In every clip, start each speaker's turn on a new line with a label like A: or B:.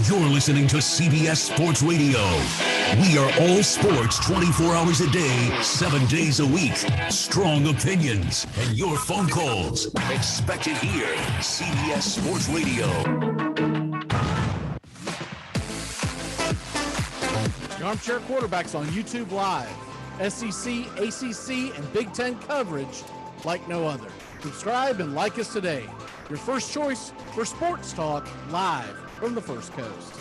A: You're listening to CBS Sports Radio. We are all sports 24 hours a day, 7 days a week. Strong opinions and your phone calls. Expect it here. CBS Sports Radio.
B: The Armchair Quarterbacks on YouTube Live. SEC, ACC, and Big Ten coverage like no other. Subscribe and like us today. Your first choice for sports talk live from the First Coast.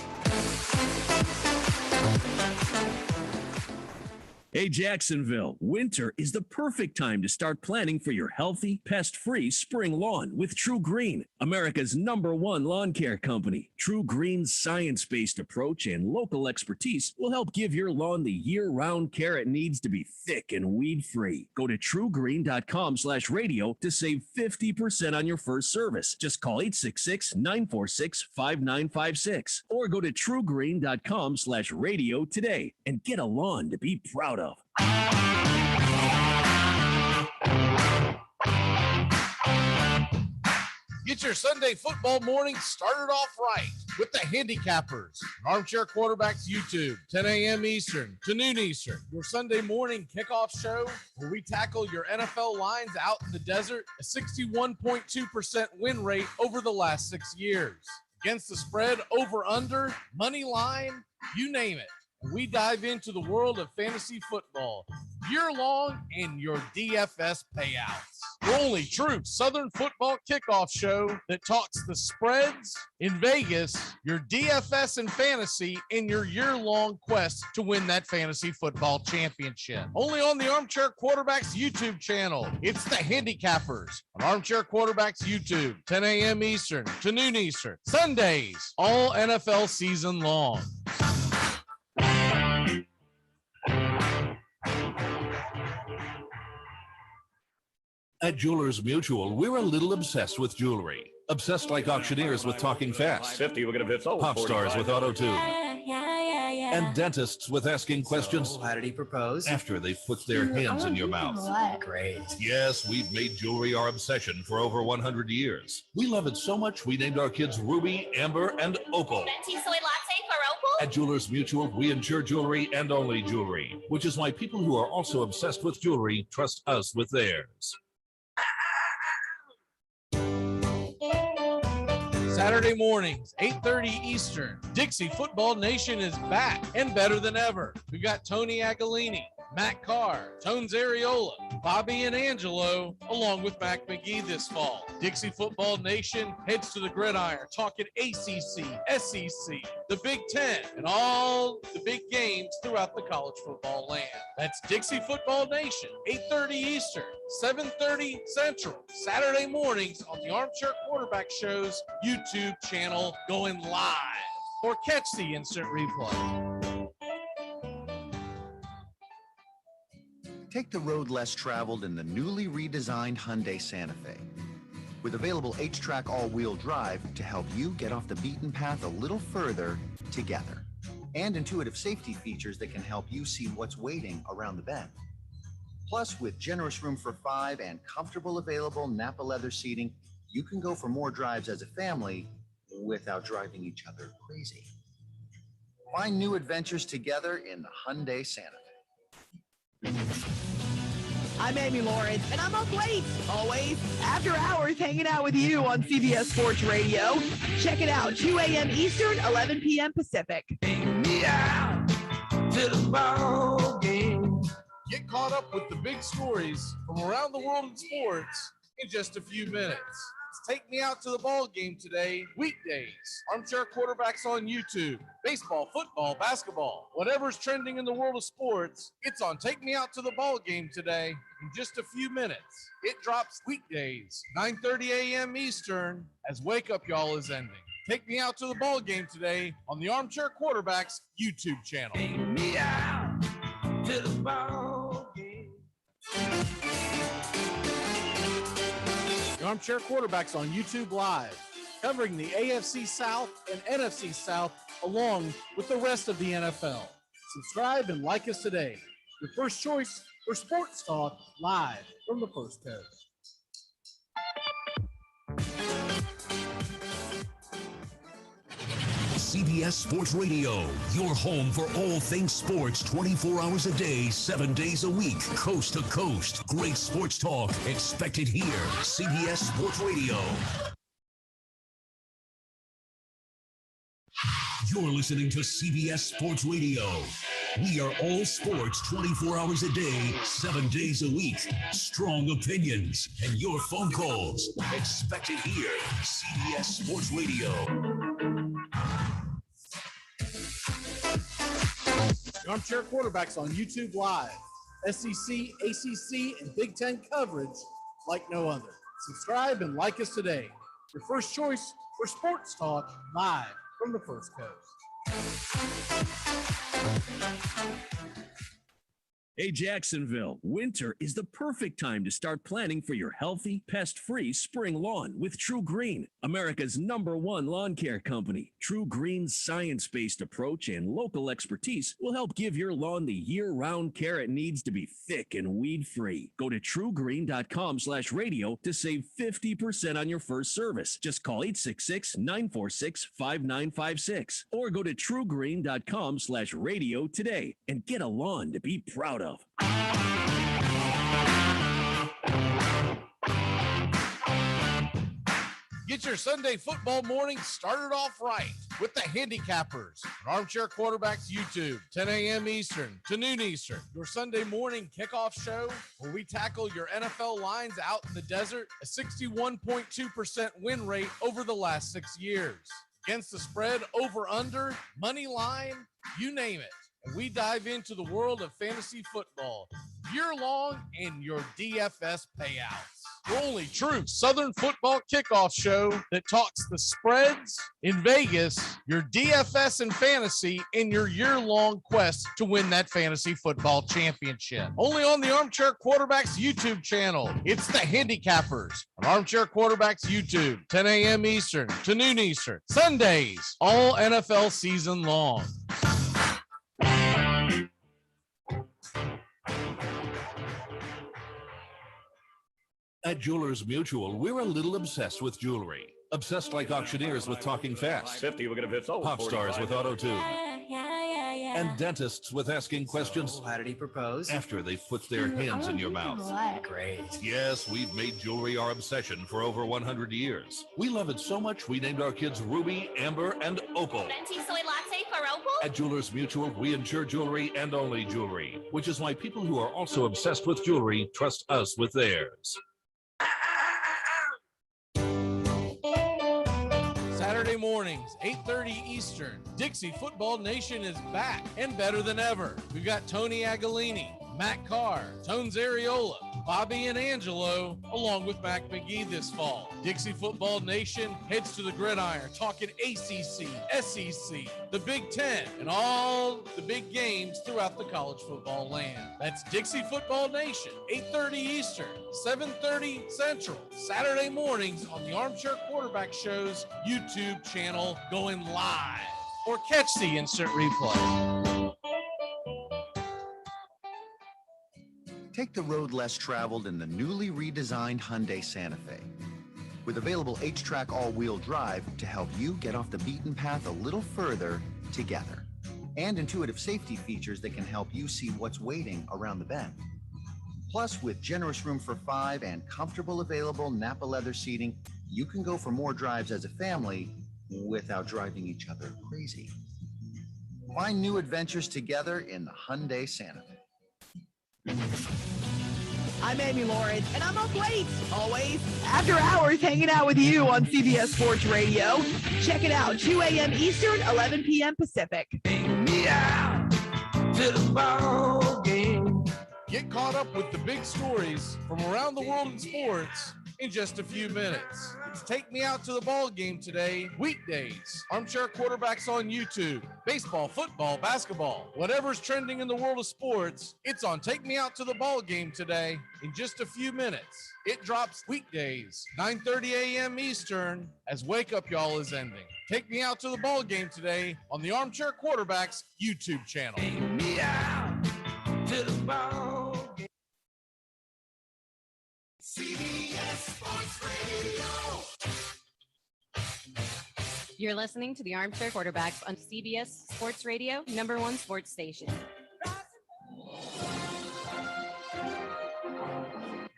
C: Hey, Jacksonville, winter is the perfect time to start planning for your healthy, pest-free spring lawn with True Green, America's #1 lawn care company. True Green's science-based approach and local expertise will help give your lawn the year-round care it needs to be thick and weed-free. Go to truegreen.com/radio to save 50% on your first service. Just call 866-946-5956 or go to truegreen.com/radio today and get a lawn to be proud of.
B: Get your Sunday football morning started off right with the Handicappers. Armchair Quarterbacks YouTube, 10 a.m. Eastern to noon Eastern. Your Sunday morning kickoff show where we tackle your NFL lines out in the desert. A 61.2% win rate over the last 6 years. Against the spread, over, under, money line, you name it. We dive into the world of fantasy football, year-long, and your DFS payouts. The only true Southern football kickoff show that talks the spreads in Vegas, your DFS and fantasy, and your year-long quest to win that fantasy football championship. Only on the Armchair Quarterbacks YouTube channel. It's the Handicappers on Armchair Quarterbacks YouTube, 10 a.m. Eastern to noon Eastern. Sundays, all NFL season long.
D: At Jewelers Mutual, we're a little obsessed with jewelry. Obsessed like auctioneers with talking fast.
E: 50, we're going to hit
D: pop stars with auto-tune. And dentists with asking questions.
F: So, how did he propose?
D: After they've put their hands in your mouth.
F: Great.
D: Yes, we've made jewelry our obsession for over 100 years. We love it so much, we named our kids Ruby, Amber, and Opal.
G: Venti soy latte for Opal?
D: At Jewelers Mutual, we insure jewelry and only jewelry, which is why people who are also obsessed with jewelry trust us with theirs.
B: Saturday mornings, 8:30 Eastern. Dixie Football Nation is back and better than ever. We've got Tony Agolini, Matt Carr, Tones Ariola, Bobby and Angelo, along with Mac McGee this fall. Dixie Football Nation heads to the gridiron, talking ACC, SEC, the Big Ten, and all the big games throughout the college football land. That's Dixie Football Nation, 8:30 Eastern, 7:30 Central, Saturday mornings on the Armchair Quarterback Show's YouTube channel, going live, or catch the instant replay.
H: Take the road less traveled in the newly redesigned Hyundai Santa Fe. With available H-Track all-wheel drive to help you get off the beaten path a little further together. And intuitive safety features that can help you see what's waiting around the bend. Plus, with generous room for 5 and comfortable available Napa leather seating, you can go for more drives as a family without driving each other crazy. Find new adventures together in the Hyundai Santa Fe.
I: I'm Amy Lawrence, and I'm up late, always, after hours, hanging out with you on CBS Sports Radio. Check it out, 2 a.m. Eastern, 11 p.m. Pacific.
B: Yeah, to the ball game. Get caught up with the big stories from around the world in sports in just a few minutes. Take Me Out to the Ball Game today, weekdays. Armchair Quarterbacks on YouTube. Baseball, football, basketball, whatever's trending in the world of sports, it's on Take Me Out to the Ball Game today in just a few minutes. It drops weekdays, 9:30 a.m. Eastern, as Wake Up Y'all is ending. Take Me Out to the Ball Game today on the Armchair Quarterbacks YouTube channel. Take me out to the ball game. The Armchair Quarterbacks on YouTube Live, covering the AFC South and NFC South along with the rest of the NFL. Subscribe and like us today. Your first choice for sports talk live from the First Coast.
A: CBS Sports Radio, your home for all things sports 24 hours a day, 7 days a week, coast to coast. Great sports talk expected here. CBS Sports Radio. You're listening to CBS Sports Radio. We are all sports 24 hours a day, 7 days a week. Strong opinions and your phone calls expected here. CBS Sports Radio.
B: The Armchair Quarterbacks on YouTube Live. SEC, ACC, and Big Ten coverage like no other. Subscribe and like us today. Your first choice for sports talk live from the First Coast.
C: Hey, Jacksonville, winter is the perfect time to start planning for your healthy, pest-free spring lawn with True Green, America's #1 lawn care company. True Green's science-based approach and local expertise will help give your lawn the year-round care it needs to be thick and weed-free. Go to truegreen.com/radio to save 50% on your first service. Just call 866-946-5956 or go to truegreen.com/radio today and get a lawn to be proud of.
B: Get your Sunday football morning started off right with the Handicappers on Armchair Quarterbacks YouTube, 10 a.m. Eastern to noon Eastern. Your Sunday morning kickoff show where we tackle your NFL lines out in the desert, a 61.2% win rate over the last 6 years. Against the spread, over, under, money line, you name it. And we dive into the world of fantasy football year long in your DFS payouts. The only true Southern football kickoff show that talks the spreads in Vegas, your DFS and fantasy in your year-long quest to win that fantasy football championship. Only on the Armchair Quarterbacks YouTube channel. It's the Handicappers on Armchair Quarterbacks YouTube, 10 a.m. Eastern to noon Eastern. Sundays, all NFL season long.
D: At Jewelers Mutual, we're a little obsessed with jewelry. Obsessed like auctioneers with talking fast.
E: 50, we're going to fit.
D: Pop stars with auto-tune. And dentists with asking questions.
F: So how did he propose?
D: After they've put their hands in your mouth.
F: Great.
D: Yes, we've made jewelry our obsession for over 100 years. We love it so much, we named our kids Ruby, Amber, and Opal.
G: Venti soy latte for Opal?
D: At Jewelers Mutual, we insure jewelry and only jewelry, which is why people who are also obsessed with jewelry trust us with theirs.
B: Saturday mornings, 8:30 Eastern. Dixie Football Nation is back and better than ever. We've got Tony Agolini, Matt Carr, Tones Ariola, Bobby and Angelo, along with Mac McGee this fall. Dixie Football Nation heads to the gridiron, talking ACC, SEC, the Big Ten, and all the big games throughout the college football land. That's Dixie Football Nation, 8:30 Eastern, 7:30 Central, Saturday mornings on the Armchair Quarterback Show's YouTube channel, going live. Or catch the instant replay.
H: Take the road less traveled in the newly redesigned Hyundai Santa Fe. With available H-Track all-wheel drive to help you get off the beaten path a little further together. And intuitive safety features that can help you see what's waiting around the bend. Plus, with generous room for 5 and comfortable available Napa leather seating, you can go for more drives as a family without driving each other crazy. Find new adventures together in the Hyundai Santa Fe.
I: I'm Amy Lawrence, and I'm up late, always, after hours, hanging out with you on CBS Sports Radio. Check it out, 2 a.m. Eastern, 11 p.m. Pacific.
E: Me out to the ball game.
B: Get caught up with the big stories from around the world in sports in just a few minutes. It's Take Me Out to the Ball Game today, weekdays. Armchair Quarterbacks on YouTube. Baseball, football, basketball, whatever's trending in the world of sports, it's on Take Me Out to the Ball Game today in just a few minutes. It drops weekdays, 9:30 a.m. Eastern, as Wake Up Y'all is ending. Take Me Out to the Ball Game today on the Armchair Quarterbacks YouTube channel.
E: Take me out to the ball game.
A: CBS Sports Radio.
G: You're listening to the Armchair Quarterbacks on CBS Sports Radio, #1 sports station.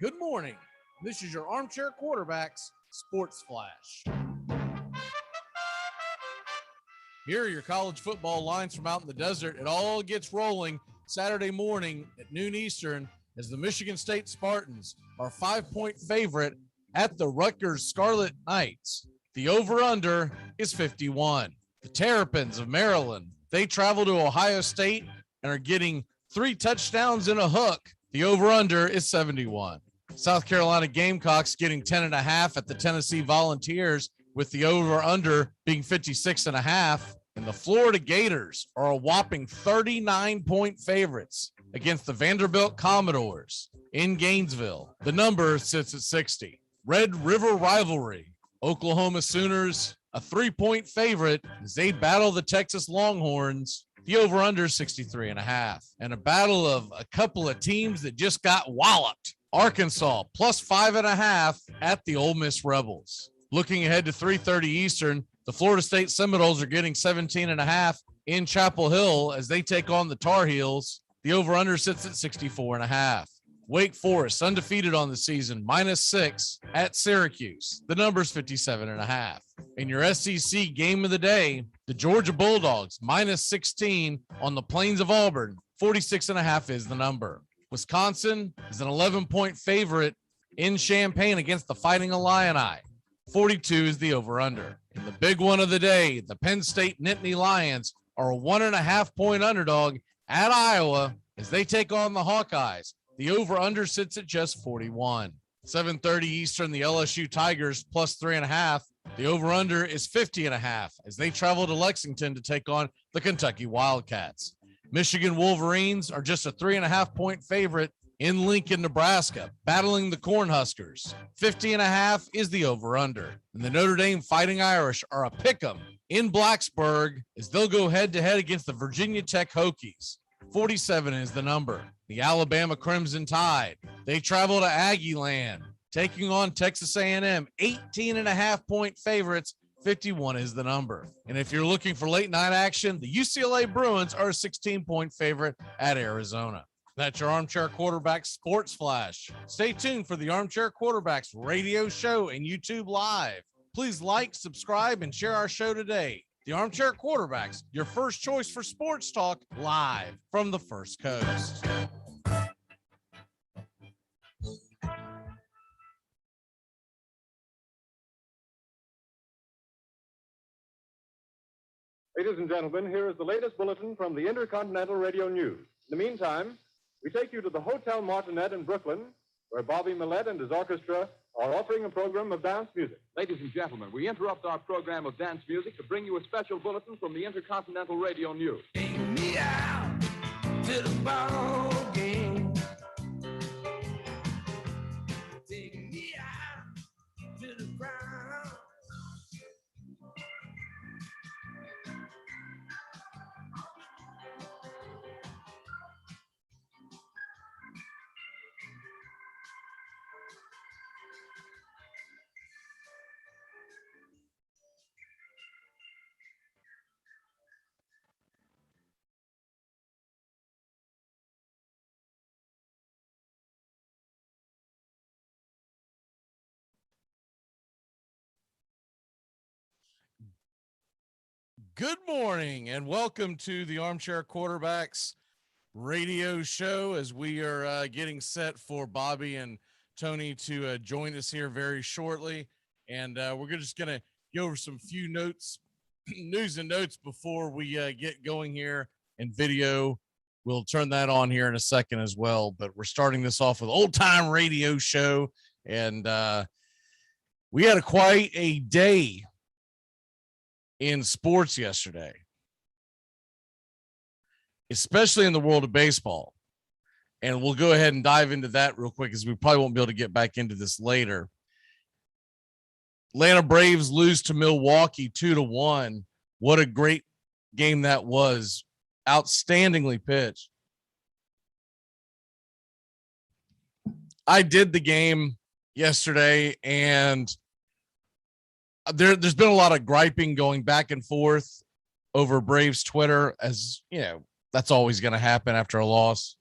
B: Good morning. This is your Armchair Quarterbacks Sports Flash. Here are your college football lines from out in the desert. It all gets rolling Saturday morning at noon Eastern as the Michigan State Spartans are 5-point favorite at the Rutgers Scarlet Knights. The over-under is 51. The Terrapins of Maryland, they travel to Ohio State and are getting 3 touchdowns in a hook. The over-under is 71. South Carolina Gamecocks getting 10.5 at the Tennessee Volunteers, with the over-under being 56.5. And the Florida Gators are a whopping 39-point favorites against the Vanderbilt Commodores in Gainesville. The number sits at 60. Red River Rivalry, Oklahoma Sooners, a 3-point favorite as they battle the Texas Longhorns. The over-under 63.5. And a battle of a couple of teams that just got walloped. Arkansas plus 5.5 at the Ole Miss Rebels. Looking ahead to 3:30 Eastern, the Florida State Seminoles are getting 17.5 in Chapel Hill as they take on the Tar Heels. The over-under sits at 64.5. Wake Forest, undefeated on the season, -6 at Syracuse. The number's 57.5. In your SEC game of the day, the Georgia Bulldogs, -16 on the Plains of Auburn. 46.5 is the number. Wisconsin is an 11-point favorite in Champaign against the Fighting Illini. 42 is the over-under. In the big one of the day, the Penn State Nittany Lions are a 1.5-point underdog at Iowa as they take on the Hawkeyes. The over-under sits at just 41. 7:30 Eastern, the LSU Tigers plus 3.5. The over-under is 50.5 as they travel to Lexington to take on the Kentucky Wildcats. Michigan Wolverines are just a 3.5-point favorite in Lincoln, Nebraska, battling the Cornhuskers. 50.5 is the over-under. And the Notre Dame Fighting Irish are a pick'em in Blacksburg as they'll go head-to-head against the Virginia Tech Hokies. 47 is the number. The Alabama Crimson Tide, they travel to Aggie Land, taking on Texas A&M, 18.5-point favorites. 51 is the number. And if you're looking for late night action, the UCLA Bruins are a 16-point favorite at Arizona. That's your Armchair Quarterback Sports Flash. Stay tuned for the Armchair Quarterbacks radio show and YouTube Live. Please like, subscribe, and share our show today. The Armchair Quarterbacks, your first choice for sports talk, live from the First Coast.
F: Ladies and gentlemen, here is the latest bulletin from the Intercontinental Radio News. In the meantime, we take you to the Hotel Martinet in Brooklyn, where Bobby Millett and his orchestra are offering a program of dance music.
J: Ladies and gentlemen, we interrupt our program of dance music to bring you a special bulletin from the Intercontinental Radio News.
E: Take me out to the ball game. Take me out to the crowd.
B: Good morning and welcome to the Armchair Quarterbacks radio show as we are getting set for Bobby and Tony to join us here very shortly. And we're just going to go over some few notes, news and notes before we get going here, and video. We'll turn that on here in a second as well. But we're starting this off with old time radio show. And we had quite a day in sports yesterday, especially in the world of baseball. And we'll go ahead and dive into that real quick because we probably won't be able to get back into this later. Atlanta Braves lose to Milwaukee 2-1. What a great game that was. Outstandingly pitched. I did the game yesterday, and there's been a lot of griping going back and forth over Braves Twitter, as you know, that's always going to happen after a loss.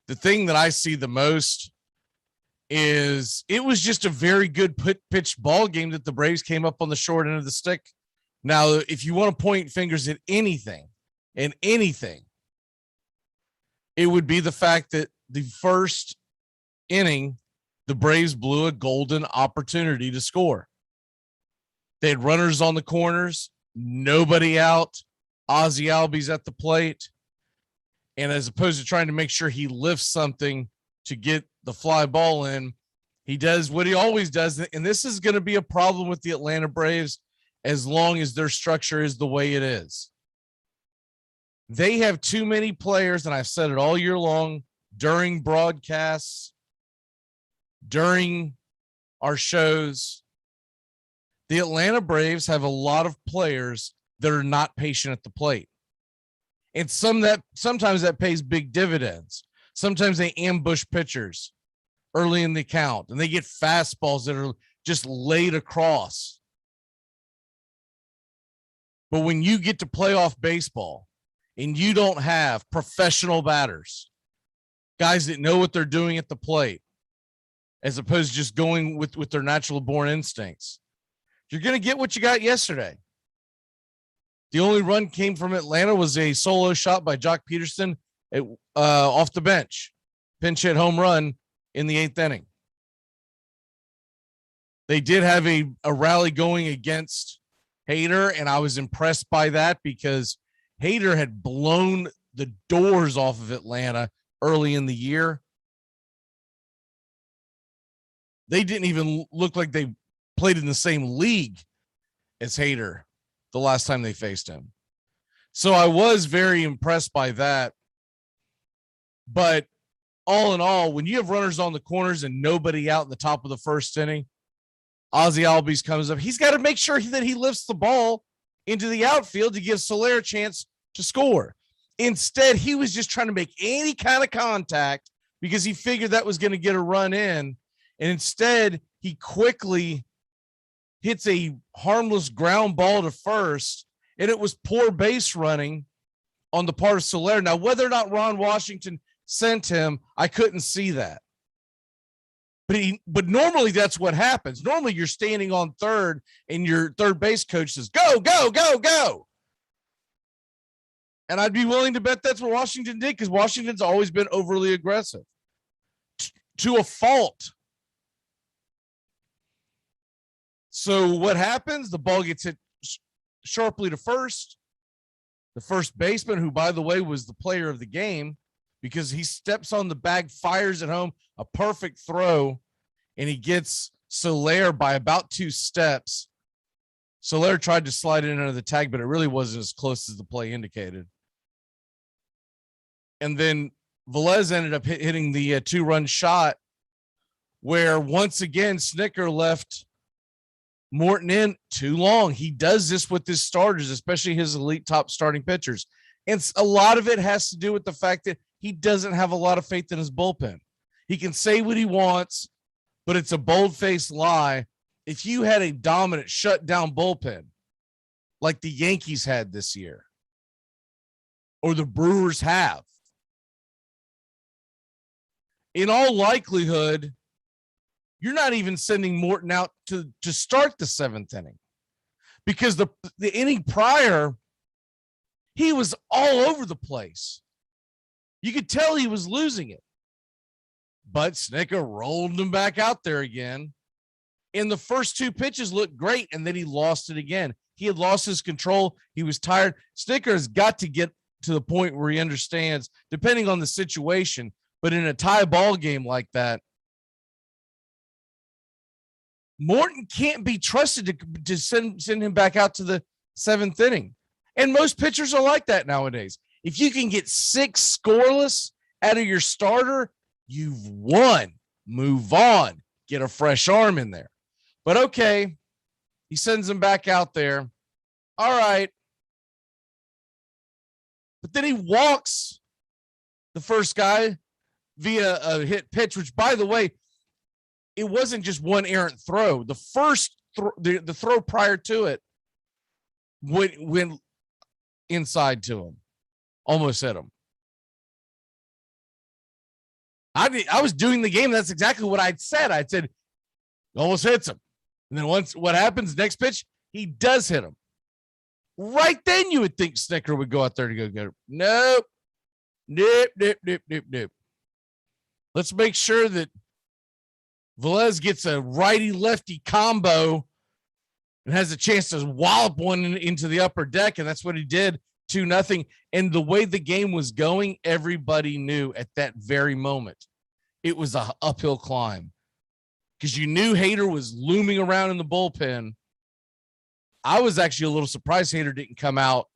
B: The thing that I see the most is it was just a very good pitched ball game that the Braves came up on the short end of the stick. Now, if you want to point fingers at anything, it would be the fact that the first inning, the Braves blew a golden opportunity to score. They had runners on the corners, nobody out. Ozzie Albies at the plate. And as opposed to trying to make sure he lifts something to get the fly ball in, he does what he always does. And this is going to be a problem with the Atlanta Braves as long as their structure is the way it is. They have too many players, and I've said it all year long, during broadcasts, during our shows. The Atlanta Braves have a lot of players that are not patient at the plate. And sometimes that pays big dividends. Sometimes they ambush pitchers early in the count, and they get fastballs that are just laid across. But when you get to playoff baseball and you don't have professional batters, guys that know what they're doing at the plate, as opposed to just going with their natural born instincts, you're going to get what you got yesterday. The only run came from Atlanta was a solo shot by Jock Peterson off the bench. Pinch hit home run in the 8th inning. They did have a rally going against Hader, and I was impressed by that because Hader had blown the doors off of Atlanta early in the year. They didn't even look like they played in the same league as Hader the last time they faced him. So I was very impressed by that. But all in all, when you have runners on the corners and nobody out in the top of the first inning, Ozzie Albies comes up. He's got to make sure that he lifts the ball into the outfield to give Soler a chance to score. Instead, he was just trying to make any kind of contact because he figured that was going to get a run in. And instead, he quickly hits a harmless ground ball to first, and it was poor base running on the part of Soler. Now, whether or not Ron Washington sent him, I couldn't see that. But normally that's what happens. Normally you're standing on third and your third base coach says, go, go, go, go. And I'd be willing to bet that's what Washington did because Washington's always been overly aggressive to a fault. So what happens? The ball gets hit sharply to first. The first baseman, who, by the way, was the player of the game because he steps on the bag, fires it home, a perfect throw, and he gets Soler by about 2 steps. Soler tried to slide in under the tag, but it really wasn't as close as the play indicated. And then Velez ended up hitting the 2-run shot where, once again, Snicker left Morton in too long. He does this with his starters, especially his elite top starting pitchers. And a lot of it has to do with the fact that he doesn't have a lot of faith in his bullpen. He can say what he wants, but it's a bold-faced lie. If you had a dominant shutdown bullpen like the Yankees had this year, or the Brewers have, in all likelihood, you're not even sending Morton out to start the 7th inning because the inning prior, he was all over the place. You could tell he was losing it. But Snicker rolled him back out there again. And the first 2 pitches looked great, and then he lost it again. He had lost his control. He was tired. Snicker has got to get to the point where he understands, depending on the situation, but in a tie ball game like that, Morton can't be trusted to send him back out to the 7th inning. And most pitchers are like that nowadays. If you can get 6 scoreless out of your starter, you've won. Move on. Get a fresh arm in there. But okay, he sends him back out there. All right. But then he walks the first guy via a hit pitch, which, by the way, it wasn't just one errant throw. The first the throw prior to it went inside to him, almost hit him. I was doing the game. That's exactly what I'd said. I said, almost hits him. And then once what happens, next pitch, he does hit him. Right then you would think Snicker would go out there to go get him. Nope. Nope. Let's make sure that Velez gets a righty-lefty combo and has a chance to wallop one into the upper deck, and that's what he did, 2-0. And the way the game was going, everybody knew at that very moment it was an uphill climb because you knew Hader was looming around in the bullpen. I was actually a little surprised Hader didn't come out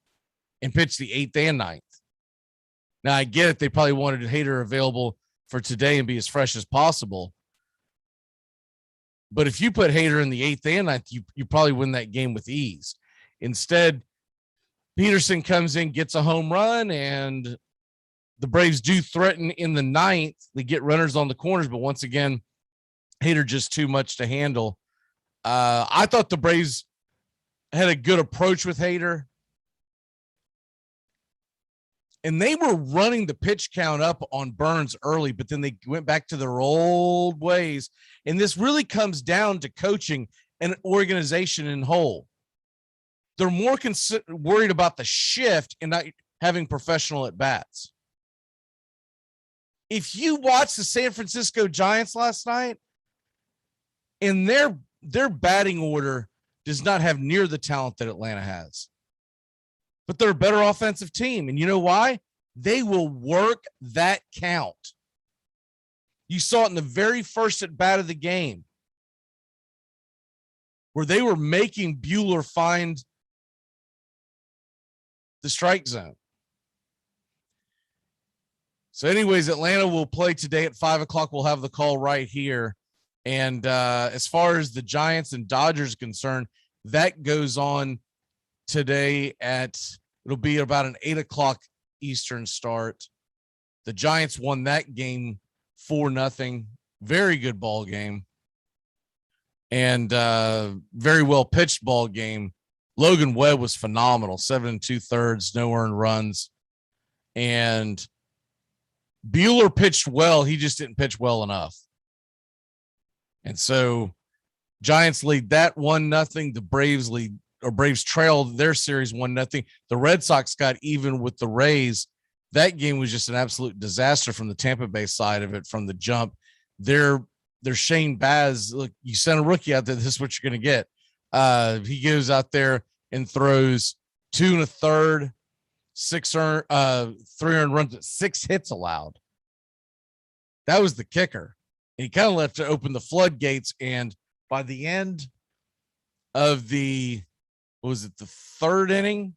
B: and pitch the 8th and 9th. Now, I get it. They probably wanted Hader available for today and be as fresh as possible. But if you put Hader in the 8th and 9th, you probably win that game with ease. Instead, Peterson comes in, gets a home run, and the Braves do threaten in the 9th. They get runners on the corners, but once again, Hader just too much to handle. I thought the Braves had a good approach with Hader. And they were running the pitch count up on Burns early, but then they went back to their old ways. And this really comes down to coaching and organization in whole. They're more worried about the shift and not having professional at-bats. If you watch the San Francisco Giants last night, and their batting order does not have near the talent that Atlanta has. But they're a better offensive team. And you know why? They will work that count. You saw it in the very first at bat of the game where they were making Buehler find the strike zone. So anyways, Atlanta will play today at 5:00. We'll have the call right here. And as far as the Giants and Dodgers are concerned, that goes on today it'll be about an 8:00 Eastern start. The Giants won that game 4-0. Very good ball game. And very well pitched ball game. Logan Webb was phenomenal. 7 2/3, no earned runs. And Buehler pitched well. He just didn't pitch well enough. And so Giants lead that 1-0. The Braves trailed their series 1-0. The Red Sox got even with the Rays. That game was just an absolute disaster from the Tampa Bay side of it from the jump. Their Shane Baz, look, you sent a rookie out there. This is what you're going to get. He goes out there and throws 2 1/3, 3 earned runs, 6 hits allowed. That was the kicker. And he kind of left to open the floodgates. And by the end of the 3rd inning,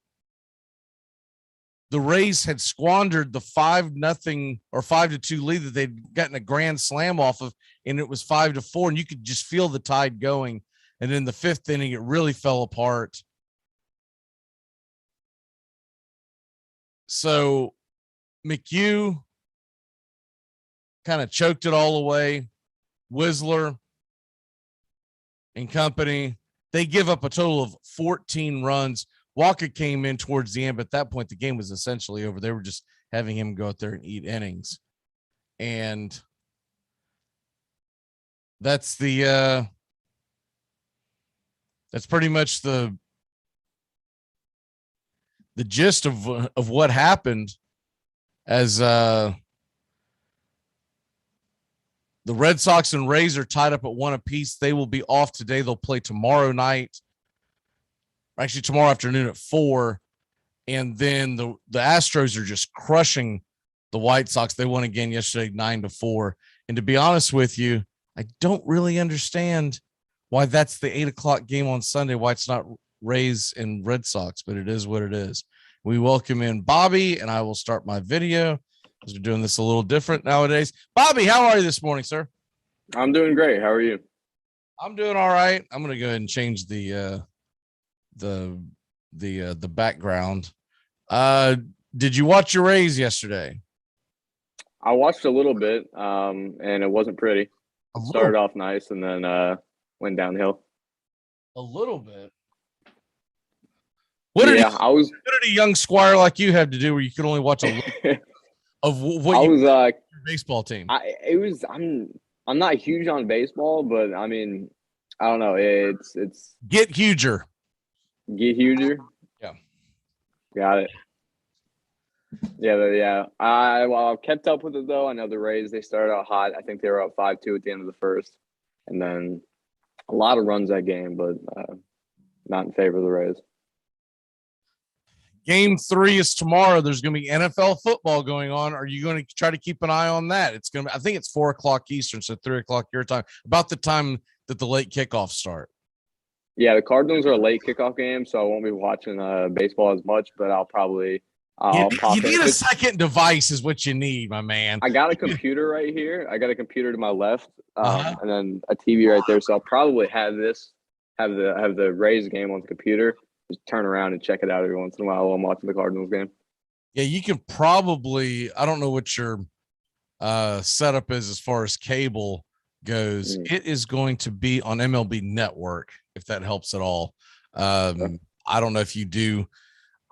B: the Rays had squandered the 5-0 or 5-2 lead that they'd gotten a grand slam off of, and it was 5-4, and you could just feel the tide going. And in the 5th inning, it really fell apart. So McHugh kind of choked it all away. Whistler and company, they give up a total of 14 runs. Walker came in towards the end, but at that point, the game was essentially over. They were just having him go out there and eat innings. And that's that's pretty much the gist of what happened as the Red Sox and Rays are tied up at 1 apiece. They will be off today. They'll play tomorrow night. Actually, tomorrow afternoon at 4. And then the Astros are just crushing the White Sox. They won again yesterday, 9-4. And to be honest with you, I don't really understand why that's the 8:00 game on Sunday, why it's not Rays and Red Sox, but it is what it is. We welcome in Bobby, and I will start my video because we're doing this a little different nowadays. Bobby, how are you this morning, sir?
K: I'm doing great. How are you?
B: I'm doing all right. I'm going to go ahead and change the background. Did you watch your Rays yesterday?
K: I watched a little bit, and it wasn't pretty. It started off nice and then went downhill.
B: A little bit.
K: What did
B: a young squire like you have to do where you could only watch a little of what your baseball team?
K: I'm not huge on baseball, but I mean, I don't know. It's
B: get huger.
K: Get huger.
B: Yeah.
K: Got it. Yeah. I kept up with it though. I know the Rays, they started out hot. I think they were up 5-2 at the end of the first, and then a lot of runs that game, but not in favor of the Rays.
B: Game 3 is tomorrow. There's going to be NFL football going on. Are you going to try to keep an eye on that? It's going to be, I think it's 4:00 Eastern, so 3:00 your time, about the time that the late kickoffs start.
K: Yeah, the Cardinals are a late kickoff game, so I won't be watching baseball as much, but I'll pop
B: you need a second device is what you need, my man.
K: I got a computer right here. I got a computer to my left, and then a TV right there. So I'll probably have the Rays game on the computer. Just turn around and check it out every once in a while I'm watching the Cardinals game.
B: Yeah, you can probably, I don't know what your setup is as far as cable goes. It is going to be on MLB Network, if that helps at all. I don't know if you do.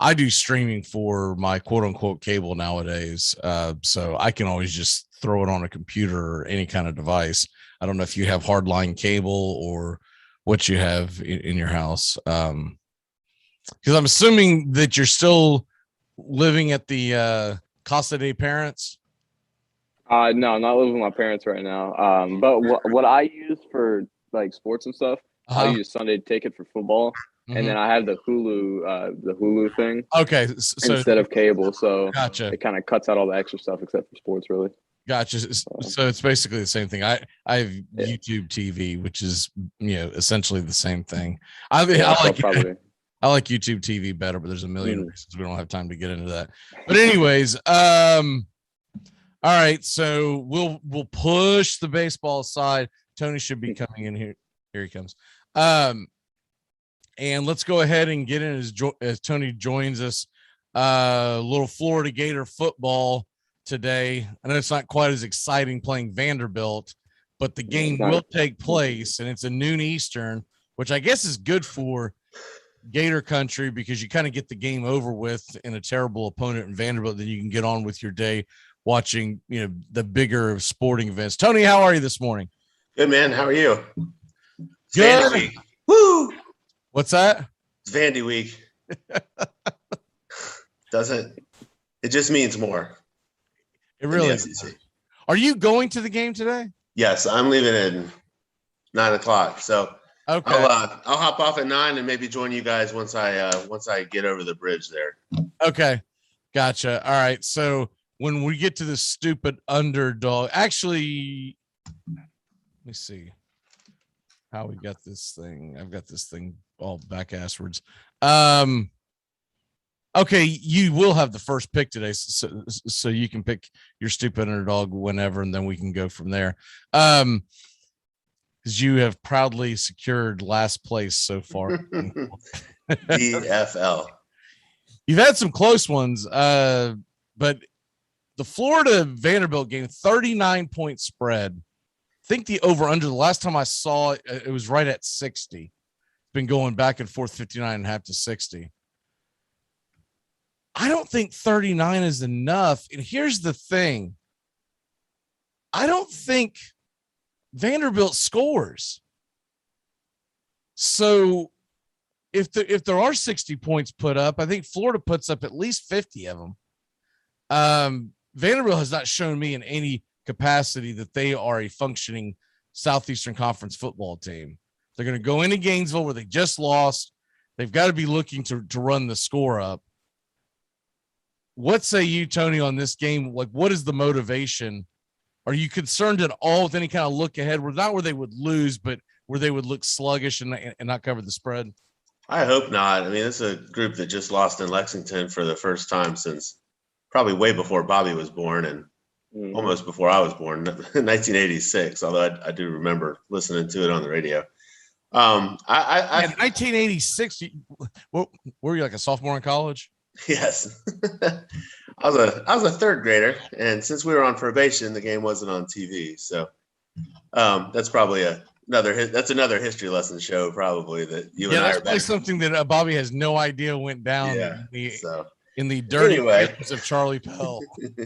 B: I do streaming for my quote unquote cable nowadays. So I can always just throw it on a computer or any kind of device. I don't know if you have hardline cable or what you have in your house. Because I'm assuming that you're still living at the Casa de Parents.
K: No, I'm not living with my parents right now. But what I use for like sports and stuff, I use Sunday Ticket for football, and then I have the Hulu thing.
B: Okay, so
K: instead of cable, so
B: gotcha.
K: It kind of cuts out all the extra stuff except for sports, really.
B: Gotcha. So it's basically the same thing. I have YouTube TV, which is essentially the same thing. I like YouTube TV better, but there's a million reasons we don't have time to get into that. But anyways, all right. So we'll push the baseball aside. Tony should be coming in here. Here he comes. And let's go ahead and get in as Tony joins us. Little Florida Gator football today. I know it's not quite as exciting playing Vanderbilt, but the game will take place, and it's a noon Eastern, which I guess is good for Gator country because you kind of get the game over with in a terrible opponent in Vanderbilt. Then you can get on with your day watching, the bigger sporting events. Tony, how are you this morning?
L: Good, man. How are you?
B: Good.
L: Vandy week. Woo!
B: What's that?
L: It's Vandy week. It just means more.
B: It really is. Are you going to the game today?
L: Yes, I'm leaving at 9:00. So
B: okay,
L: I'll hop off at 9 and maybe join you guys once I get over the bridge there.
B: Okay, gotcha. All right. So when we get to this stupid underdog, actually, let me see how we got this thing. I've got this thing all back asswards. Okay, you will have the first pick today, so you can pick your stupid underdog whenever, and then we can go from there. Because you have proudly secured last place so far.
L: DFL.
B: You've had some close ones, but the Florida Vanderbilt game, 39-point spread. I think the over-under, the last time I saw it, it was right at 60. It's been going back and forth, 59.5 to 60. I don't think 39 is enough. And here's the thing. I don't think Vanderbilt scores. So if there are 60 points put up, I think Florida puts up at least 50 of them. Vanderbilt has not shown me in any capacity that they are a functioning Southeastern Conference football team. They're going to go into Gainesville where they just lost. They've got to be looking to run the score up. What say you, Tony, on this game? Like, what is the motivation? Are you concerned at all with any kind of look ahead? Not where they would lose, but where they would look sluggish and not cover the spread?
L: I hope not. I mean, it's a group that just lost in Lexington for the first time since probably way before Bobby was born and almost before I was born, 1986, although I do remember listening to it on the radio. In
B: 1986, were you like a sophomore in college?
L: Yes. I was a third grader, and since we were on probation, the game wasn't on TV. So that's probably a That's another history lesson show probably that you and I are
B: that's probably something that Bobby has no idea went down in the dirty waters of Charlie Pell.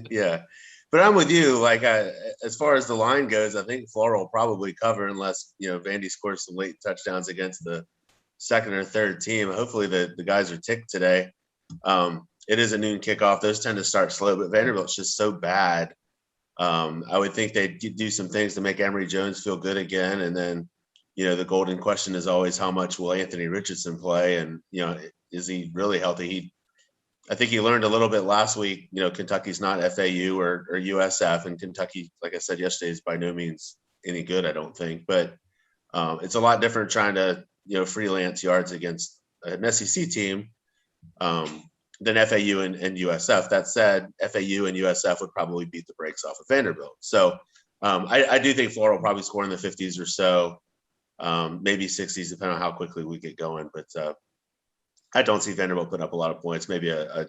L: Yeah, but I'm with you. Like as far as the line goes, I think Florida will probably cover unless Vandy scores some late touchdowns against the second or third team. Hopefully the guys are ticked today. It is a noon kickoff. Those tend to start slow, but Vanderbilt's just so bad. I would think they'd do some things to make Emory Jones feel good again. And then, the golden question is always how much will Anthony Richardson play? And, is he really healthy? I think he learned a little bit last week. Kentucky's not FAU or USF, and Kentucky, like I said yesterday, is by no means any good, I don't think. But it's a lot different trying to, freelance yards against an SEC team than FAU and USF. That said, FAU and USF would probably beat the brakes off of Vanderbilt. So I do think Florida will probably score in the 50s or so, maybe 60s, depending on how quickly we get going. But I don't see Vanderbilt put up a lot of points, maybe a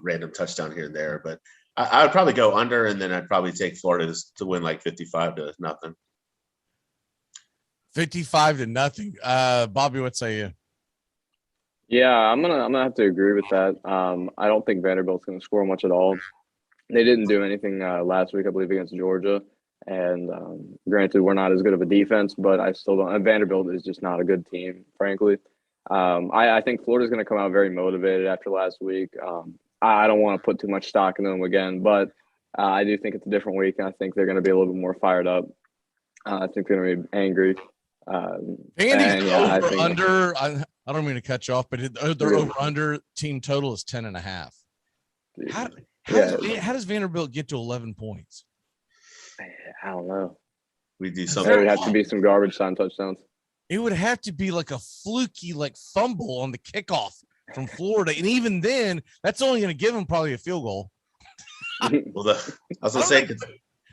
L: random touchdown here and there. But I would probably go under, and then I'd probably take Florida to win like 55-0.
B: 55-0. Bobby, what say you?
K: Yeah, I'm gonna have to agree with that. I don't think Vanderbilt's gonna score much at all. They didn't do anything last week, I believe, against Georgia. And granted, we're not as good of a defense, but I still don't. Vanderbilt is just not a good team, frankly. I think Florida's gonna come out very motivated after last week. I don't want to put too much stock in them again, but I do think it's a different week, and I think they're gonna be a little bit more fired up. I think they're gonna be angry.
B: Andy's under. I don't mean to cut you off, but their over-under team total is 10.5. How does Vanderbilt get to 11 points?
K: I don't know.
L: We do something.
K: There would have to be some garbage time touchdowns.
B: It would have to be like a fluky fumble on the kickoff from Florida, and even then, that's only going to give them probably a field goal.
L: Well, I was going to say,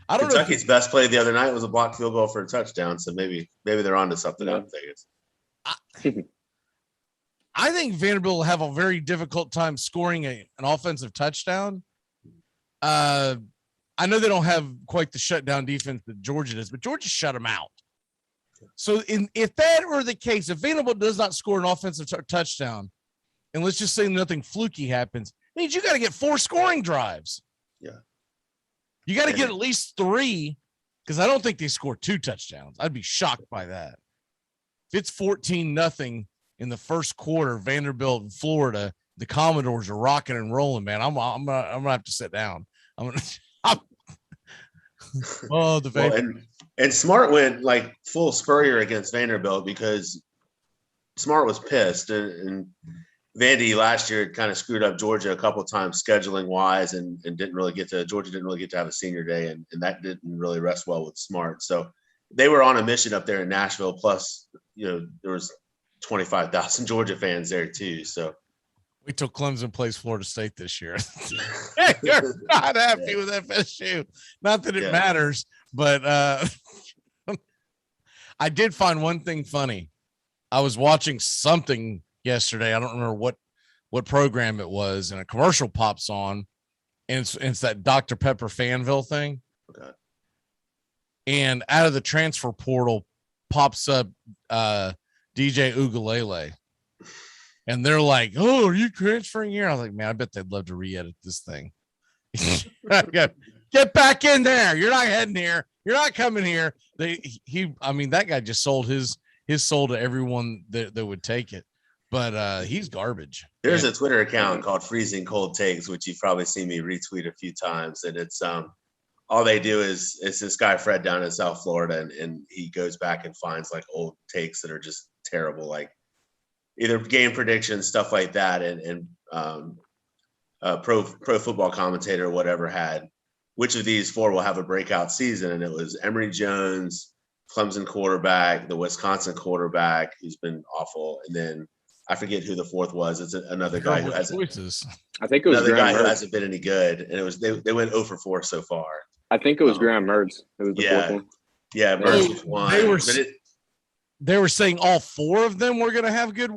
L: Kentucky's best play the other night was a blocked field goal for a touchdown, so maybe they're onto something.
B: I think Vanderbilt will have a very difficult time scoring an offensive touchdown. I know they don't have quite the shutdown defense that Georgia does, but Georgia shut them out. So if that were the case, if Vanderbilt does not score an offensive touchdown, and let's just say nothing fluky happens, it means you got to get 4 scoring drives.
L: Yeah.
B: You got to get at least 3, because I don't think they score 2 touchdowns. I'd be shocked by that. If it's 14-0 in the first quarter, Vanderbilt and Florida, the Commodores are rocking and rolling, man. I'm gonna have to sit down.
L: And Smart went full Spurrier against Vanderbilt because Smart was pissed, and Vandy last year kind of screwed up Georgia a couple of times scheduling wise, and Georgia didn't really get to have a senior day, and that didn't really rest well with Smart. So they were on a mission up there in Nashville. Plus, there was 25,000 Georgia fans there too. So
B: wait till Clemson plays Florida State this year. You're not happy with FSU. Not that it matters, but I did find one thing funny. I was watching something yesterday. I don't remember what program it was, and a commercial pops on, and it's that Dr. Pepper Fanville thing.
L: Okay.
B: And out of the transfer portal pops up DJ Ugalele. And they're like, "Oh, are you transferring here?" I was like, "Man, I bet they'd love to re-edit this thing." Get back in there. You're not heading here. You're not coming here. That guy just sold his soul to everyone that would take it. But he's garbage.
L: There's a Twitter account called Freezing Cold Takes, which you've probably seen me retweet a few times. And it's all they do is it's this guy Fred down in South Florida, and he goes back and finds old takes that are just terrible, either game predictions, stuff like that, and pro football commentator or whatever had which of these 4 will have a breakout season, and it was Emory Jones, Clemson quarterback, the Wisconsin quarterback who's been awful, and then I forget who the 4th was. It's another guy who hasn't.
K: I think it was
L: another
K: Graham
L: guy
K: Mertz.
L: who hasn't been any good, and it was they went 0 for 4 so far.
K: I think it was Graham Mertz. It was the 4th one.
L: Yeah, Mertz was one.
B: They were saying all 4 of them were going to have good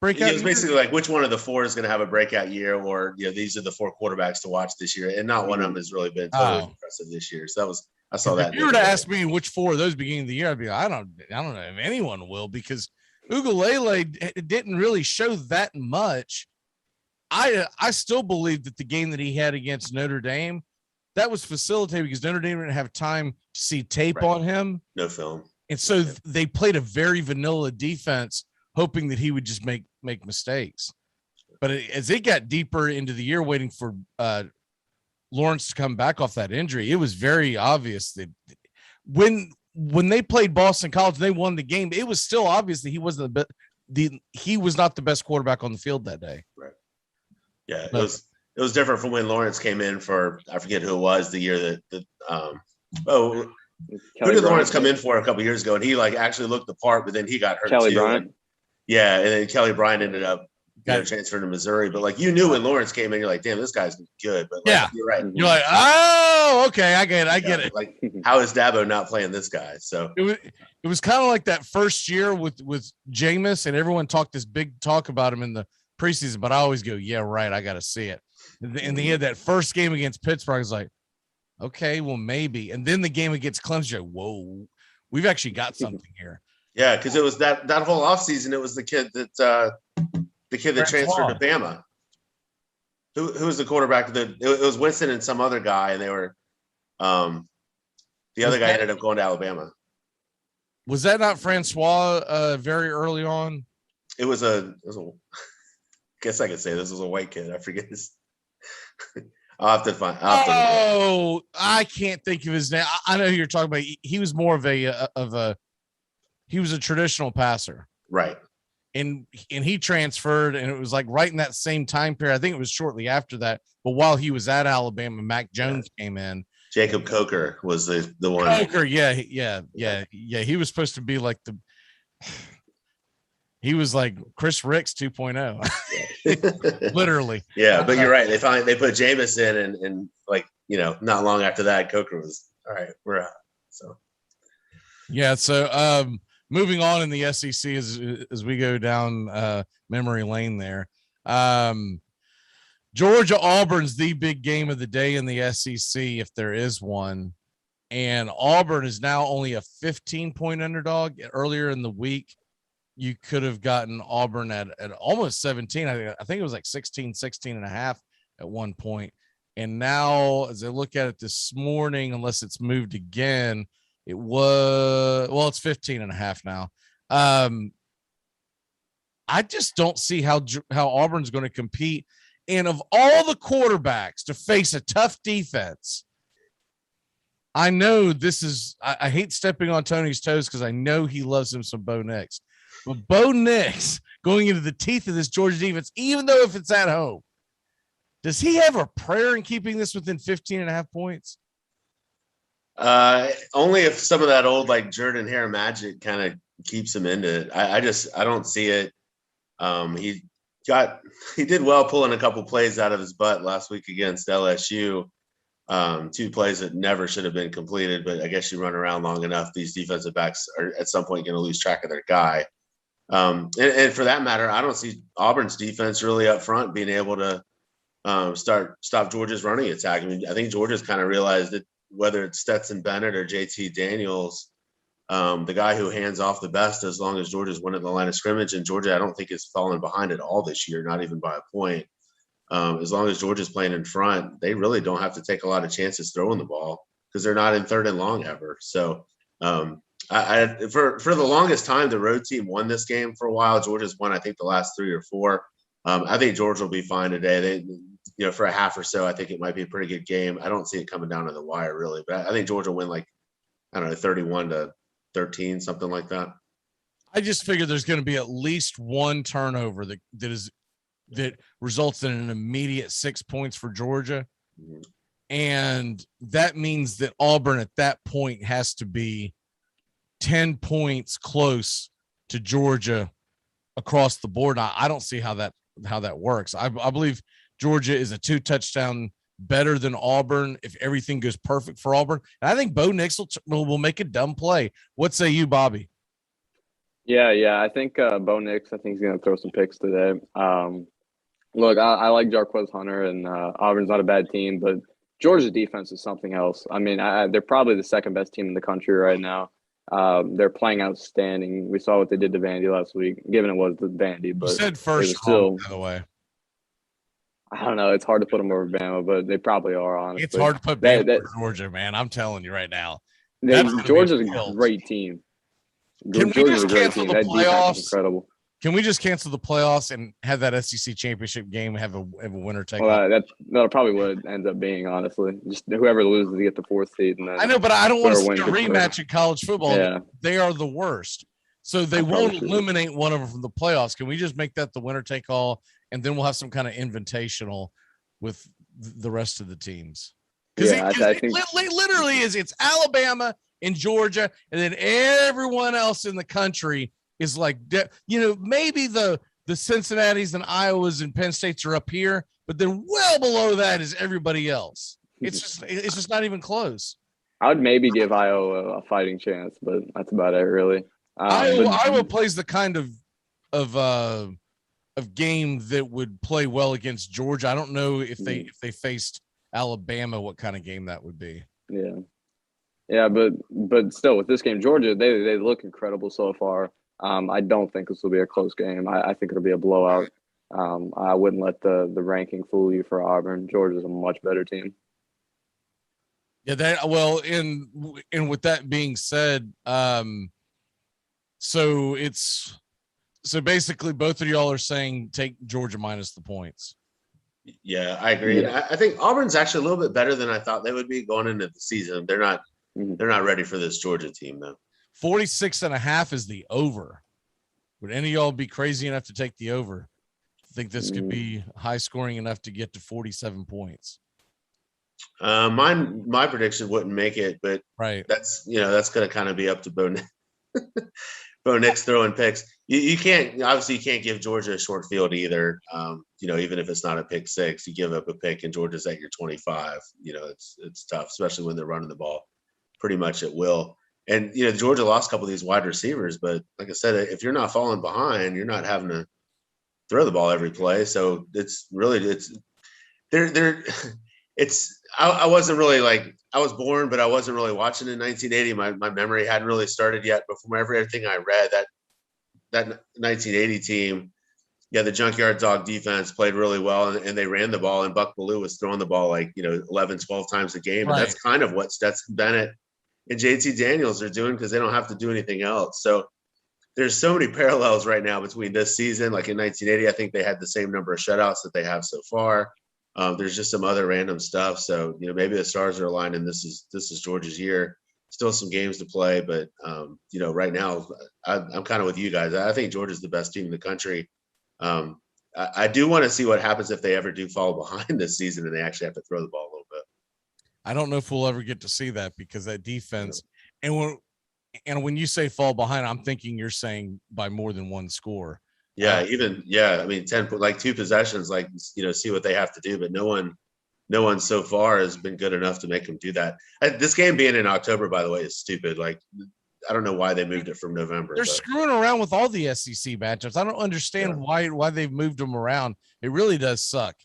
B: breakout.
L: It was basically which one of the 4 is going to have a breakout year, these are the 4 quarterbacks to watch this year, and not one of them has really been totally impressive this year. So I saw that.
B: If you were to ask me which 4 of those beginning of the year, I'd be like, I don't know if anyone will, because Ugalele didn't really show that much. I still believe that the game that he had against Notre Dame, that was facilitated because Notre Dame didn't have time to see tape on him.
L: No film.
B: And so they played a very vanilla defense, hoping that he would just make mistakes. But as it got deeper into the year, waiting for Lawrence to come back off that injury, it was very obvious that when they played Boston College, they won the game. It was still obvious that he wasn't he was not the best quarterback on the field that day.
L: Right. Yeah, it was different from when Lawrence came in for, I forget who it was, the year that who did Lawrence come in for a couple years ago, and he like actually looked the part, but then he got hurt.
K: Kelly Bryant.
L: Yeah, and then Kelly Bryant ended up transferring to Missouri. But like you knew when Lawrence came in, you're like, damn, this guy's good. But like, you're right.
B: You're like, oh, okay, I get it.
L: Like, how is Dabo not playing this guy? So
B: it was kind of like that first year with Jameis, and everyone talked this big talk about him in the preseason, but I always go, yeah, right, I got to see it. And he had that first game against Pittsburgh. I was like, okay, well, maybe. And then the game against Clemson, you're like, whoa, we've actually got something here.
L: Yeah, because it was that whole offseason, it was the kid that transferred to Bama. Who was the quarterback? It was Winston and some other guy, and they were the other guy ended up going to Alabama.
B: Was that not Francois very early on?
L: It was a I guess I could say this was a white kid. I forget his. I'll have to find.
B: I can't think of his name. I know who you're talking about. He was more of a he was a traditional passer,
L: right?
B: And he transferred, and it was like right in that same time period. I think it was shortly after that. But while he was at Alabama, Mac Jones came in.
L: Jacob Coker was the one.
B: Coker, yeah. He was supposed to be like he was like Chris Ricks 2.0, literally.
L: Yeah, but you're right. They put Jameis in, and like not long after that, Coker was all right. We're out. So
B: yeah. So moving on in the SEC as we go down memory lane there. Georgia Auburn's the big game of the day in the SEC, if there is one. And Auburn is now only a 15-point underdog. Earlier in the week, you could have gotten Auburn at almost 17. I think it was like 16 and a half at one point. And now, as I look at it this morning, unless it's moved again, it's 15 and a half now. I just don't see how Auburn's going to compete. And of all the quarterbacks to face a tough defense, I know this is, I hate stepping on Tony's toes because I know he loves him some Bo Nix. But Bo Nix going into the teeth of this Georgia defense, even though if it's at home, does he have a prayer in keeping this within 15 and a half points?
L: Only if some of that old like Jordan Hare magic kind of keeps him into it. I don't see it. He did well pulling a couple plays out of his butt last week against LSU. 2 plays that never should have been completed, but I guess you run around long enough, these defensive backs are at some point going to lose track of their guy. And for that matter, I don't see Auburn's defense really up front being able to stop Georgia's running attack. I mean, I think Georgia's kind of realized that whether it's Stetson Bennett or JT Daniels, the guy who hands off the best as long as Georgia's winning the line of scrimmage, and Georgia I don't think is falling behind at all this year, not even by a point. As long as Georgia's playing in front, they really don't have to take a lot of chances throwing the ball because they're not in 3rd and long ever. So for the longest time, the road team won this game for a while. Georgia's won, I think, the last 3 or 4. I think Georgia will be fine today. They, for a half or so, I think it might be a pretty good game. I don't see it coming down to the wire really, but I think Georgia will win 31-13, something like that.
B: I just figure there's going to be at least one turnover that results in an immediate 6 points for Georgia.
L: Mm-hmm.
B: And that means that Auburn at that point has to be 10 points close to Georgia across the board. I don't see how that works. I believe Georgia is a 2-touchdown better than Auburn if everything goes perfect for Auburn. And I think Bo Nix will make a dumb play. What say you, Bobby?
K: Yeah. I think Bo Nix, I think he's going to throw some picks today. Look, I like Jarquez Hunter, and Auburn's not a bad team, but Georgia's defense is something else. I mean, they're probably the second best team in the country right now. They're playing outstanding. We saw what they did to Vandy last week, given it was the Vandy. But
B: you said first
K: still,
B: by the way.
K: I don't know. It's hard to put them over Bama, but they probably are, honestly.
B: It's hard to put Bama over Georgia, man. I'm telling you right now.
K: Georgia's a great team. Georgia's a great team. That defense is incredible.
B: Can we just cancel the playoffs and have that SEC championship game have a winner take?
K: Well, that'll probably what it ends up being, honestly. Just whoever loses to get the 4th seed. And then
B: I know, but I don't want to see a rematch in college football.
K: Yeah.
B: They are the worst. So they won't eliminate one of them from the playoffs. Can we just make that the winner take all, and then we'll have some kind of invitational with the rest of the teams? Because it literally is. It's Alabama and Georgia, and then everyone else in the country is like, maybe the Cincinnatis and Iowas and Penn States are up here, but then well below that is everybody else. It's just not even close.
K: I would maybe give Iowa a fighting chance, but that's about it, really.
B: Iowa plays the kind of game that would play well against Georgia. I don't know if they faced Alabama, what kind of game that would be.
K: Yeah, but still, with this game, Georgia, they look incredible so far. I don't think this will be a close game. I think it'll be a blowout. I wouldn't let the ranking fool you for Auburn. Georgia's a much better team.
B: Yeah, and with that being said, so basically both of y'all are saying take Georgia minus the points.
L: Yeah, I agree. Yeah. I think Auburn's actually a little bit better than I thought they would be going into the season. They're not ready for this Georgia team though.
B: 46.5 is the over. Would any of y'all be crazy enough to take the over? Think this could be high scoring enough to get to 47 points?
L: My prediction wouldn't make it, but that's going to kind of be up to Bo Nix throwing picks. You can't give Georgia a short field either. Even if it's not a pick six, you give up a pick and Georgia's at your 25. It's tough, especially when they're running the ball pretty much at will. And Georgia lost a couple of these wide receivers, but like I said, if you're not falling behind, you're not having to throw the ball every play. So I wasn't really I was born, but I wasn't really watching in 1980. My memory hadn't really started yet. But from everything I read, that 1980 team, the Junkyard Dog defense played really well, and they ran the ball. And Buck Bellew was throwing the ball 11, 12 times a game. And that's kind of what Stetson Bennett and JT Daniels are doing because they don't have to do anything else. So there's so many parallels right now between this season. Like in 1980, I think they had the same number of shutouts that they have so far. There's just some other random stuff. So, maybe the stars are aligned and this is Georgia's year. Still some games to play, but right now I'm kind of with you guys. I think Georgia's the best team in the country. I do want to see what happens if they ever do fall behind this season and they actually have to throw the ball a little bit.
B: I don't know if we'll ever get to see that because that defense and when you say fall behind, I'm thinking you're saying by more than one score.
L: Yeah, I mean, 10, 2 possessions, see what they have to do, but no one so far has been good enough to make them do that. This game being in October, by the way, is stupid. I don't know why they moved it from November.
B: They're screwing around with all the SEC matchups. I don't understand why they've moved them around. It really does suck.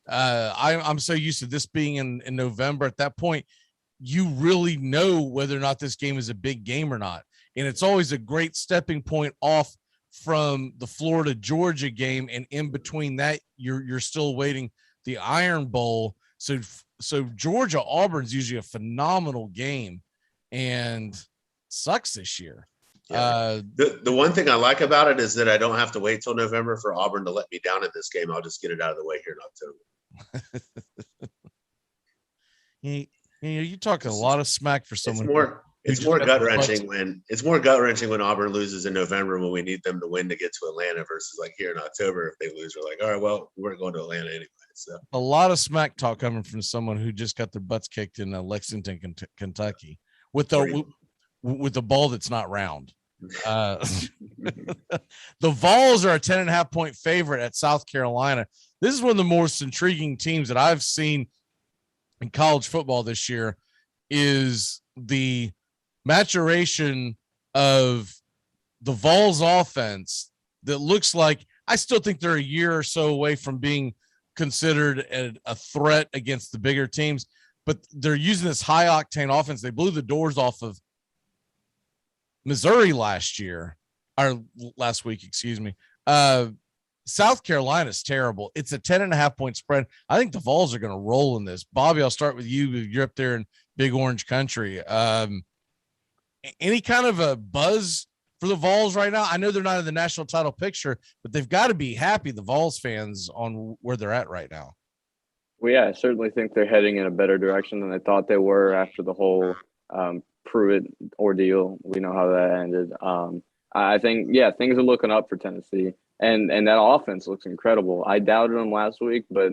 B: I'm so used to this being in November. At that point, you really know whether or not this game is a big game or not. And it's always a great stepping point off from the Florida-Georgia game. And in between that, you're still waiting the Iron Bowl. So Georgia-Auburn's usually a phenomenal game and sucks this year.
L: Yeah. The one thing I like about it is that I don't have to wait till November for Auburn to let me down in this game. I'll just get it out of the way here in October.
B: You talk a lot of smack for someone.
L: It's more gut wrenching when Auburn loses in November when we need them to win to get to Atlanta versus here in October. If they lose, we're like, all right, well, we're going to Atlanta anyway. So
B: a lot of smack talk coming from someone who just got their butts kicked in Lexington, Kentucky, with the ball that's not round. The Vols are a 10.5 point favorite at South Carolina. This is one of the most intriguing teams that I've seen in college football this year. Is the maturation of the Vols offense that looks like, I still think they're a year or so away from being considered a threat against the bigger teams, but they're using this high octane offense. They blew the doors off of Missouri last week, excuse me. South Carolina's terrible. It's a 10.5-point spread. I think the Vols are going to roll in this. Bobby, I'll start with you. You're up there in Big Orange Country. Any kind of a buzz for the Vols right now? I know they're not in the national title picture, but they've got to be happy, the Vols fans, on where they're at right now.
K: Well, yeah, I certainly think they're heading in a better direction than they thought they were after the whole Pruitt ordeal. We know how that ended. I think, yeah, things are looking up for Tennessee. And that offense looks incredible. I doubted them last week, but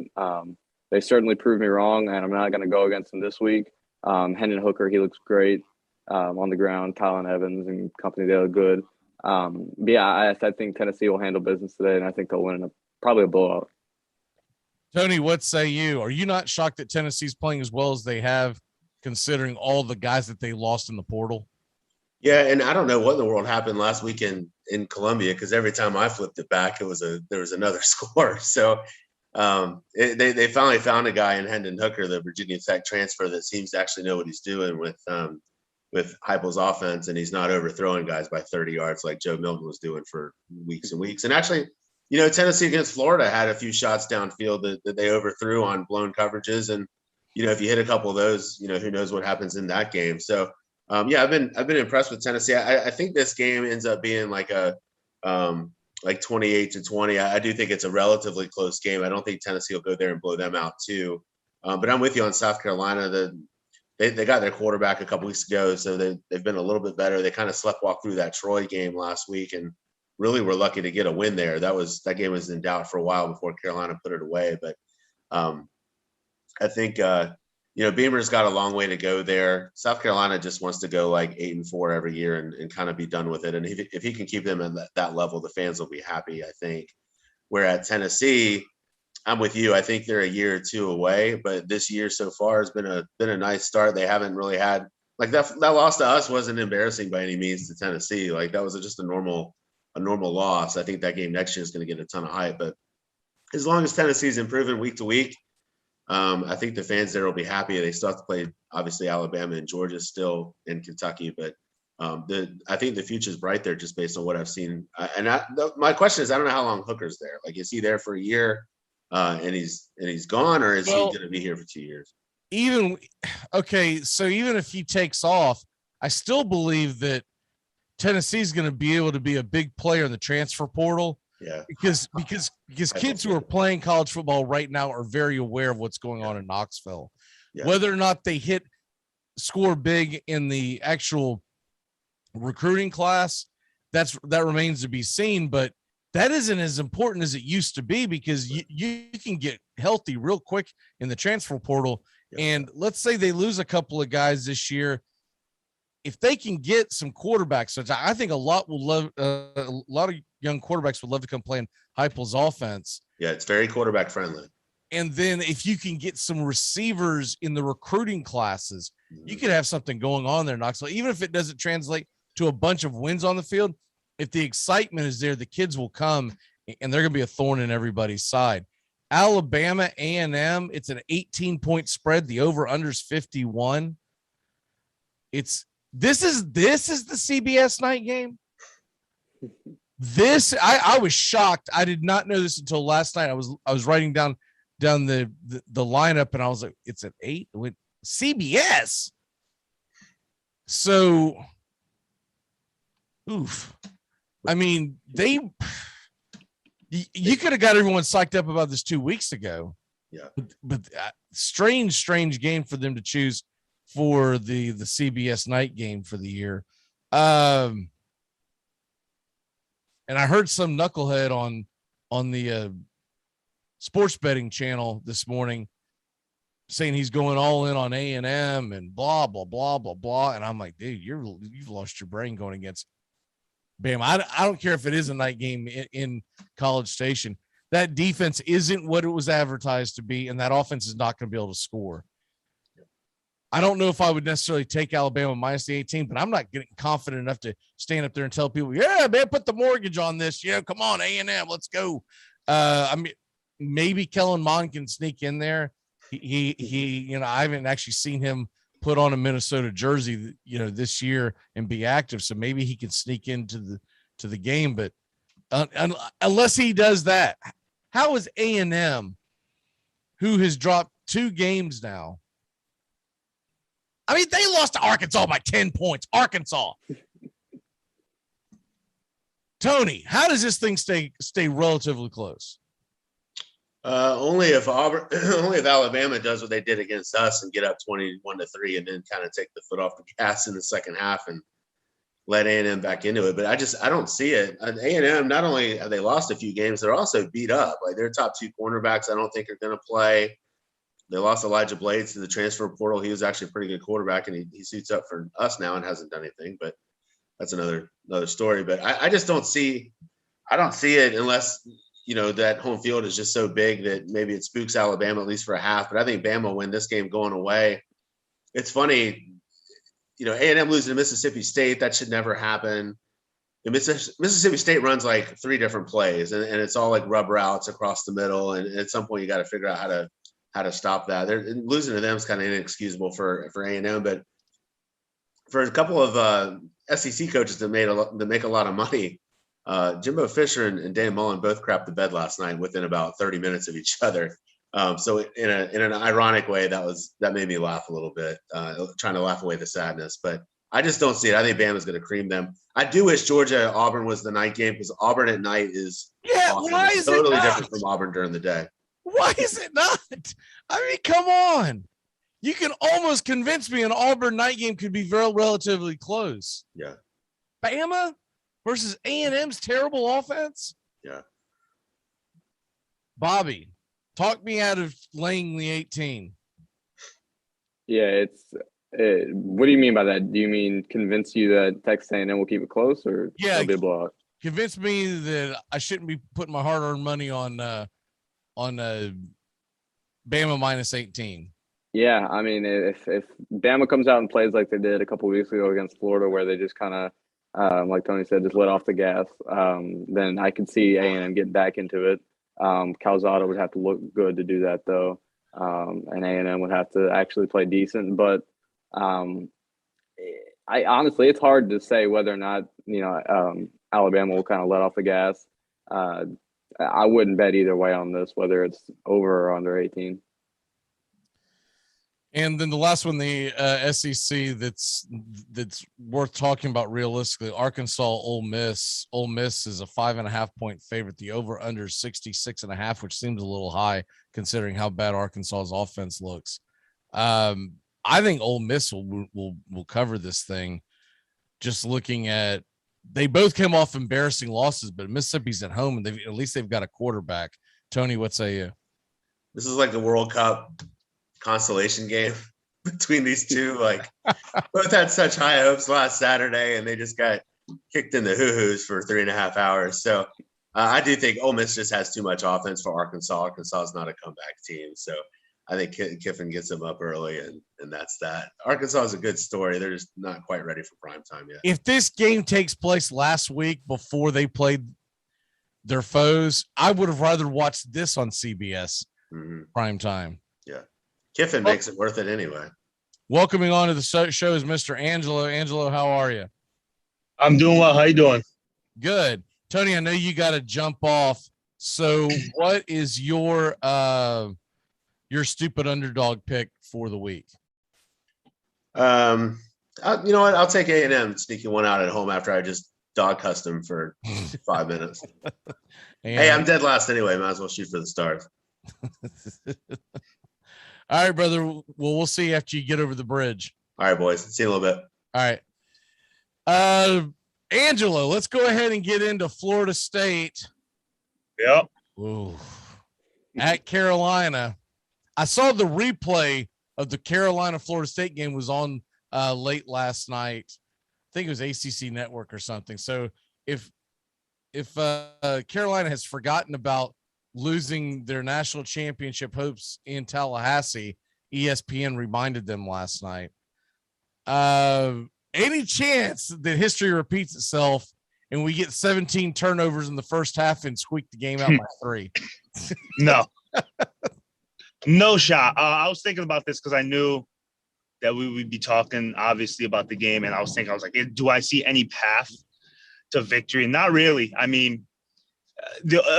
K: they certainly proved me wrong, and I'm not going to go against them this week. Hendon Hooker, he looks great on the ground. Colin Evans and company, they look good. But yeah, I think Tennessee will handle business today, and I think they'll win probably a blowout.
B: Tony, what say you? Are you not shocked that Tennessee's playing as well as they have, considering all the guys that they lost in the portal?
L: Yeah, and I don't know what in the world happened last week in Columbia, because every time I flipped it back, there was another score. So they finally found a guy in Hendon Hooker, the Virginia Tech transfer, that seems to actually know what he's doing with Heupel's offense, and he's not overthrowing guys by 30 yards like Joe Milton was doing for weeks and weeks. And actually, Tennessee against Florida had a few shots downfield that they overthrew on blown coverages, and if you hit a couple of those, who knows what happens in that game. So. Yeah, I've been impressed with Tennessee. I think this game ends up being like 28-20. I do think it's a relatively close game. I don't think Tennessee will go there and blow them out too. But I'm with you on South Carolina. They got their quarterback a couple weeks ago, so they've been a little bit better. They kind of sleptwalked through that Troy game last week, and really were lucky to get a win there. That game was in doubt for a while before Carolina put it away. But I think. Beamer's got a long way to go there. South Carolina just wants to go like 8-4 every year and kind of be done with it. And if he can keep them at that level, the fans will be happy, I think. Where at Tennessee, I'm with you. I think they're a year or two away, but this year so far has been a nice start. They haven't really had like that loss to us wasn't embarrassing by any means to Tennessee. Like that was just a normal loss. I think that game next year is going to get a ton of hype, but as long as Tennessee's improving week to week, I think the fans there will be happy. They still have to play, obviously, Alabama and Georgia still in Kentucky, but I think the future is bright there just based on what I've seen. My question is, I don't know how long Hooker's there. Like, is he there for a year and he's gone, or is he going to be here for 2 years?
B: So even if he takes off, I still believe that Tennessee's going to be able to be a big player in the transfer portal.
L: Yeah,
B: because kids who are playing college football right now are very aware of what's going on in Knoxville. Yeah. Whether or not they score big in the actual recruiting class, that remains to be seen. But that isn't as important as it used to be, because you can get healthy real quick in the transfer portal. Yeah. And let's say they lose a couple of guys this year. If they can get some quarterbacks, which I think a lot of young quarterbacks would love to come play in Heupel's offense.
L: Yeah, it's very quarterback friendly.
B: And then if you can get some receivers in the recruiting classes, you could have something going on there in Knoxville. Even if it doesn't translate to a bunch of wins on the field, if the excitement is there, the kids will come, and they're going to be a thorn in everybody's side. Alabama A&M, it's an 18-point spread. The over-under is 51. This is the CBS night game. I was shocked. I did not know this until last night. I was writing down the lineup, and I was like, it's at 8 with CBS. So, oof. I mean, you could have got everyone psyched up about this 2 weeks ago.
L: Yeah,
B: but strange game for them to choose for the CBS night game for the year. And I heard some knucklehead on the sports betting channel this morning saying he's going all in on A&M and blah, blah, blah, blah, blah. And I'm like, dude, you've lost your brain going against Bama. I don't care if it is a night game in College Station. That defense isn't what it was advertised to be, and that offense is not going to be able to score. I don't know if I would necessarily take Alabama minus the 18, but I'm not getting confident enough to stand up there and tell people, yeah, man, put the mortgage on this. Come on, A&M, let's go. I mean, maybe Kellen Mond can sneak in there. he I haven't actually seen him put on a Minnesota jersey, this year and be active. So maybe he can sneak into the game. But unless he does that, how is A&M, who has dropped 2 games now? I mean, they lost to Arkansas by 10 points. Arkansas. Tony, how does this thing stay relatively close?
L: Only if Alabama does what they did against us and get up 21-3, and then kind of take the foot off the gas in the second half and let A&M back into it. But I don't see it. A&M, not only have they lost a few games, they're also beat up. Like, their top 2 cornerbacks, I don't think are going to play. They lost Elijah Blades to the transfer portal. He was actually a pretty good quarterback, and he suits up for us now and hasn't done anything. But that's another story. But I just don't see it unless that home field is just so big that maybe it spooks Alabama at least for a half. But I think Bama will win this game going away. It's funny, A&M losing to Mississippi State, that should never happen. Mississippi State runs like 3 different plays, and it's all like rub routes across the middle. And at some point, you got to figure out how to stop that. Losing to them is kind of inexcusable for A&M, but for a couple of SEC coaches that make a lot of money, Jimbo Fisher and Dan Mullen both crapped the bed last night within about 30 minutes of each other. So in an ironic way, that made me laugh a little bit, trying to laugh away the sadness. But I just don't see it. I think Bama's going to cream them. I do wish Georgia Auburn was the night game, because Auburn at night is awesome.
B: Why is
L: totally
B: it
L: different from Auburn during the day.
B: Why is it not? I mean, come on. You can almost convince me an Auburn night game could be very relatively close.
L: Yeah.
B: Bama versus A&M's terrible offense?
L: Yeah.
B: Bobby, talk me out of laying the 18.
K: Yeah, what do you mean by that? Do you mean convince you that Texas A&M will keep it close, or it'll be a blowout?
B: Convince me that I shouldn't be putting my hard-earned money on Bama minus 18.
K: Yeah, I mean, if Bama comes out and plays like they did a couple of weeks ago against Florida, where they just kind of, like Tony said, just let off the gas, then I could see A&M getting back into it. Calzada would have to look good to do that, though, and A&M would have to actually play decent. But I honestly, it's hard to say whether or not Alabama will kind of let off the gas. I wouldn't bet either way on this, whether it's over or under 18.
B: And then the last one, the SEC, that's worth talking about realistically, Arkansas, Ole Miss. Ole Miss is a 5.5-point favorite. The over under 66.5, which seems a little high considering how bad Arkansas's offense looks. I think Ole Miss will cover this thing. Just looking at, they both came off embarrassing losses, but Mississippi's at home, and at least they've got a quarterback. Tony, what say you?
L: This is like the World Cup consolation game between these two. Like, both had such high hopes last Saturday, and they just got kicked in the hoo-hoos for 3.5 hours. So I do think Ole Miss just has too much offense for Arkansas. Arkansas is not a comeback team. So I think Kiffin gets them up early, and that's that. Arkansas is a good story. They're just not quite ready for prime time yet.
B: If this game takes place last week before they played their foes, I would have rather watched this on CBS prime time.
L: Yeah. Kiffin makes it worth it anyway.
B: Welcoming on to the show is Mr. Angelo. Angelo, how are you?
M: I'm doing well. How you doing?
B: Good. Tony, I know you got to jump off. So what is your stupid underdog pick for the week?
L: You know what? I'll take A&M sneaking one out at home after I just dog cussed them for 5 minutes. Hey, I'm dead last anyway. Might as well shoot for the stars.
B: All right, brother. Well, we'll see after you get over the bridge.
L: All right, boys. See you in a little bit.
B: All right. Angelo, let's go ahead and get into Florida State.
M: Yep.
B: Ooh. At Carolina. I saw the replay of the Carolina-Florida State game was on late last night. I think it was ACC Network or something. So if Carolina has forgotten about losing their national championship hopes in Tallahassee, ESPN reminded them last night. Any chance that history repeats itself and we get 17 turnovers in the first half and squeak the game out by 3?
M: No. No shot. I was thinking about this because I knew that we would be talking obviously about the game, and I was like, do I see any path to victory? Not really. I mean,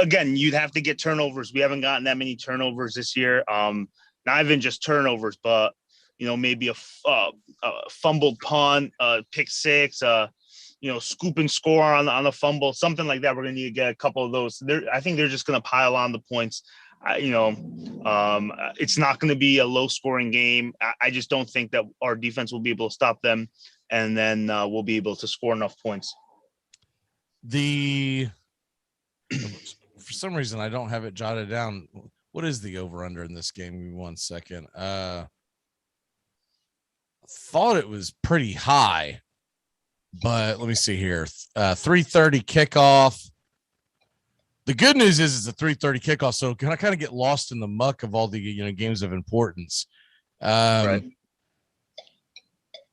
M: again, you'd have to get turnovers. We haven't gotten that many turnovers this year. Not even just turnovers, but maybe a fumbled punt, pick six, scoop and score on a fumble, something like that. We're going to need to get a couple of those. I think they're just going to pile on the points. It's not going to be a low scoring game. I just don't think that our defense will be able to stop them, and then we'll be able to score enough points.
B: For some reason, I don't have it jotted down. What is the over under in this game? Give me 1 second. Thought it was pretty high, but let me see here. 3:30 kickoff. The good news is it's a 3:30 kickoff, so can I kind of get lost in the muck of all the games of importance?
M: Right.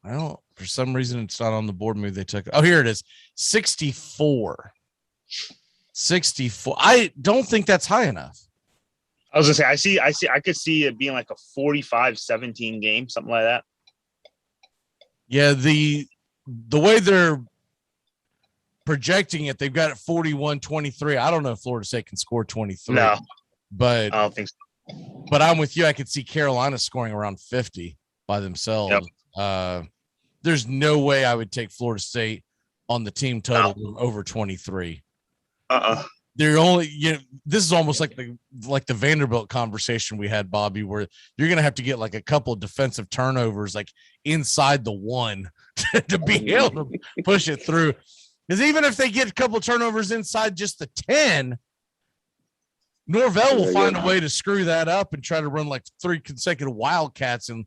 B: I don't. For some reason, it's not on the board. Maybe they took it. Oh, here it is. 64. 64. I don't think that's high enough.
M: I was gonna say, I could see it being like a 45-17 game, something like that.
B: Yeah, the way they're projecting it, they've got it 41-23. I don't know if Florida State can score 23.
M: No,
B: but
M: I don't think so.
B: But I'm with you. I could see Carolina scoring around 50 by themselves. Yep. There's no way I would take Florida State on the team total over 23. They're only, this is almost like the Vanderbilt conversation we had, Bobby, where you're going to have to get like a couple of defensive turnovers, like inside the one to be able to push it through. Because even if they get a couple of turnovers inside just the 10, Norvell will find a way to screw that up and try to run like 3 consecutive Wildcats, and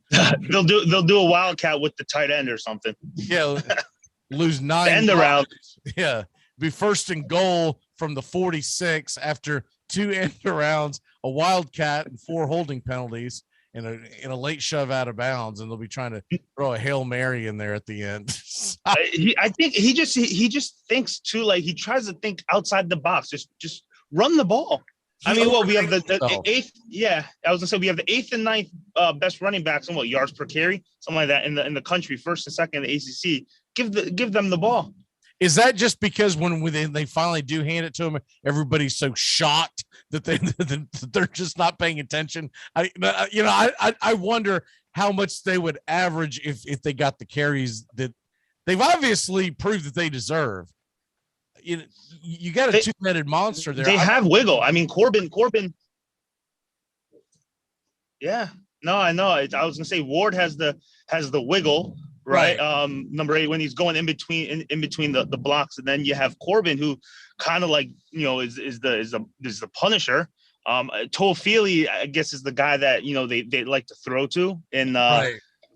M: they'll do a Wildcat with the tight end or something.
B: Yeah, lose 9
M: end around.
B: Yeah, be first and goal from the 46 after 2 end arounds, a Wildcat, and 4 holding penalties, and a late shove out of bounds, and they'll be trying to throw a Hail Mary in there at the end.
M: I think he just thinks too, like he tries to think outside the box. Just run the ball. I mean, we have the 8th. Yeah, I was gonna say we have the 8th and 9th best running backs in yards per carry, something like that in the country, first and second in the ACC. Give them the ball.
B: Is that just because when they finally do hand it to them, everybody's so shocked that they're just not paying attention? I wonder how much they would average if they got the carries that they've obviously proved that they deserve. You got a two-headed monster there.
M: They have wiggle. I mean, Corbin. Yeah, no, I know. I was gonna say Ward has the wiggle, right? Number 8 when he's going in between the blocks, and then you have Corbin, who kind of like is the punisher. Toafili, I guess, is the guy that they like to throw to in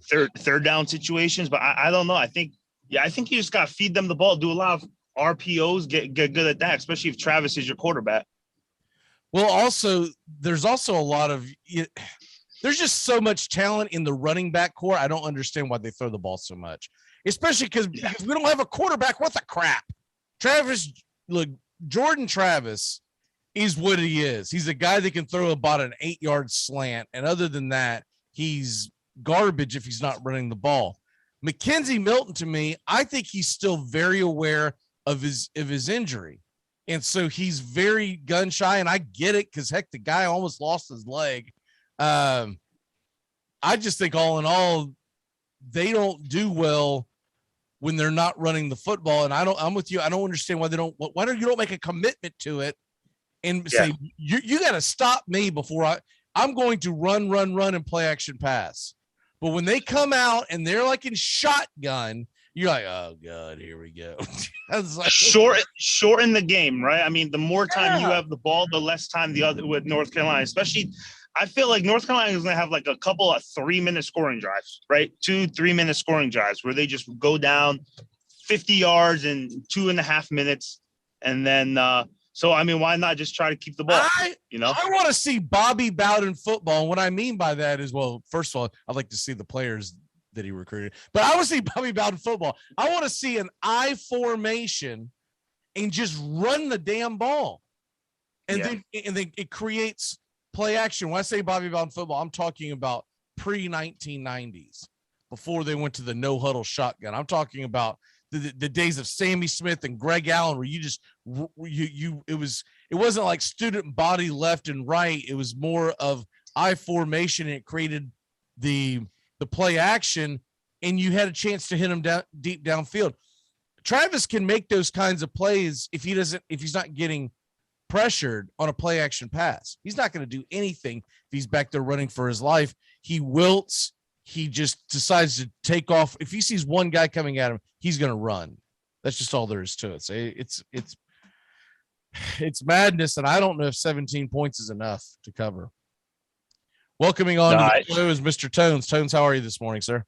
M: third down situations. But I don't know. I think you just got to feed them the ball, do a lot of RPOs, get good at that, especially if Travis is your quarterback.
B: Well, there's also a lot of there's just so much talent in the running back core. I don't understand why they throw the ball so much, especially because we don't have a quarterback worth a crap. Jordan Travis is what he is. He's a guy that can throw about an 8-yard slant, and other than that, he's garbage if he's not running the ball. Mackenzie Milton, to me, I think he's still very aware of his injury, and so he's very gun shy, and I get it because heck, the guy almost lost his leg. I just think all in all, they don't do well when they're not running the football, and I'm with you. I don't understand why why don't you make a commitment to it and say you got to stop me before I'm going to run and play action pass. But when they come out and they're like in shotgun, you're like, oh God, here we go.
M: Shorten the game, right? I mean, the more time you have the ball, the less time the other with North Carolina. Especially, I feel like North Carolina is going to have like a couple of 3-minute scoring drives, right? 2-3-minute scoring drives where they just go down 50 yards in 2.5 minutes, and then so I mean, why not just try to keep the ball? I
B: want to see Bobby Bowden football. And what I mean by that is, well, first of all, I'd like to see the players that he recruited, but I want to see Bobby Bowden football. I want to see an I formation and just run the damn ball. And then it creates play action. When I say Bobby Bowden football, I'm talking about pre-1990s, before they went to the no huddle shotgun. I'm talking about the days of Sammy Smith and Greg Allen, where it wasn't like student body left and right. It was more of I formation, and it created the play action, and you had a chance to hit him down deep downfield. Travis can make those kinds of plays if he's not getting pressured on a play action pass. He's not going to do anything if he's back there running for his life. He wilts. He just decides to take off. If he sees one guy coming at him, he's going to run. That's just all there is to it. So it's madness, and I don't know if 17 points is enough to cover. Welcoming on to the show is Mr. Tones. Tones, how are you this morning, sir?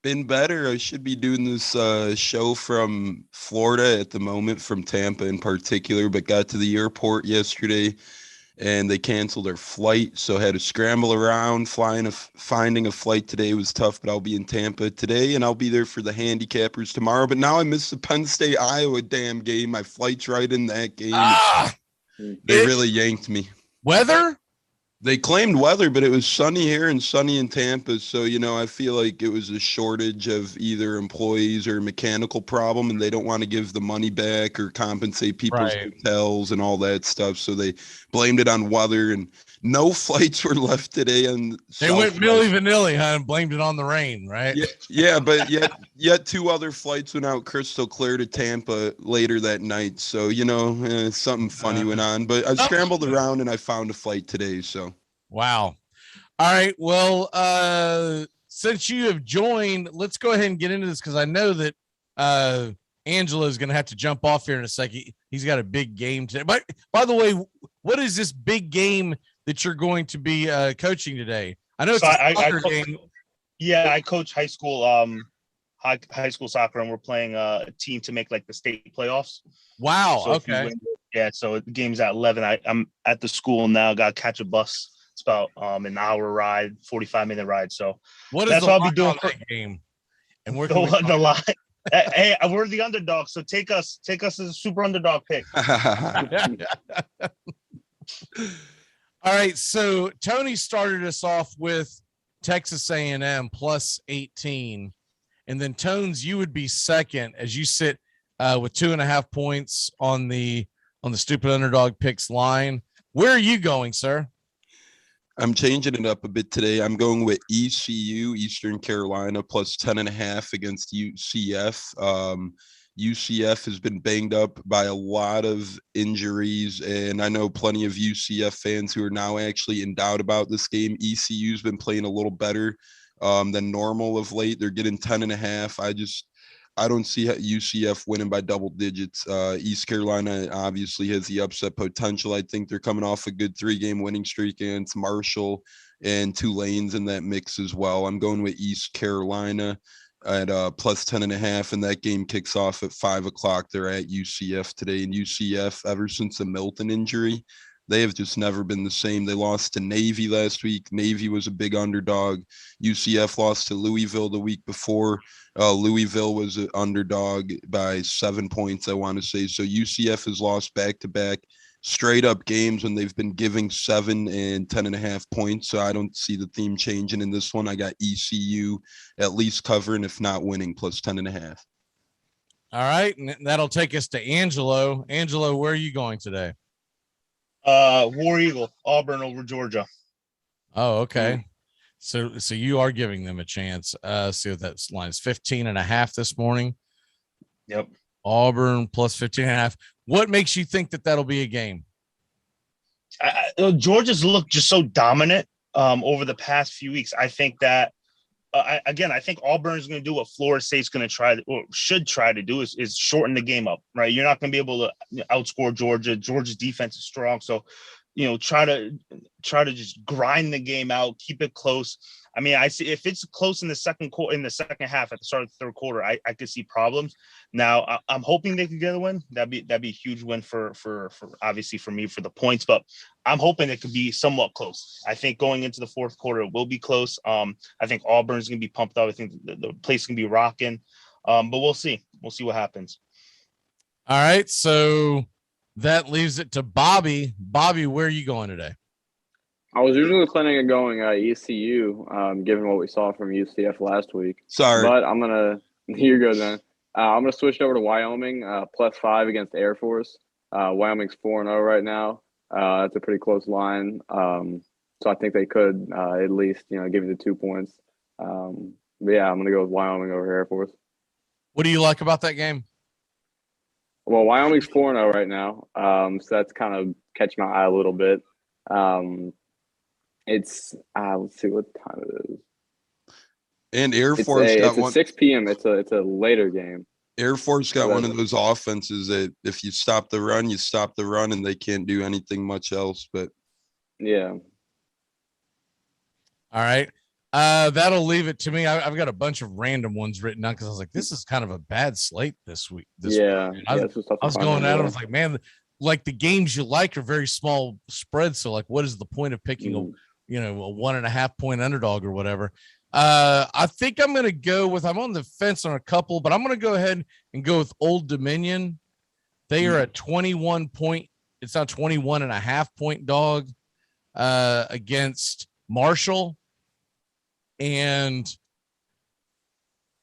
N: Been better. I should be doing this show from Florida at the moment, from Tampa in particular, but got to the airport yesterday and they canceled our flight, so had to scramble around. Finding a flight today was tough, but I'll be in Tampa today, and I'll be there for the handicappers tomorrow. But now I missed the Penn State Iowa damn game. My flight's right in that game. They really yanked me.
B: Weather?
N: They claimed weather, but it was sunny here and sunny in Tampa. So, I feel like it was a shortage of either employees or a mechanical problem, and they don't want to give the money back or compensate people's hotels and all that stuff. So they blamed it on weather, and no flights were left today. And
B: they went Milli Vanilli, huh, and blamed it on the rain, right?
N: Yeah, but yet two other flights went out crystal clear to Tampa later that night. So, something funny went on. But I scrambled around and I found a flight today. So.
B: Wow. All right. Well, since you have joined, let's go ahead and get into this, because I know that Angelo is going to have to jump off here in a second. He's got a big game today. But by the way, what is this big game that you're going to be coaching today? I know it's a soccer game.
M: Yeah, I coach high school high school soccer, and we're playing a team to make like the state playoffs.
B: Wow.
M: So
B: okay.
M: So the game's at 11. I'm at the school now. Got to catch a bus. It's about an hour ride, 45-minute ride. So
B: that's what I'll be doing for that game. And we're
M: the line. Hey, we're the underdog, so take us as a super underdog pick.
B: All right, so Tony started us off with Texas A&M plus 18, and then Tones, you would be second as you sit with 2.5 points on the stupid underdog picks line. Where are you going, sir?
N: I'm changing it up a bit today. I'm going with ECU, Eastern Carolina, plus 10.5 against UCF. UCF has been banged up by a lot of injuries, and I know plenty of UCF fans who are now actually in doubt about this game. ECU's been playing a little better than normal of late. They're getting 10.5. I don't see UCF winning by double digits. East Carolina obviously has the upset potential. I think they're coming off a good 3-game winning streak against Marshall and Tulane's in that mix as well. I'm going with East Carolina at plus 10.5, and that game kicks off at 5 o'clock. They're at UCF today, and UCF, ever since the Milton injury, they have just never been the same. They lost to Navy last week. Navy was a big underdog. UCF lost to Louisville the week before. Louisville was an underdog by 7 points, I want to say. So UCF has lost back-to-back straight up games when they've been giving 7 and 10.5 points. So I don't see the theme changing in this one. I got ECU at least covering, if not winning, plus 10.5.
B: All right. And that'll take us to Angelo. Angelo, where are you going today?
M: War Eagle, Auburn over Georgia.
B: Oh, okay. So you are giving them a chance. See what that line is. 15.5 this morning.
M: Yep.
B: Auburn plus 15.5. What makes you think that that'll be a game?
M: Georgia's looked just so dominant over the past few weeks. I think that I think Auburn is going to do what Florida State's going to try or should try to do is shorten the game up, right? You're not going to be able to outscore Georgia. Georgia's defense is strong. So, try to just grind the game out, keep it close. I mean, I see if it's close in the second half at the start of the third quarter, I could see problems. Now, I'm hoping they could get a win. That'd be a huge win for obviously for me for the points, but I'm hoping it could be somewhat close. I think going into the fourth quarter, it will be close. I think Auburn's going to be pumped up. I think the place can be rocking, but we'll see. We'll see what happens.
B: All right, so that leaves it to Bobby. Bobby, where are you going today?
K: I was originally planning on going ECU, given what we saw from UCF last week.
N: Sorry.
K: But I'm going to – you're good, man. I'm going to switch over to Wyoming, +5 against Air Force. Wyoming's 4-0 right now. That's a pretty close line. So I think they could at least, give you the 2 points. But, yeah, I'm going to go with Wyoming over Air Force.
B: What do you like about that game?
K: Well, Wyoming's 4-0 right now. So that's kind of catch my eye a little bit. It's let's see what time it is.
N: And Air Force got
K: it's 6 p.m. It's a later game.
N: Air Force got one of those offenses that if you stop the run, you stop the run, and they can't do anything much else. But
K: yeah.
B: All right. That'll leave it to me. I've got a bunch of random ones written down because I was like, this is kind of a bad slate this week. I was going at it. I was like, man, like the games you like are very small spreads. So like, what is the point of picking a 1.5 point underdog or whatever? I think I'm going to go with, I'm on the fence on a couple, but I'm going to go ahead and go with Old Dominion. They are at 21 point. It's not 21.5 point dog, against Marshall. And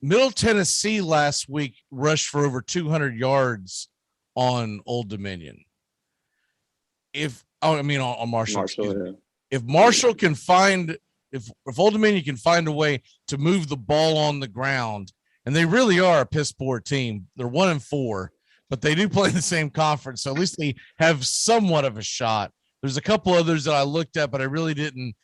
B: Middle Tennessee last week rushed for over 200 yards on Old Dominion. On Marshall.
K: Yeah.
B: If Marshall can find, if Old Dominion can find a way to move the ball on the ground, and they really are a piss poor team. They're 1-4, but they do play in the same conference, so at least they have somewhat of a shot. There's a couple others that I looked at, but I really didn't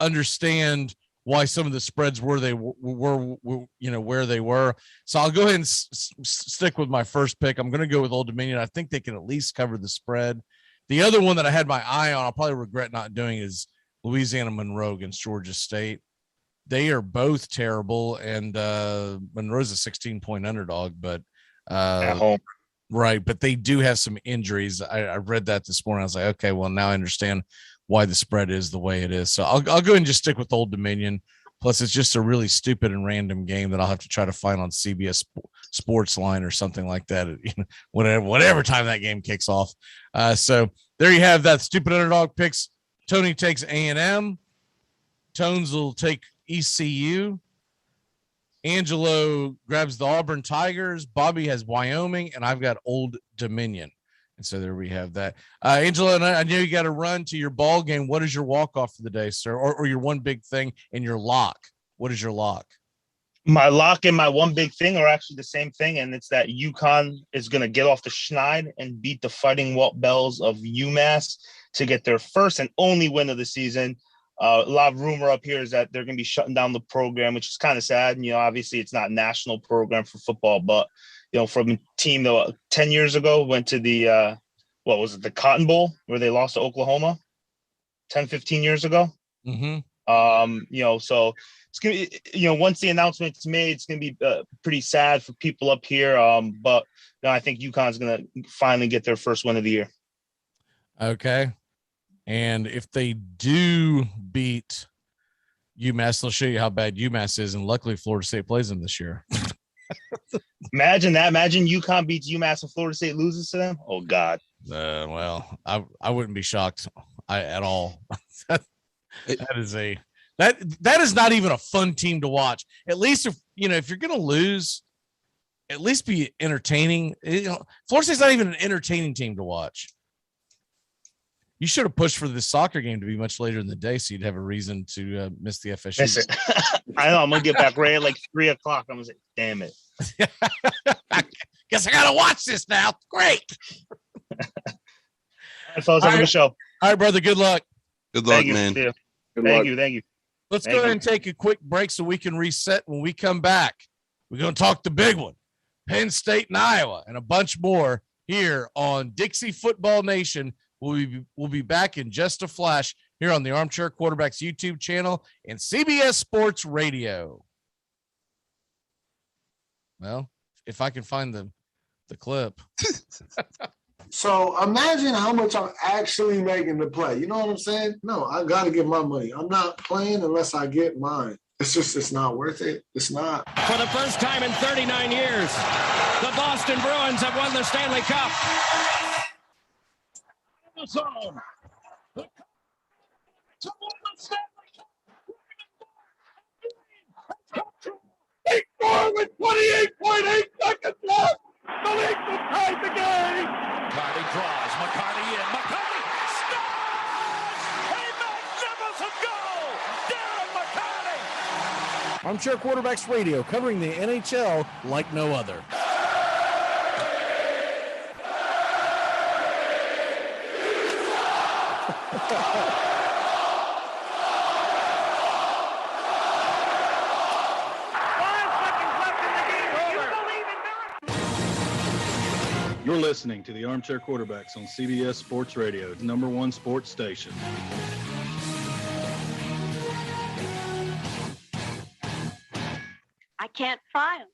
B: understand why some of the spreads were where they were. So I'll go ahead and stick with my first pick. I'm going to go with Old Dominion. I think they can at least cover the spread. The other one that I had my eye on, I'll probably regret not doing, is Louisiana Monroe against Georgia State. They are both terrible, and Monroe's a 16-point underdog, but
M: at home.
B: Right, but they do have some injuries. I read that this morning. I was like, okay, well, now I understand why the spread is the way it is. So I'll go ahead and just stick with Old Dominion. Plus, it's just a really stupid and random game that I'll have to try to find on CBS Sports Line or something like that, whatever time that game kicks off. So there you have that. Stupid underdog picks. Tony takes A&M. Tones will take ECU. Angelo grabs the Auburn Tigers. Bobby has Wyoming, and I've got Old Dominion. And so there we have that. Angelo, I know you got to run to your ball game. What is your walk-off for the day, sir? Or your one big thing and your lock? What is your lock?
M: My lock and my one big thing are actually the same thing, and it's that UConn is going to get off the schneid and beat the Fighting Bells of UMass to get their first and only win of the season. A lot of rumor up here is that they're going to be shutting down the program, which is kind of sad. And, obviously it's not a national program for football, but, from a team that 10 years ago went to the, the Cotton Bowl, where they lost to Oklahoma 10, 15 years ago.
B: Mm-hmm.
M: So it's going to be, once the announcement's made, it's going to be pretty sad for people up here. But I think UConn's going to finally get their first win of the year.
B: Okay. And if they do beat UMass, they'll show you how bad UMass is. And luckily, Florida State plays them this year.
M: Imagine that. Imagine UConn beats UMass and Florida State loses to them. Oh, God.
B: Well, I wouldn't be shocked at all. that is not even a fun team to watch. At least if you're going to lose, at least be entertaining. Florida State's not even an entertaining team to watch. You should have pushed for this soccer game to be much later in the day, so you'd have a reason to miss the FSU.
M: Miss it. I know. I'm gonna get back right at like 3:00. I'm gonna say, "Damn it!"
B: Guess I gotta watch this now. Great.
M: All right, fellas, have a good show.
B: All right, brother. Good luck.
N: Good luck, man.
M: Thank you.
B: Let's go ahead and take a quick break so we can reset. When we come back, we're gonna talk the big one: Penn State and Iowa, and a bunch more here on Dixie Football Nation. We'll be back in just a flash here on the Armchair Quarterbacks YouTube channel and CBS Sports Radio. Well, if I can find the clip.
O: So imagine how much I'm actually making to play. You know what I'm saying? No, I got to get my money. I'm not playing unless I get mine. It's not worth it. It's not.
P: For the first time in 39 years, the Boston Bruins have won the Stanley Cup. the zone. To with 28.8 seconds left. The Leafs have tied the game. McCarty draws. McCarty in. McCarty scores! A magnificent goal. Darren McCarty.
B: Armchair Quarterbacks Radio, covering the NHL like no other.
Q: You're listening to the Armchair Quarterbacks on CBS Sports Radio, #1 sports station.
R: I can't file.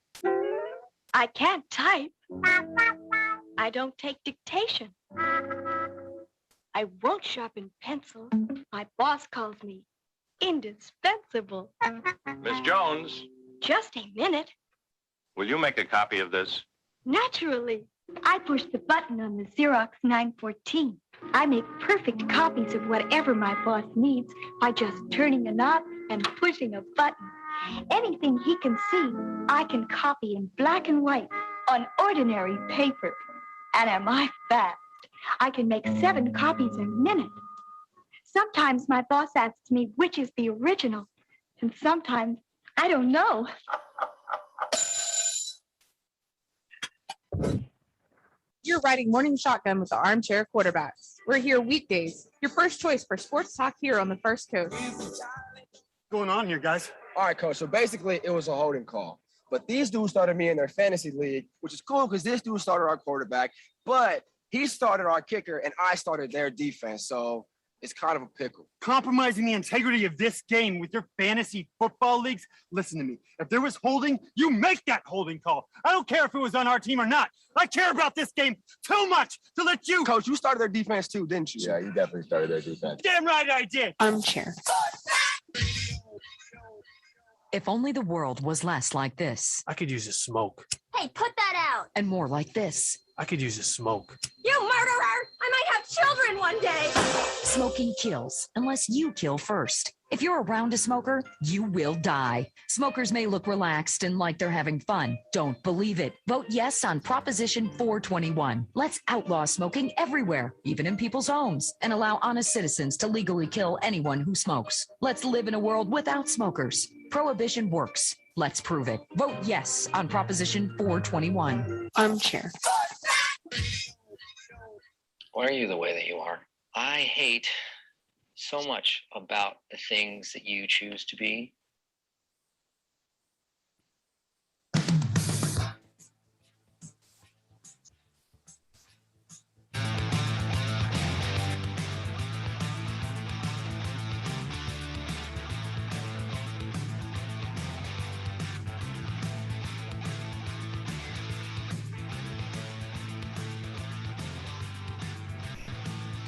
R: I can't type. I don't take dictation. I won't sharpen pencil. My boss calls me indispensable.
S: Miss Jones,
R: Just a minute.
S: will you make a copy of this?
R: Naturally. I push the button on the Xerox 914. I make perfect copies of whatever my boss needs by just turning a knob and pushing a button. Anything he can see, I can copy in black and white on ordinary paper. And am I fast? I can make 7 copies a minute. Sometimes my boss asks me which is the original, and sometimes I don't know.
T: You're riding Morning Shotgun with the Armchair Quarterbacks. We're here weekdays, your first choice for sports talk here on the First Coast.
U: What's going on here, guys? All right, Coach. So basically, it was a holding call. But these dudes started me in their fantasy league, which is cool because this dude started our quarterback, but he started our kicker, and I started their defense. So it's kind of a pickle.
V: Compromising the integrity of this game with your fantasy football leagues? Listen to me. If there was holding, you make that holding call. I don't care if it was on our team or not. I care about this game too much to let you.
U: Coach, you started their defense too, didn't you?
S: Yeah, you definitely started their defense.
V: Damn right I did.
T: Armchair.
W: If only the world was less like this.
X: I could use a smoke.
R: Hey, put that out.
W: And more like this.
X: I could use a smoke.
R: You murderer! I might have children one day.
W: Smoking kills, unless you kill first. If you're around a smoker, you will die. Smokers may look relaxed and like they're having fun. Don't believe it. Vote yes on Proposition 421. Let's outlaw smoking everywhere, even in people's homes, and allow honest citizens to legally kill anyone who smokes. Let's live in a world without smokers. Prohibition works. Let's prove it. Vote yes on Proposition 421.
T: Armchair.
Y: Why are you the way that you are? I hate so much about the things that you choose to be.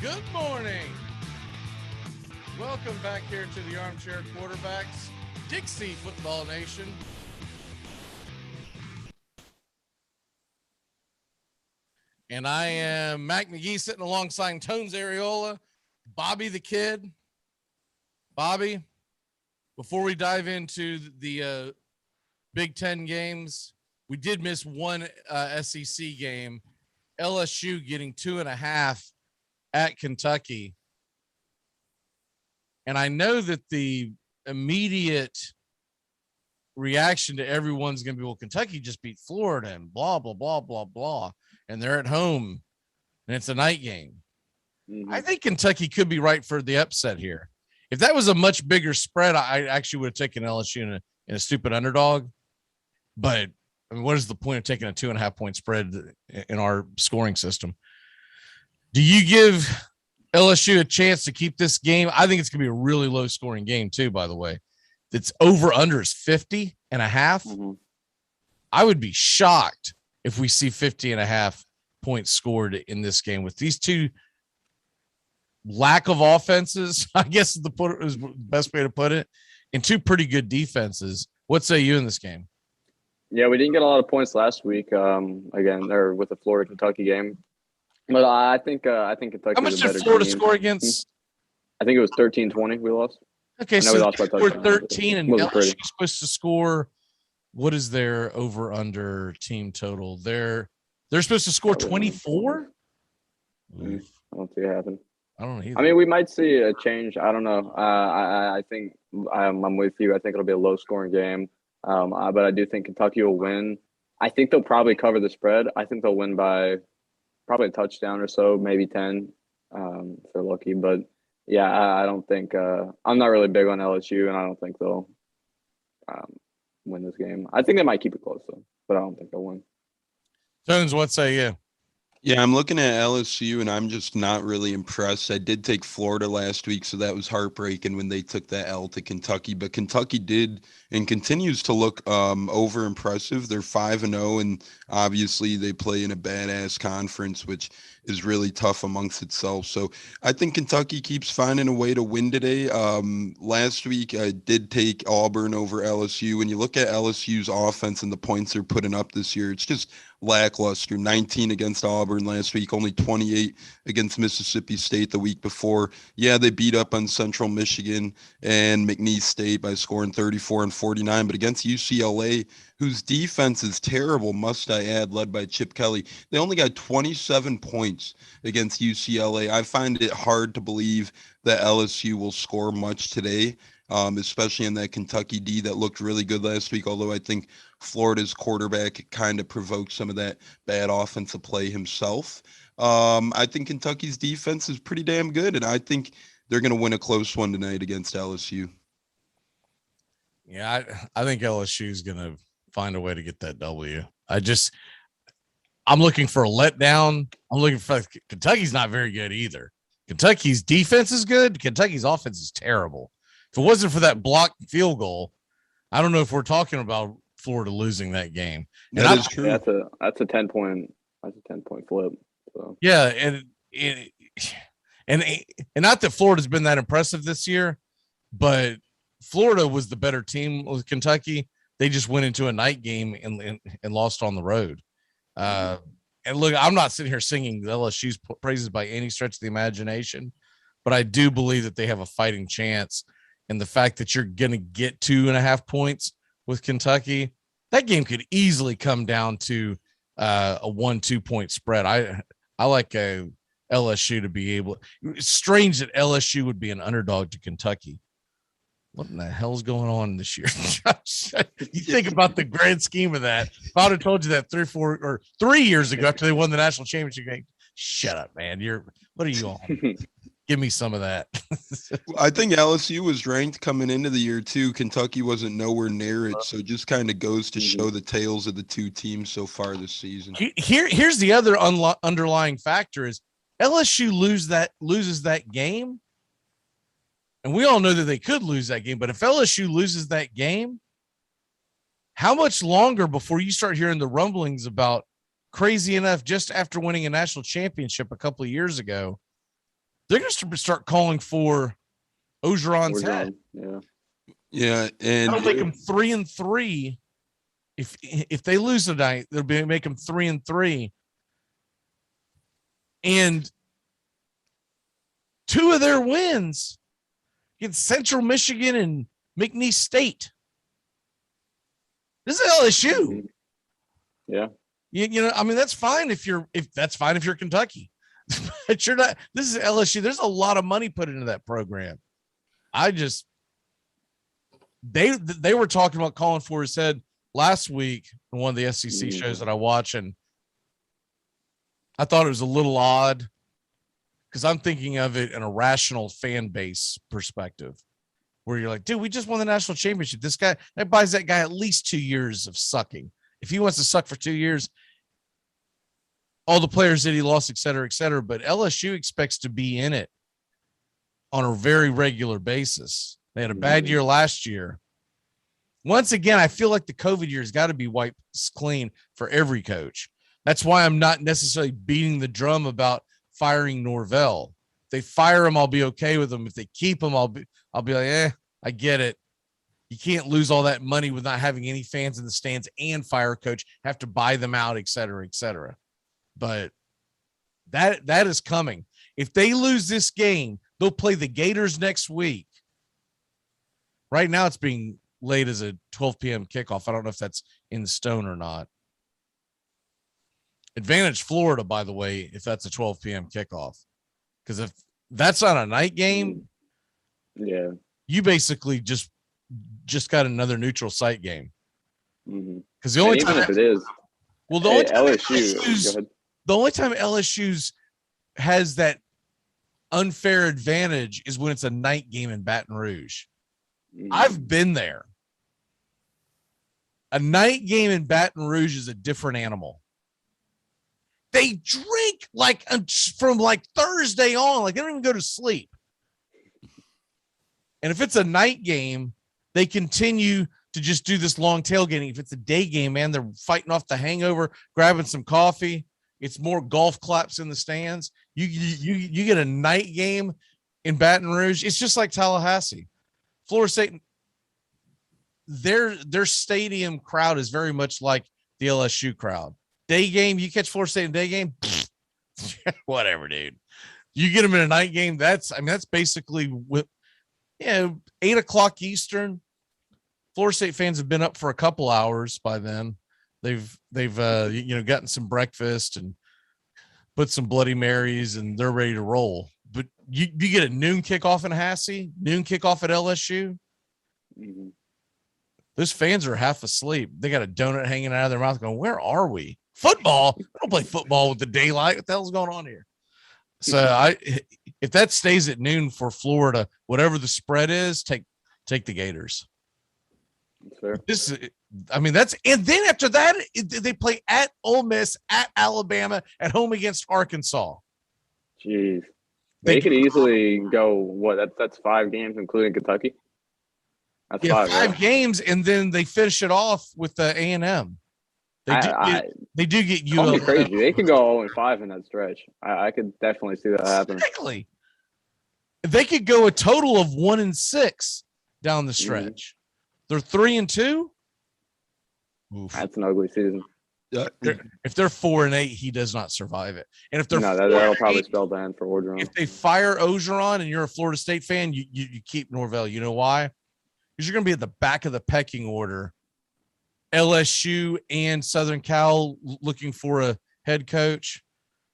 B: Good morning. Welcome back here to the Armchair Quarterbacks, Dixie Football Nation. And I am Mac McGee sitting alongside Tones Areola, Bobby the Kid. Bobby, before we dive into the Big Ten games, we did miss one SEC game, LSU getting 2.5 at Kentucky. And I know that the immediate reaction to everyone's going to be, well, Kentucky just beat Florida and blah, blah, blah, blah, blah. And they're at home and it's a night game. Mm-hmm. I think Kentucky could be right for the upset here. If that was a much bigger spread, I actually would have taken LSU in a stupid underdog. But I mean, what is the point of taking a 2.5 point spread in our scoring system? Do you give LSU a chance to keep this game? I think it's going to be a really low scoring game too, by the way. It's over under is 50.5. Mm-hmm. I would be shocked if we see 50.5 points scored in this game with these two lack of offenses, I guess is the best way to put it, and two pretty good defenses. What say you in this game?
K: Yeah, we didn't get a lot of points last week, with the Florida-Kentucky game. But I think Kentucky.
B: How much did Florida score against?
K: I think it was 13-20. We lost.
B: Okay,
K: so
B: we
K: lost by
B: scored 13, and
K: LSU
B: LSU is supposed to score. What is their over under team total? They're supposed to score 24.
K: I don't see it happen.
B: I don't either.
K: I mean, we might see a change. I don't know. I think I'm with you. I think it'll be a low scoring game. But I do think Kentucky will win. I think they'll probably cover the spread. I think they'll win by probably a touchdown or so, maybe 10 if they're lucky. But yeah, I don't think I'm not really big on LSU, and I don't think they'll win this game. I think they might keep it close though, but I don't think they'll win.
B: Jones, what say you?
N: Yeah, I'm looking at LSU, and I'm just not really impressed. I did take Florida last week, so that was heartbreaking when they took that L to Kentucky. But Kentucky did and continues to look over impressive. They're 5-0, and obviously they play in a badass conference, which is really tough amongst itself. So I think Kentucky keeps finding a way to win today. Last week, I did take Auburn over LSU. When you look at LSU's offense and the points they're putting up this year, it's just lackluster. 19 against Auburn last week, only 28 against Mississippi State the week before. Yeah, they beat up on Central Michigan and McNeese State by scoring 34 and 49, but against UCLA, whose defense is terrible, must I add, led by Chip Kelly, they only got 27 points against UCLA. I find it hard to believe that LSU will score much today, especially in that Kentucky D that looked really good last week, although I think Florida's quarterback kind of provoked some of that bad offensive play himself. I think Kentucky's defense is pretty damn good, and I think they're going to win a close one tonight against LSU.
B: Yeah, I think LSU is going to find a way to get that W. I'm looking for a letdown. I'm looking for Kentucky's not very good either. Kentucky's defense is good. Kentucky's offense is terrible. If it wasn't for that blocked field goal, I don't know if we're talking about Florida losing that game.
N: That is true.
K: That's a 10-point. That's a 10-point flip. So.
B: Yeah, and not that Florida's been that impressive this year, but Florida was the better team with Kentucky. They just went into a night game and lost on the road. And look, I'm not sitting here singing LSU's praises by any stretch of the imagination, but I do believe that they have a fighting chance. And the fact that you're going to get 2.5 points with Kentucky, that game could easily come down to a 1-2 point spread. I like LSU to be able. It's strange that LSU would be an underdog to Kentucky. What in the hell's going on this year? You think about the grand scheme of that. If I'd have told you that 3 years ago after they won the national championship game, shut up, man. What are you on? Give me some of that.
N: I think LSU was ranked coming into the year too. Kentucky wasn't nowhere near it, so it just kind of goes to show the tales of the two teams so far this season.
B: Here's the other underlying factor is LSU loses that game. And we all know that they could lose that game, but if LSU loses that game, how much longer before you start hearing the rumblings about, crazy enough, just after winning a national championship a couple of years ago, they're going to start calling for Orgeron's head.
N: Yeah, and
B: that'll make them 3-3. If they lose tonight, they'll make them 3-3. And 2 of their wins against Central Michigan and McNeese State. This is LSU.
K: Yeah.
B: You know, I mean, that's fine if you're Kentucky. But you're not. This is LSU. There's a lot of money put into that program. They were talking about calling for his head last week in one of the SEC shows that I watch, and I thought it was a little odd because I'm thinking of it in a rational fan base perspective, where you're like, dude, we just won the national championship. This guy, that buys that guy at least 2 years of sucking. If he wants to suck for 2 years, all the players that he lost, et cetera, but LSU expects to be in it on a very regular basis. They had a bad year last year. Once again, I feel like the COVID year has got to be wiped clean for every coach. That's why I'm not necessarily beating the drum about firing Norvell. If they fire him, I'll be okay with them. If they keep him, I'll be like, I get it. You can't lose all that money with not having any fans in the stands and fire a coach, have to buy them out, et cetera, et cetera. But That is coming. If they lose this game, they'll play the Gators next week. Right now it's being laid as a 12 p.m. kickoff. I don't know if that's in stone or not. Advantage Florida, by the way, if that's a 12 p.m. kickoff. Because if that's not a night game,
K: yeah,
B: you basically just got another neutral site game. Because the
K: And
B: only
K: even
B: time
K: if it is,
B: well, the only time
K: LSU, go ahead.
B: the only time LSU's has that unfair advantage is when it's a night game in Baton Rouge. I've been there. A night game in Baton Rouge is a different animal. They drink like from like Thursday on, like they don't even go to sleep. And if it's a night game, they continue to just do this long tailgating. If it's a day game, man, they're fighting off the hangover, grabbing some coffee. It's more golf claps in the stands. You get a night game in Baton Rouge. It's just like Tallahassee. Florida State, their stadium crowd is very much like the LSU crowd. Day game, you catch Florida State in day game, whatever, dude. You get them in a night game. That's basically with 8 o'clock Eastern. Florida State fans have been up for a couple hours by then. They've gotten some breakfast and put some Bloody Marys and they're ready to roll. But you get a noon kickoff in Hassey, noon kickoff at LSU. Those fans are half asleep. They got a donut hanging out of their mouth going, where are we? Football? We don't play football with the daylight. What the hell's going on here? So if that stays at noon for Florida, whatever the spread is, take the Gators.
K: Fair.
B: And then after that, they play at Ole Miss, at Alabama, at home against Arkansas.
K: Jeez. They could easily go, that's 5 games, including Kentucky? That's 5 right?
B: games, and then they finish it off with the A&M. They do get
K: Call me
B: UL.
K: crazy. They could go 0-5 in that stretch. I could definitely see that happen.
B: Exactly. They could go a total of 1-6 down the stretch. They're 3-2. Oof.
K: That's an ugly season.
B: If they're 4-8, he does not survive it. And if they're
K: that'll probably spell the end for Orgeron.
B: If they fire Orgeron and you're a Florida State fan, you keep Norvell. You know why? Because you're going to be at the back of the pecking order. LSU and Southern Cal looking for a head coach.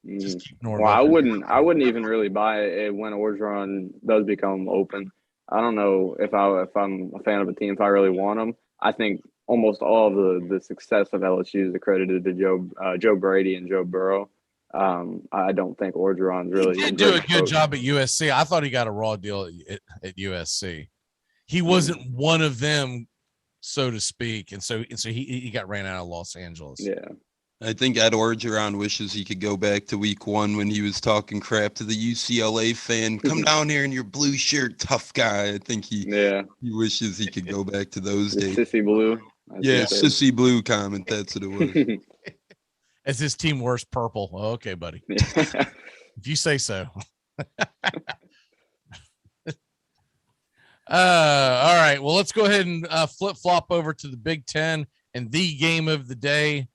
B: Just keep Norvell.
K: Well, I wouldn't even really buy it when Orgeron does become open. I don't know if I'm a fan of a team, if I really want them. I think almost all of the success of LSU is accredited to Joe Brady and Joe Burrow. I don't think Orgeron's really.
B: He did do a good job at USC. I thought he got a raw deal at USC. He wasn't one of them, so to speak, and so he got ran out of Los Angeles.
K: Yeah.
N: I think Ed Orgeron wishes he could go back to week 1 when he was talking crap to the UCLA fan. Come down here in your blue shirt, tough guy. I think he wishes he could go back to those days.
K: Sissy Blue.
N: Sissy Blue comment. That's what it was.
B: As his team wears purple. Oh, okay, buddy. If you say so. All right. Well, let's go ahead and flip-flop over to the Big Ten and the game of the day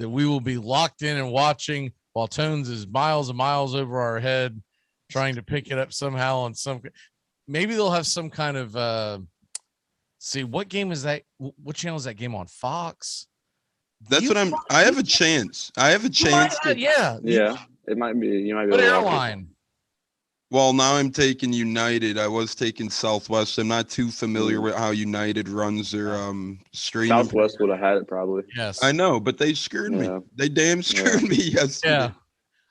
B: that we will be locked in and watching while Tones is miles and miles over our head trying to pick it up somehow on some. Maybe they'll have some kind of see what game is that? What channel is that game on? Fox?
N: That's I have a chance.
B: Yeah.
K: It might be. You might be.
B: What airline?
N: Well, now I'm taking United. I was taking Southwest. I'm not too familiar with how United runs their stream.
K: Southwest would have had it probably.
B: Yes,
N: I know, but they screwed me. They damn screwed me yesterday.
B: Yeah,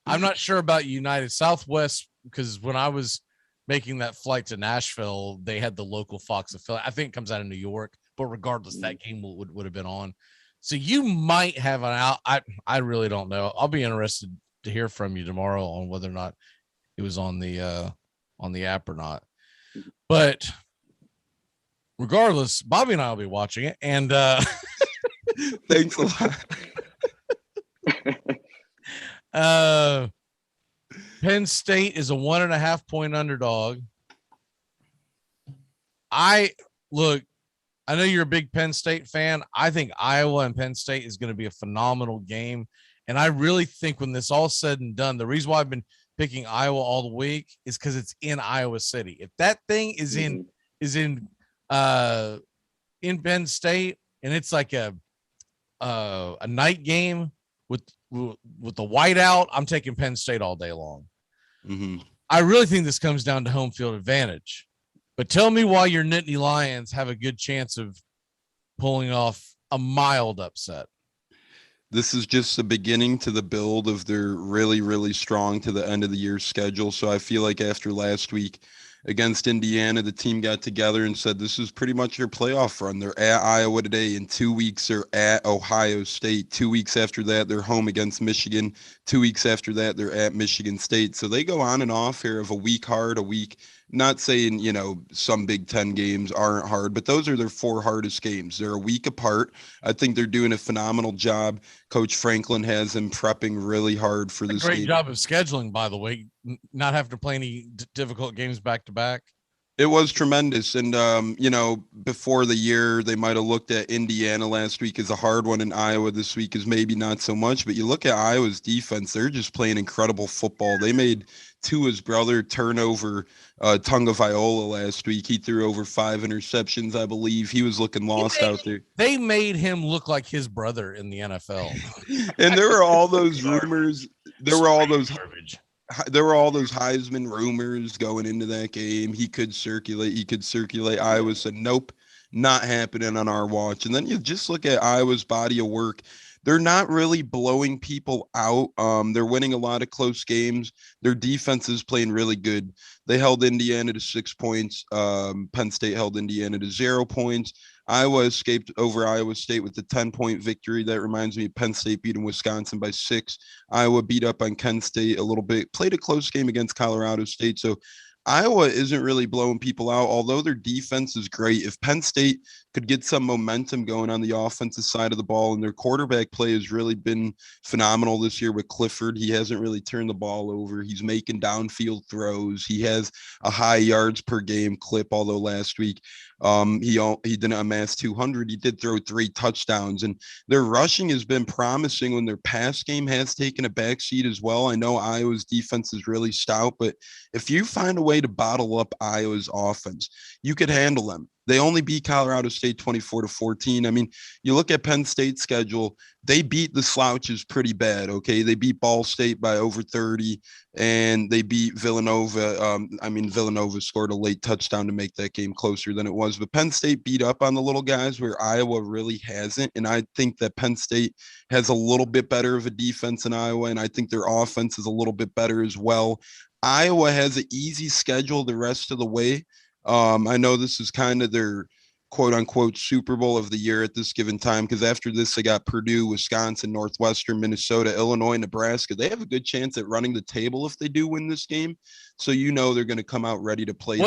B: I'm not sure about United. Southwest, because when I was making that flight to Nashville, they had the local Fox affiliate. I think it comes out of New York, but regardless, that game would have been on. So you might have an out. I really don't know. I'll be interested to hear from you tomorrow on whether or not it was on the app or not. But regardless, Bobby and I will be watching it. And
N: thanks a
B: lot. Penn State is a 1.5 point underdog. I know you're a big Penn State fan. I think Iowa and Penn State is going to be a phenomenal game. And I really think when this all said and done, the reason why I've been picking Iowa all the week is because it's in Iowa City. If that thing is in Penn State and it's like a night game with the whiteout, I'm taking Penn State all day long. I really think this comes down to home field advantage. But tell me why your Nittany Lions have a good chance of pulling off a mild upset.
N: This is just the beginning to the build of their really, really strong to the end of the year schedule. So I feel like after last week against Indiana, the team got together and said, this is pretty much your playoff run. They're at Iowa today. In 2 weeks, they're at Ohio State. 2 weeks after that, they're home against Michigan. 2 weeks after that, they're at Michigan State. So they go on and off here of a week hard, a week. Not saying, some Big Ten games aren't hard, but those are their 4 hardest games. They're a week apart. I think they're doing a phenomenal job. Coach Franklin has them prepping really hard for this
B: Great
N: game.
B: job of scheduling, by the way, not having to play any difficult games back to back.
N: It was tremendous. And, before the year, they might have looked at Indiana last week as a hard one, and Iowa this week is maybe not so much. But you look at Iowa's defense, they're just playing incredible football. They made Tua's brother turn over Tunga Viola last week. He threw over 5 interceptions, I believe. He was looking lost out there.
B: They made him look like his brother in the NFL.
N: And there were all those rumors. There were all those Heisman rumors going into that game. He could circulate. Iowa said, nope, not happening on our watch. And then you just look at Iowa's body of work. They're not really blowing people out. They're winning a lot of close games. Their defense is playing really good. They held Indiana to 6 points. Penn State held Indiana to 0 points. Iowa escaped over Iowa State with a 10-point victory. That reminds me of Penn State beating Wisconsin by 6. Iowa beat up on Kent State a little bit, played a close game against Colorado State. So Iowa isn't really blowing people out, although their defense is great. If Penn State could get some momentum going on the offensive side of the ball, and their quarterback play has really been phenomenal this year with Clifford. He hasn't really turned the ball over. He's making downfield throws. He has a high yards per game clip, although last week he didn't amass 200. He did throw 3 touchdowns, and their rushing has been promising when their pass game has taken a backseat as well. I know Iowa's defense is really stout, but if you find a way to bottle up Iowa's offense, you could handle them. They only beat Colorado State 24-14. I mean, you look at Penn State's schedule, they beat the slouches pretty bad, okay? They beat Ball State by over 30, and they beat Villanova. Villanova scored a late touchdown to make that game closer than it was. But Penn State beat up on the little guys where Iowa really hasn't. And I think that Penn State has a little bit better of a defense than Iowa, and I think their offense is a little bit better as well. Iowa has an easy schedule the rest of the way. I know this is kind of their quote unquote Super Bowl of the year at this given time, because after this, they got Purdue, Wisconsin, Northwestern, Minnesota, Illinois, Nebraska. They have a good chance at running the table if they do win this game. So, they're going to come out ready to play.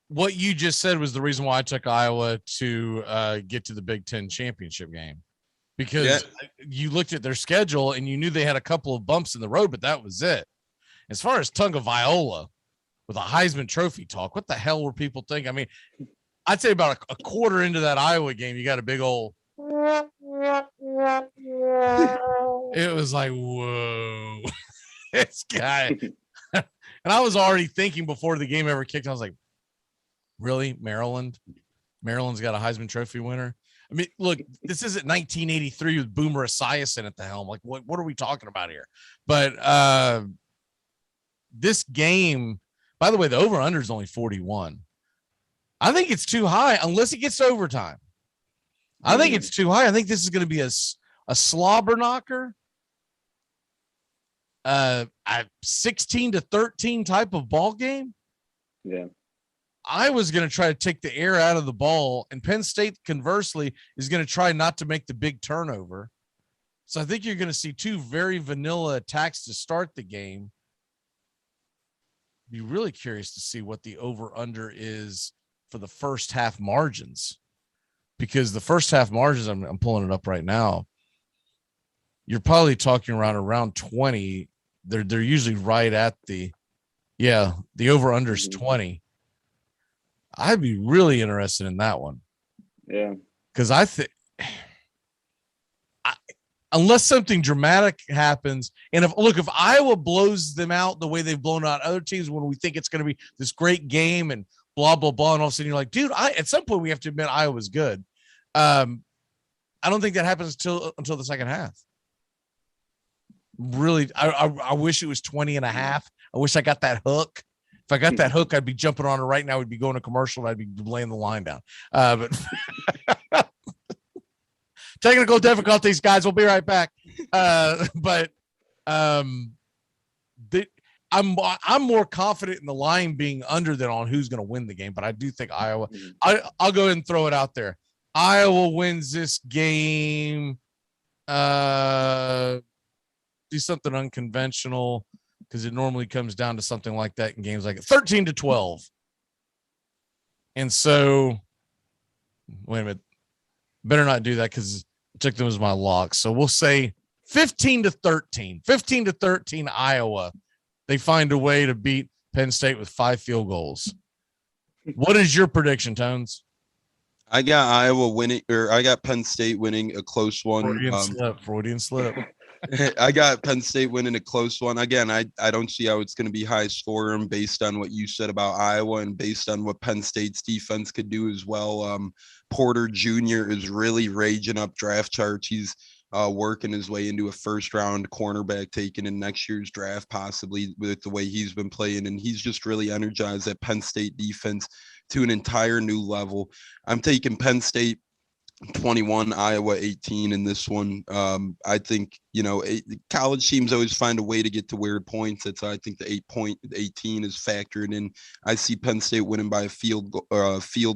B: What you just said was the reason why I took Iowa to get to the Big Ten championship game, because you looked at their schedule and you knew they had a couple of bumps in the road, but that was it. As far as Tunga Viola with a Heisman Trophy talk, what the hell were people thinking? I mean, I'd say about a quarter into that Iowa game, you got a big old. It was like, whoa, this guy. And I was already thinking before the game ever kicked, I was like, really? Maryland's got a Heisman Trophy winner? I mean, look, this isn't 1983 with Boomer Esiason at the helm. Like, what are we talking about here? But this game, by the way, the over-under is only 41. I think it's too high unless it gets to overtime. I think it's too high. I think this is going to be a slobber knocker, a 16-13 type of ball game.
K: Yeah.
B: I was going to try to take the air out of the ball, and Penn State, conversely, is going to try not to make the big turnover. So I think you're going to see 2 very vanilla attacks to start the game. Be really curious to see what the over-under is for the first half margins, because the first half margins, I'm pulling it up right now. You're probably talking around 20. They're usually right at the over-under is 20. I'd be really interested in that one.
K: Yeah.
B: Because I think unless something dramatic happens. And if Iowa blows them out the way they've blown out other teams when we think it's going to be this great game and blah, blah, blah. And all of a sudden you're like, dude, at some point we have to admit Iowa's good. I don't think that happens until the second half. Really, I wish it was 20.5. I wish I got that hook. If I got that hook, I'd be jumping on it right now. We'd be going to commercial and I'd be laying the line down. But technical difficulties, guys. We'll be right back. I'm more confident in the line being under than on who's going to win the game. But I do think Iowa. I'll go ahead and throw it out there. Iowa wins this game. Do something unconventional because it normally comes down to something like that in games like 13-12. And so, wait a minute. Better not do that because I took them as my lock. So we'll say 15-13. 15-13 Iowa. They find a way to beat Penn State with 5 field goals. What is your prediction, Tones?
N: I got Iowa winning, or I got Penn State winning a close one.
B: Freudian slip.
N: I got Penn State winning a close one. Again, I don't see how it's going to be high scoring based on what you said about Iowa and based on what Penn State's defense could do as well. Porter Jr. is really raging up draft charts. He's working his way into a first-round cornerback taken in next year's draft, possibly with the way he's been playing. And he's just really energized that Penn State defense to an entire new level. I'm taking Penn State 21, Iowa 18 in this one. I think, college teams always find a way to get to weird points. That's how I think the 8.18 is factored in. I see Penn State winning by a field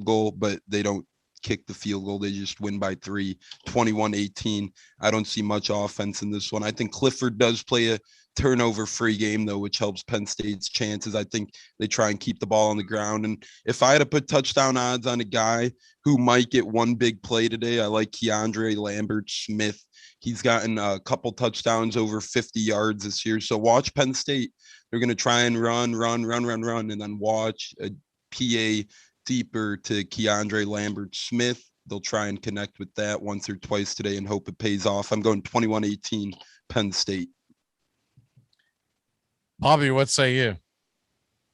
N: goal, but they don't kick the field goal. They just win by 3, 21-18. I don't see much offense in this one. I think Clifford does play a turnover-free game, though, which helps Penn State's chances. I think they try and keep the ball on the ground. And if I had to put touchdown odds on a guy who might get one big play today, I like Keandre Lambert-Smith. He's gotten a couple touchdowns over 50 yards this year. So watch Penn State. They're going to try and run, and then watch a PA deeper to Keandre Lambert-Smith. They'll try and connect with that once or twice today and hope it pays off. I'm going 21-18 Penn State.
B: Bobby, what say you?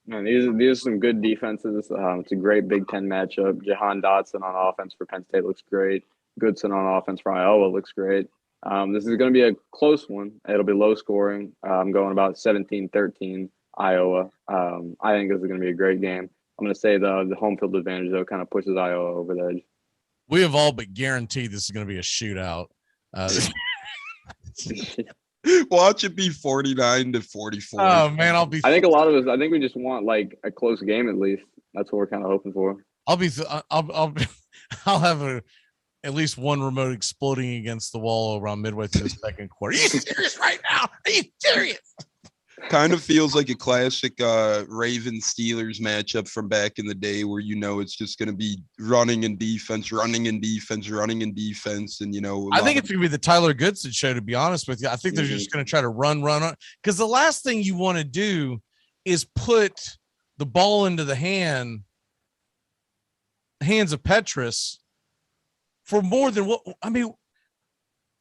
K: Man, these are some good defenses. It's a great Big Ten matchup. Jahan Dotson on offense for Penn State looks great. Goodson on offense for Iowa looks great. This is going to be a close one. It'll be low scoring. I'm going about 17-13 Iowa. I think this is going to be a great game. I'm going to say the home field advantage, though, kind of pushes Iowa over the edge.
B: We have all but guaranteed this is going to be a shootout.
N: Watch it be 49-44.
B: Oh man,
K: I think a lot of us. I think we just want like a close game at least. That's what we're kind of hoping for.
B: I'll have at least one remote exploding against the wall around midway through the second quarter. Are you serious right now? Are you serious?
N: Kind of feels like a classic Ravens Steelers matchup from back in the day where it's just going to be running and defense. And
B: I think it's going to be the Tyler Goodson show, to be honest with you. I think they're just going to try to run on, because the last thing you want to do is put the ball into the hands of Petrus for more than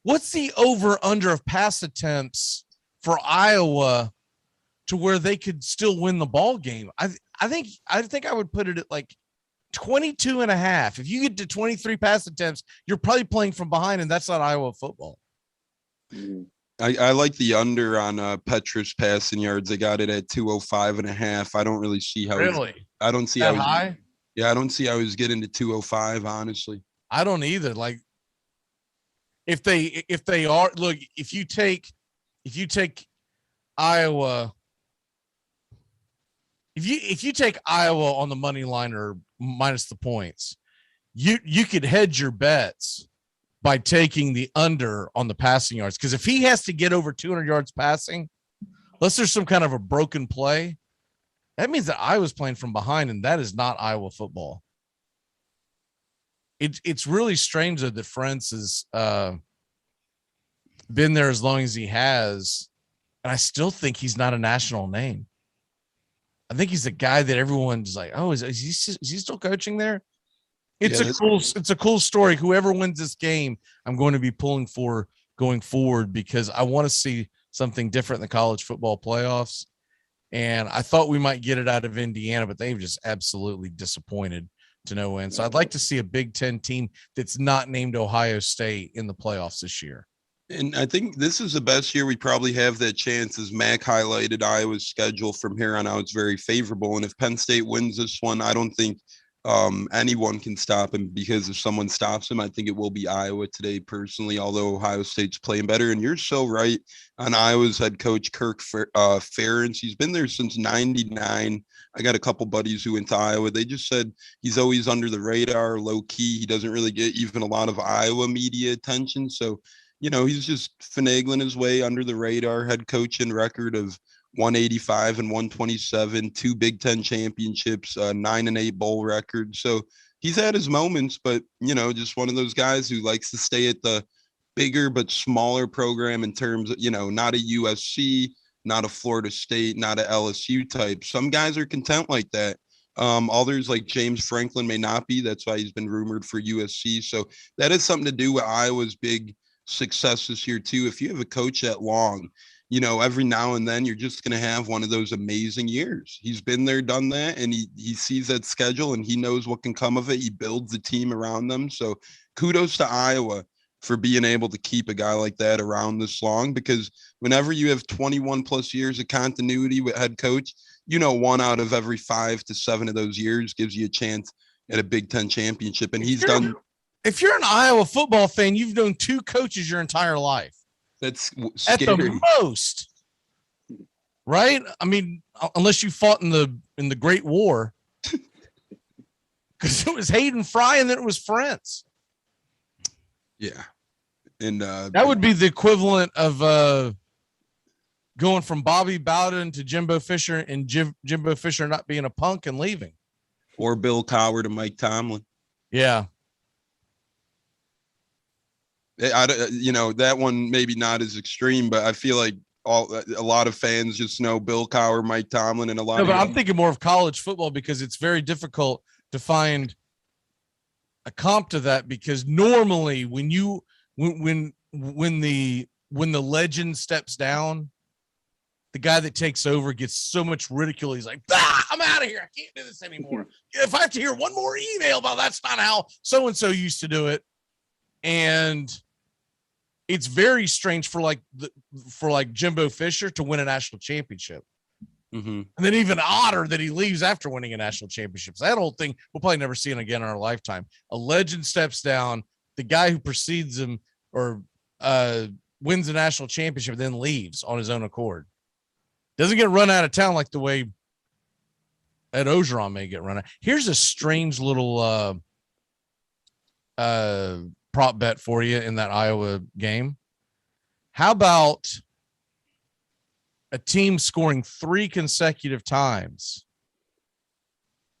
B: what's the over under of pass attempts for Iowa to where they could still win the ball game? I think I would put it at like 22.5. If you get to 23 pass attempts, you're probably playing from behind, and that's not Iowa football.
N: I like the under on Petrus passing yards. They got it at 205.5. I don't really see how.
B: Really?
N: I don't see
B: that
N: how
B: high.
N: Yeah, I don't see how he's getting to 205. Honestly,
B: I don't either. Like, if they are, look, if you take Iowa, if you take Iowa on the money line or minus the points, you could hedge your bets by taking the under on the passing yards. Because if he has to get over 200 yards passing, unless there's some kind of a broken play, that means that Iowa's playing from behind, and that is not Iowa football. It's really strange that France has been there as long as he has, and I still think he's not a national name. I think he's a guy that everyone's like, oh, is he still coaching there? It's a cool story. Whoever wins this game, I'm going to be pulling for going forward, because I want to see something different in the college football playoffs. And I thought we might get it out of Indiana, but they've just absolutely disappointed to no end. So I'd like to see a Big Ten team that's not named Ohio State in the playoffs this year.
N: And I think this is the best year we probably have that chance. As Mac highlighted, Iowa's schedule from here on out is very favorable. And if Penn State wins this one, I don't think anyone can stop him, because if someone stops him, I think it will be Iowa today personally, although Ohio State's playing better. And you're so right on Iowa's head coach, Kirk Ferentz. He's been there since 99. I got a couple buddies who went to Iowa. They just said he's always under the radar, low key. He doesn't really get even a lot of Iowa media attention. So, he's just finagling his way under the radar. Head coaching record of 185 and 127, 2 Big Ten championships, 9-8 bowl record. So he's had his moments, but just one of those guys who likes to stay at the bigger but smaller program in terms of, not a USC, not a Florida State, not a LSU type. Some guys are content like that. Others like James Franklin may not be. That's why he's been rumored for USC. So that has something to do with Iowa's big success this year too. If you have a coach that long, every now and then you're just going to have one of those amazing years. He's been there, done that, and he sees that schedule and he knows what can come of it. He builds the team around them. So kudos to Iowa for being able to keep a guy like that around this long, because whenever you have 21 plus years of continuity with head coach, 1 out of every 5 to 7 of those years gives you a chance at a Big Ten championship. And he's done. If
B: you're an Iowa football fan, you've known 2 coaches your entire life.
N: That's
B: scary. At the most, right? I mean, unless you fought in the Great War, because it was Hayden Fry and then it was France.
N: Yeah, and
B: that would be the equivalent of going from Bobby Bowden to Jimbo Fisher, and Jimbo Fisher not being a punk and leaving,
N: or Bill Cowher to Mike Tomlin.
B: Yeah.
N: That one maybe not as extreme, but I feel like a lot of fans just know Bill Cowher, Mike Tomlin, and a lot.
B: No, but I'm thinking more of college football, because it's very difficult to find a comp to that, because normally when the legend steps down, the guy that takes over gets so much ridicule. He's like, I'm out of here. I can't do this anymore. If I have to hear one more email about that's not how so-and-so used to do it. And it's very strange for Jimbo Fisher to win a national championship.
N: Mm-hmm.
B: And then even odder that he leaves after winning a national championship. So that whole thing, we'll probably never see it again in our lifetime. A legend steps down, the guy who precedes him or wins a national championship, then leaves on his own accord. Doesn't get run out of town like the way Ed Ogeron may get run out. Here's a strange little prop bet for you in that Iowa game. How about a team scoring 3 consecutive times,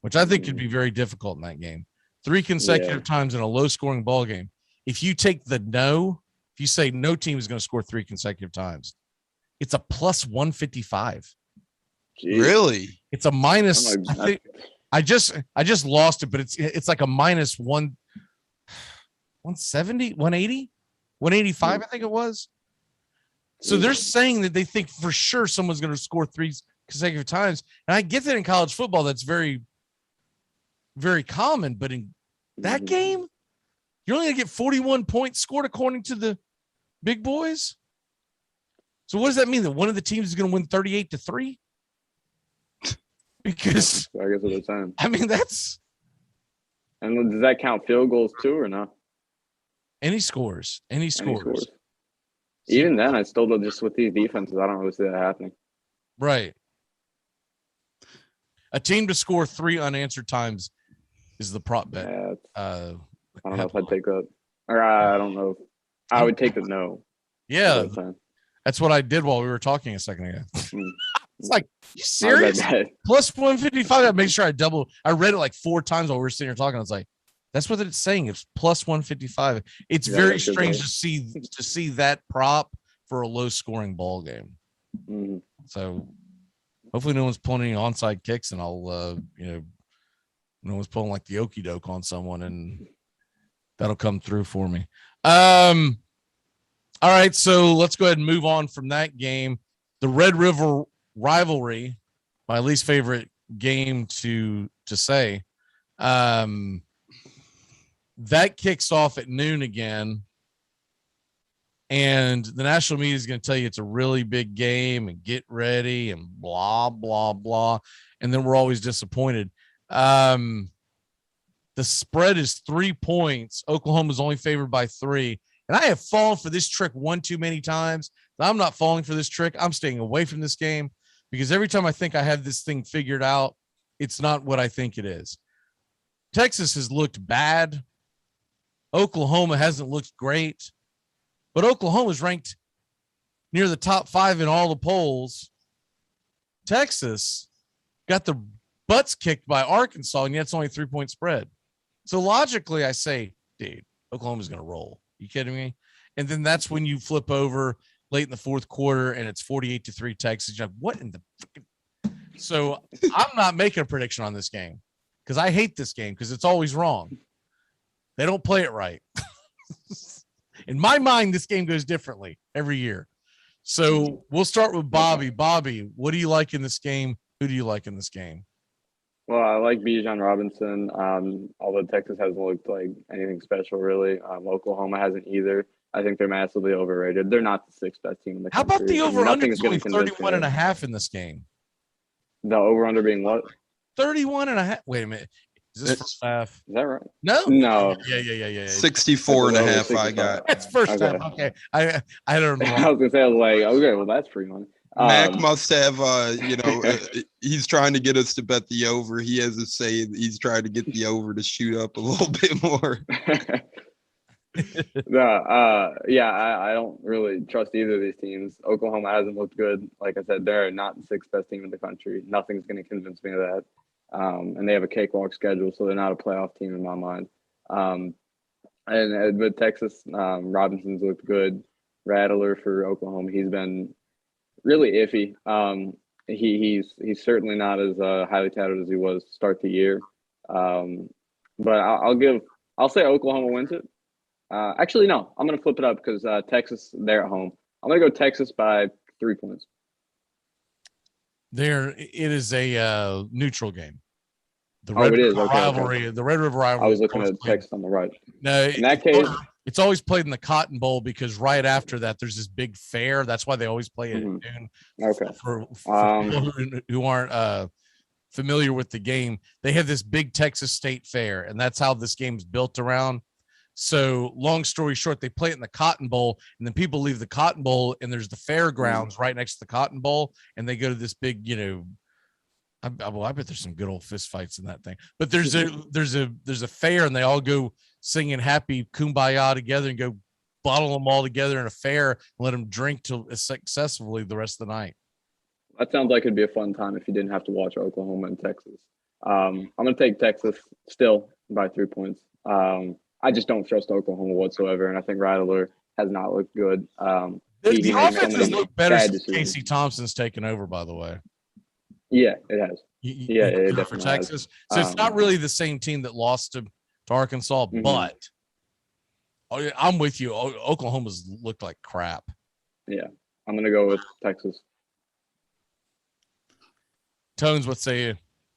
B: which I think could be very difficult in that game. 3 consecutive times in a low scoring ball game. If you take if you say no team is going to score 3 consecutive times, it's a plus 155.
N: Jeez. Really?
B: It's a minus. I just lost it, but it's like a minus 170, 180, 185, I think it was. So they're saying that they think for sure someone's going to score 3 consecutive times. And I get that in college football, that's very, very common. But in that game, you're only going to get 41 points scored according to the big boys. So what does that mean? That one of the teams is going to win 38-3? Because
K: I guess at the time.
B: I mean, that's.
K: And does that count field goals too, or no?
B: Any scores.
K: Even then, I still just with these defenses, I don't really see that happening.
B: Right. A team to score 3 unanswered times is the prop bet.
K: Yeah, I don't know if I'd take that. Or I don't know. I would take the no.
B: Yeah. That's what I did while we were talking a second ago. It's like, you serious? Plus 155. I made sure I read it like 4 times while we were sitting here talking. I was like, that's what it's saying. It's plus 155. It's very strange to see that prop for a low scoring ball game.
K: Mm-hmm.
B: So hopefully no one's pulling any onside kicks, and I'll no one's pulling like the okie doke on someone, and that'll come through for me. All All right, so let's go ahead and move on from that game. The Red River rivalry, my least favorite game to say. That kicks off at noon again. And the national media is going to tell you it's a really big game and get ready and blah, blah, blah. And then we're always disappointed. The spread is 3 points. Oklahoma's only favored by 3. And I have fallen for this trick one too many times. I'm not falling for this trick. I'm staying away from this game because every time I think I have this thing figured out, it's not what I think it is. Texas has looked bad. Oklahoma hasn't looked great. But Oklahoma's ranked near the top 5 in all the polls. Texas got the butts kicked by Arkansas, and yet it's only a 3-point spread. So logically, I say, dude, Oklahoma's going to roll. You kidding me? And then that's when you flip over late in the fourth quarter, and it's 48-3 Texas. You're like, what in the freaking? So I'm not making a prediction on this game because I hate this game because it's always wrong. They don't play it right. In my mind, this game goes differently every year. So we'll start with Bobby. Bobby, what do you like in this game? Who do you like in this game?
K: Well, I like Bijan Robinson. Although Texas hasn't looked like anything special, really. Oklahoma hasn't either. I think they're massively overrated. They're not the 6th best team in the country.
B: How about the over-under
K: is
B: only 31.5 in this game?
K: The over-under being what?
B: 31.5. Wait a minute. Is this first half?
K: Is that right?
B: No.
K: No.
B: Yeah.
N: 64.5 I got.
B: That's first half. Okay. I don't know.
K: I was going to say, I was like, okay, well, that's free money.
N: Mac must have, he's trying to get us to bet the over. He has a say he's trying to get the over to shoot up a little bit more.
K: I don't really trust either of these teams. Oklahoma hasn't looked good. Like I said, they're not the 6th best team in the country. Nothing's going to convince me of that. And they have a cakewalk schedule, so they're not a playoff team in my mind. And with Texas, Robinson's looked good. Rattler for Oklahoma, he's been really iffy. He's certainly not as highly touted as he was to start the year. But I'll say Oklahoma wins it. Actually, no, I'm going to flip it up because Texas, they're at home. I'm going to go Texas by 3 points.
B: It is a neutral game. The
K: Red River
B: rivalry. The Red River rivalry.
K: I was looking at Texas on the right.
B: No,
K: in that case,
B: it's always played in the Cotton Bowl because right after that, there's this big fair. That's why they always play it at noon.
K: Okay.
B: For people who aren't familiar with the game, they have this big Texas State Fair, and that's how this game's built around. So long story short, they play it in the Cotton Bowl, and then people leave the Cotton Bowl, and there's the fairgrounds right next to the Cotton Bowl, and they go to this big, I bet there's some good old fist fights in that thing. But there's a fair, and they all go singing "Happy Kumbaya" together and go bottle them all together in a fair and let them drink till successfully the rest of the night.
K: That sounds like it'd be a fun time if you didn't have to watch Oklahoma and Texas. I'm going to take Texas still by 3 points. I just don't trust Oklahoma whatsoever, and I think Rattler has not looked good.
B: The offenses look better since Casey Thompson's taken over, by the way.
K: Yeah, it has.
B: It definitely for Texas. Has. So it's not really the same team that lost to Arkansas, but I'm with you. Oklahoma's looked like crap.
K: Yeah, I'm going to go with Texas.
B: Tones, what say you?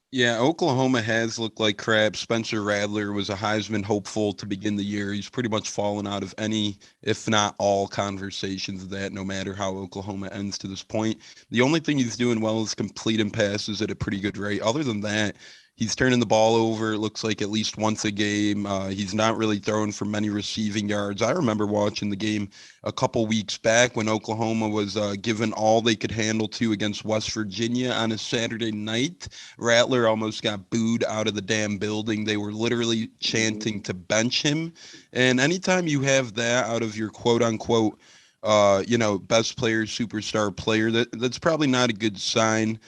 N: Yeah, Oklahoma has looked like crap. Spencer Rattler was a Heisman hopeful to begin the year. He's pretty much fallen out of any, if not all, conversations of that, no matter how Oklahoma ends to this point. The only thing he's doing well is completing passes at a pretty good rate. Other than that, he's turning the ball over, it looks like, at least once a game. He's not really throwing for many receiving yards. I remember watching the game a couple weeks back when Oklahoma was given all they could handle to against West Virginia on a Saturday night. Rattler almost got booed out of the damn building. They were literally chanting to bench him. And anytime you have that out of your quote-unquote best player, superstar player, that's probably not a good sign.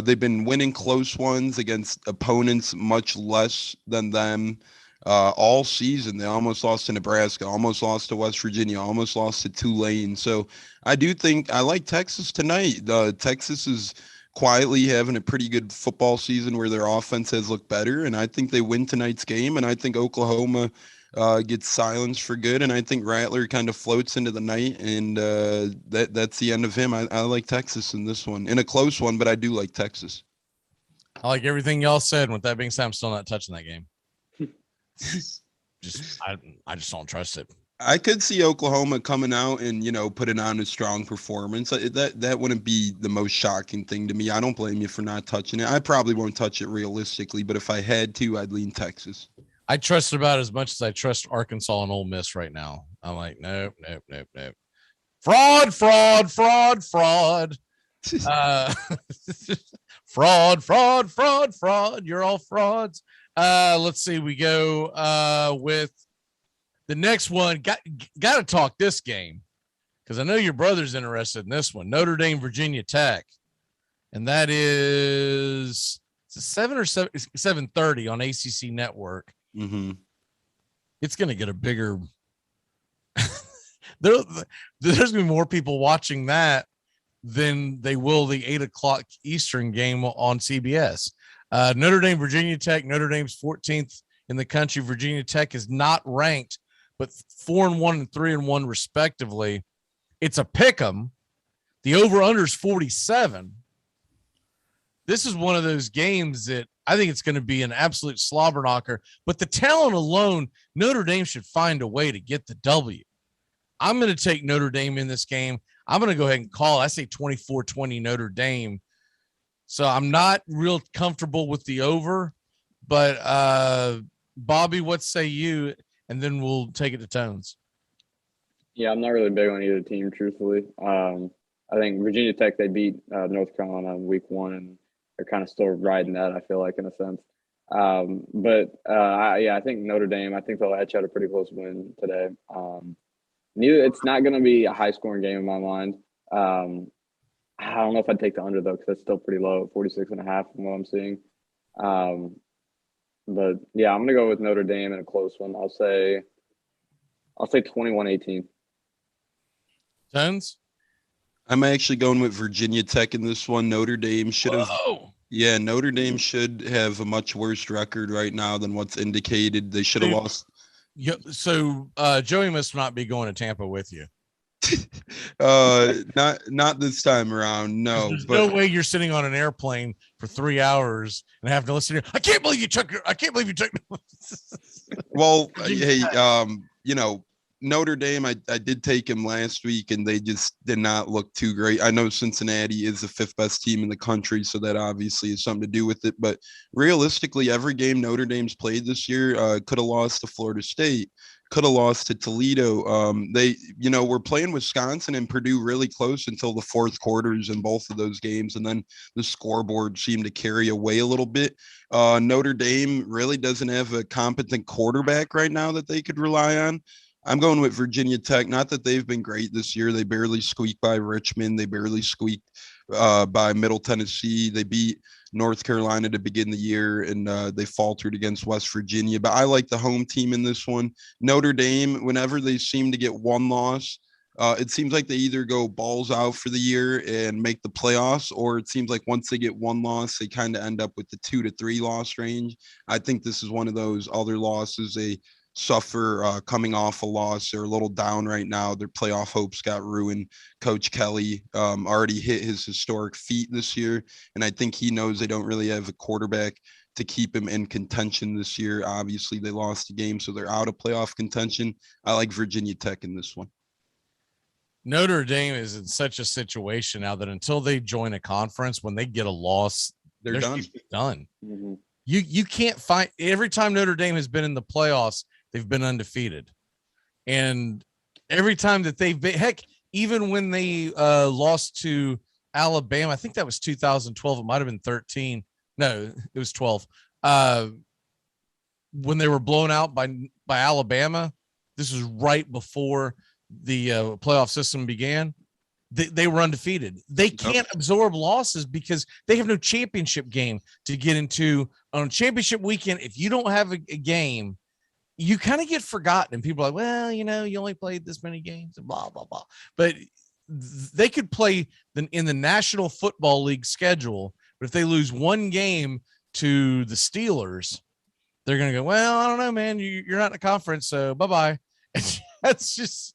N: They've been winning close ones against opponents much less than them all season. They almost lost to Nebraska, almost lost to West Virginia, almost lost to Tulane. So I do think I like Texas tonight. Texas is quietly having a pretty good football season where their offense has looked better, and I think they win tonight's game, and I think Oklahoma gets silenced for good, and I think Rattler kind of floats into the night, and that's the end of him. I like Texas in this one, in a close one, but I do like Texas.
B: I like everything y'all said. And with that being said, I'm still not touching that game. I just don't trust it.
N: I could see Oklahoma coming out and, putting on a strong performance. That wouldn't be the most shocking thing to me. I don't blame you for not touching it. I probably won't touch it realistically, but if I had to, I'd lean Texas.
B: I trust it about as much as I trust Arkansas and Ole Miss right now. I'm like, nope. Fraud. Fraud. Fraud. You're all frauds. Let's see. We go with the next one. Got to talk this game because I know your brother's interested in this one. Notre Dame, Virginia Tech, and that is 7:30 on ACC Network.
N: Mm-hmm.
B: It's going to get a bigger. There's going to be more people watching that than they will the 8:00 Eastern game on CBS. Notre Dame, Virginia Tech. Notre Dame's 14th in the country. Virginia Tech is not ranked, but 4-1 and 3-1 respectively. It's a pick 'em. The over/under is 47. This is one of those games that I think it's going to be an absolute slobber knocker. But the talent alone, Notre Dame should find a way to get the W. I'm going to take Notre Dame in this game. I'm going to go ahead and call. I say 24-20 Notre Dame. So I'm not real comfortable with the over, but Bobby, what say you? And then we'll take it to Tones.
K: Yeah, I'm not really big on either team, truthfully. I think Virginia Tech, they beat North Carolina in week 1, and they're kind of still riding that, I feel like, in a sense. I think Notre Dame, I think they'll etch out a pretty close win today. It's not going to be a high-scoring game in my mind. I don't know if I'd take the under, though, because that's still pretty low at 46.5 from what I'm seeing. But, yeah, I'm going to go with Notre Dame in a close one. I'll say 21-18.
B: Tones?
N: I'm actually going with Virginia Tech in this one. Notre Dame should have. Yeah, Notre Dame should have a much worse record right now than what's indicated. They should have lost.
B: Yeah, so Joey must not be going to Tampa with you.
N: Not this time around. No,
B: there's no way you're sitting on an airplane for 3 hours and having to listen to. I can't believe you took.
N: Well, hey, Notre Dame, I did take him last week, and they just did not look too great. I know Cincinnati is the 5th best team in the country, so that obviously has something to do with it. But realistically, every game Notre Dame's played this year could have lost to Florida State, could have lost to Toledo. They, were playing Wisconsin and Purdue really close until the fourth quarters in both of those games, and then the scoreboard seemed to carry away a little bit. Notre Dame really doesn't have a competent quarterback right now that they could rely on. I'm going with Virginia Tech. Not that they've been great this year. They barely squeaked by Richmond. They barely squeaked by Middle Tennessee. They beat North Carolina to begin the year, and they faltered against West Virginia. But I like the home team in this one. Notre Dame, whenever they seem to get one loss, it seems like they either go balls out for the year and make the playoffs, or it seems like once they get one loss, they kind of end up with the 2 to 3 loss range. I think this is one of those other losses they suffer coming off a loss. They're a little down right now. Their playoff hopes got ruined. Coach Kelly already hit his historic feat this year, and I think he knows they don't really have a quarterback to keep him in contention this year. Obviously, they lost the game, so they're out of playoff contention. I like Virginia Tech in this one.
B: Notre Dame is in such a situation now that until they join a conference, when they get a loss,
N: they're done.
B: Done.
K: Mm-hmm.
B: You can't find. Every time Notre Dame has been in the playoffs, they've been undefeated. And every time that they've been, heck, even when they lost to Alabama, I think that was 2012. It might have been 13. No, it was 12. When they were blown out by Alabama, this was right before the playoff system began. They were undefeated. They can't absorb losses because they have no championship game to get into on championship weekend. If you don't have a game, you kind of get forgotten, and people are like, well, you only played this many games and blah, blah, blah. But they could play in the National Football League schedule, but if they lose one game to the Steelers, they're going to go, well, I don't know, man. You're not in a conference, so bye-bye. That's just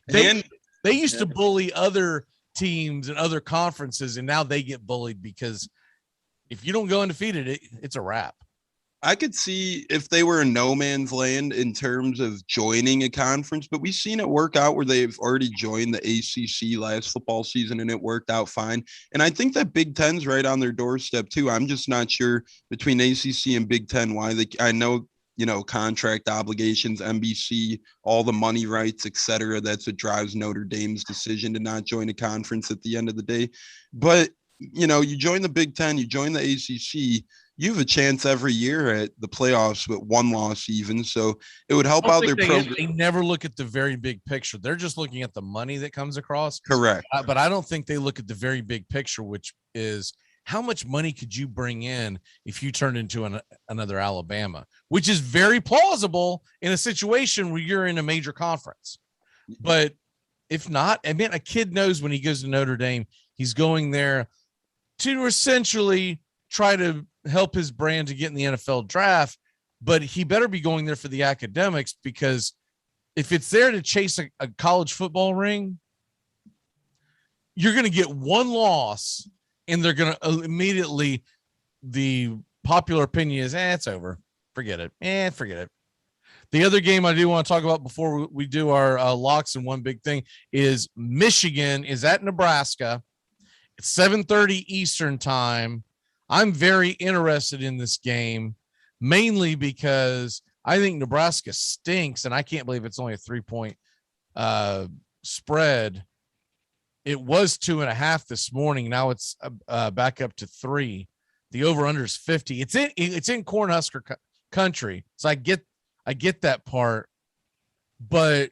B: they used to bully other teams and other conferences, and now they get bullied because if you don't go undefeated, it's a wrap.
N: I could see if they were in no man's land in terms of joining a conference, but we've seen it work out where they've already joined the ACC last football season and it worked out fine. And I think that Big Ten's right on their doorstep too. I'm just not sure between ACC and Big Ten why I know, contract obligations, NBC, all the money rights, et cetera. That's what drives Notre Dame's decision to not join a conference at the end of the day. But, you join the Big Ten, you join the ACC, you have a chance every year at the playoffs with one loss even. So it would help out their program.
B: They never look at the very big picture. They're just looking at the money that comes across.
N: Correct.
B: But I don't think they look at the very big picture, which is how much money could you bring in if you turned into another Alabama, which is very plausible in a situation where you're in a major conference. But if not, I mean, a kid knows when he goes to Notre Dame, he's going there to essentially try to help his brand to get in the NFL draft, but he better be going there for the academics, because if it's there to chase a college football ring, you're going to get one loss and they're going to immediately, the popular opinion is, it's over. Forget it. Forget it. The other game I do want to talk about before we do our locks, and one big thing is Michigan is at Nebraska. It's 7:30 Eastern time. I'm very interested in this game, mainly because I think Nebraska stinks, and I can't believe it's only a 3-point spread. It was 2.5 this morning. Now it's back up to 3. The over/under is 50. It's in Cornhusker country, so I get that part. But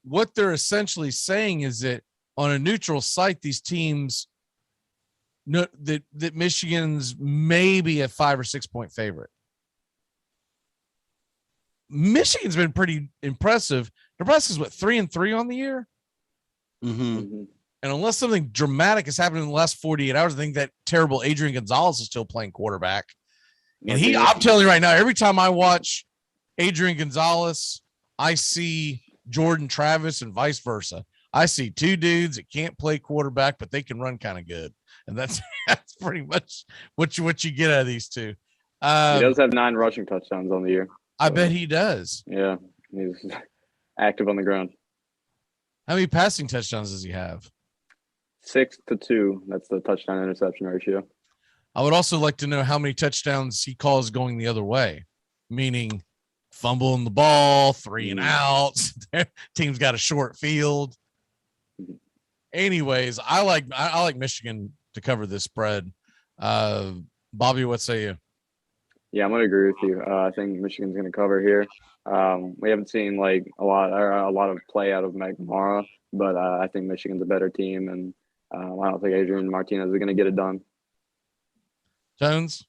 B: what they're essentially saying is that on a neutral site, these teams, that Michigan's maybe a 5 or 6 point favorite. Michigan's been pretty impressive. Nebraska's 3-3 on the year.
N: Mm-hmm.
B: And unless something dramatic has happened in the last 48 hours, I think that terrible Adrian Gonzalez is still playing quarterback. And I'm telling you right now, every time I watch Adrian Gonzalez, I see Jordan Travis and vice versa. I see two dudes that can't play quarterback, but they can run kind of good. And that's pretty much what you get out of these two.
K: He does have 9 rushing touchdowns on the year.
B: I bet he does.
K: Yeah, he's active on the ground.
B: How many passing touchdowns does he have?
K: 6 to 2. That's the touchdown interception ratio.
B: I would also like to know how many touchdowns he calls going the other way, meaning fumbling the ball, 3 and outs. Team's got a short field. Anyways, I like Michigan to cover this spread. Bobby, what say you?
K: Yeah, I'm gonna agree with you. I think Michigan's gonna cover here. We haven't seen like a lot of play out of McNamara, but I think Michigan's a better team, and I don't think Adrian Martinez is gonna get it done.
B: Jones?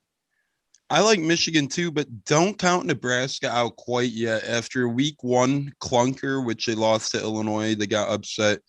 N: I like Michigan too, but don't count Nebraska out quite yet. After week 1 clunker, which they lost to Illinois, they got upset.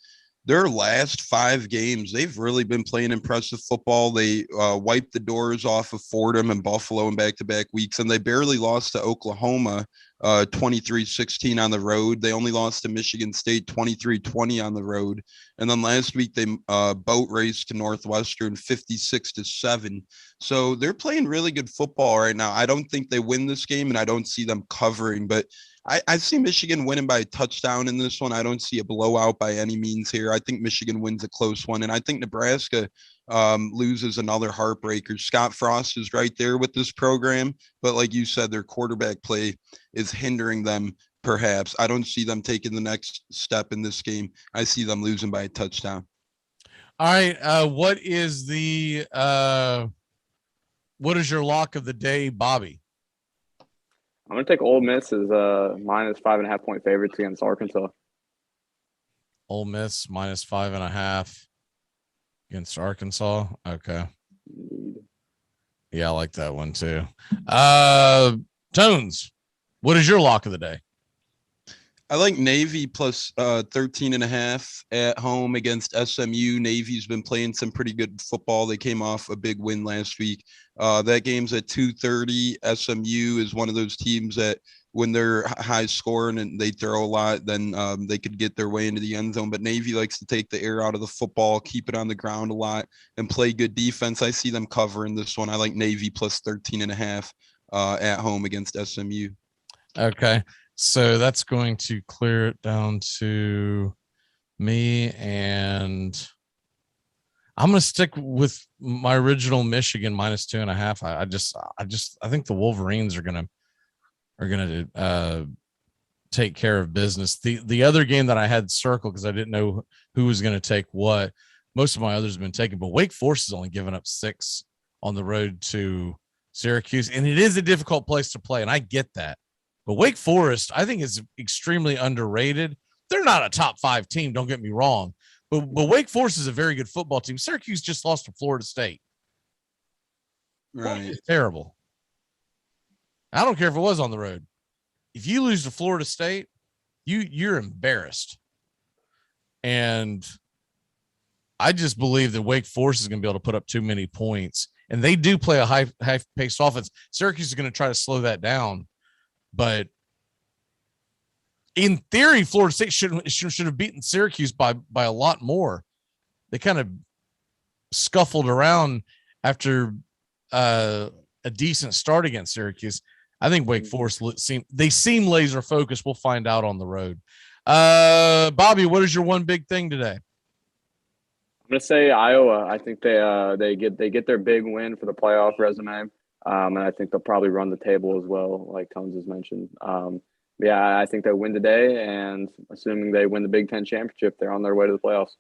N: Their last 5 games, they've really been playing impressive football. They wiped the doors off of Fordham and Buffalo in back-to-back weeks, and they barely lost to Oklahoma 23-16 on the road. They only lost to Michigan State 23-20 on the road. And then last week they boat raced to Northwestern 56-7. So they're playing really good football right now. I don't think they win this game, and I don't see them covering, but I see Michigan winning by a touchdown in this one. I don't see a blowout by any means here. I think Michigan wins a close one, and I think Nebraska loses another heartbreaker. Scott Frost is right there with this program, but like you said, their quarterback play is hindering them perhaps. I don't see them taking the next step in this game. I see them losing by a touchdown.
B: All right, what is your lock of the day, Bobby?
K: I'm going to take Ole Miss as minus 5.5 point favorites against Arkansas.
B: Ole Miss minus 5.5 against Arkansas. Okay. Yeah, I like that one too. Tones, what is your lock of the day?
N: I like Navy plus 13.5 at home against SMU. Navy's been playing some pretty good football. They came off a big win last week. That game's at 2:30. SMU is one of those teams that when they're high scoring and they throw a lot, then they could get their way into the end zone. But Navy likes to take the air out of the football, keep it on the ground a lot, and play good defense. I see them covering this one. I like Navy plus 13.5 at home against SMU.
B: Okay. So that's going to clear it down to me, and I'm going to stick with my original Michigan minus 2.5. I think the Wolverines are going to take care of business. The other game that I had circled because I didn't know who was going to take what. Most of my others have been taken, but Wake Forest has only given up 6 on the road to Syracuse, and it is a difficult place to play, and I get that. But Wake Forest, I think, is extremely underrated. They're not a top 5 team, don't get me wrong. But Wake Forest is a very good football team. Syracuse just lost to Florida State.
N: Right.
B: It's terrible. I don't care if it was on the road. If you lose to Florida State, you're embarrassed. And I just believe that Wake Forest is going to be able to put up too many points. And they do play a high-paced offense. Syracuse is going to try to slow that down. But in theory, Florida State should have beaten Syracuse by a lot more. They kind of scuffled around after a decent start against Syracuse. I think Wake Forest seem laser focused. We'll find out on the road. Bobby, what is your one big thing today?
K: I'm gonna say Iowa. I think they get their big win for the playoff resume. And I think they'll probably run the table as well, like Tones has mentioned. I think they win today, and assuming they win the Big Ten championship, they're on their way to the playoffs.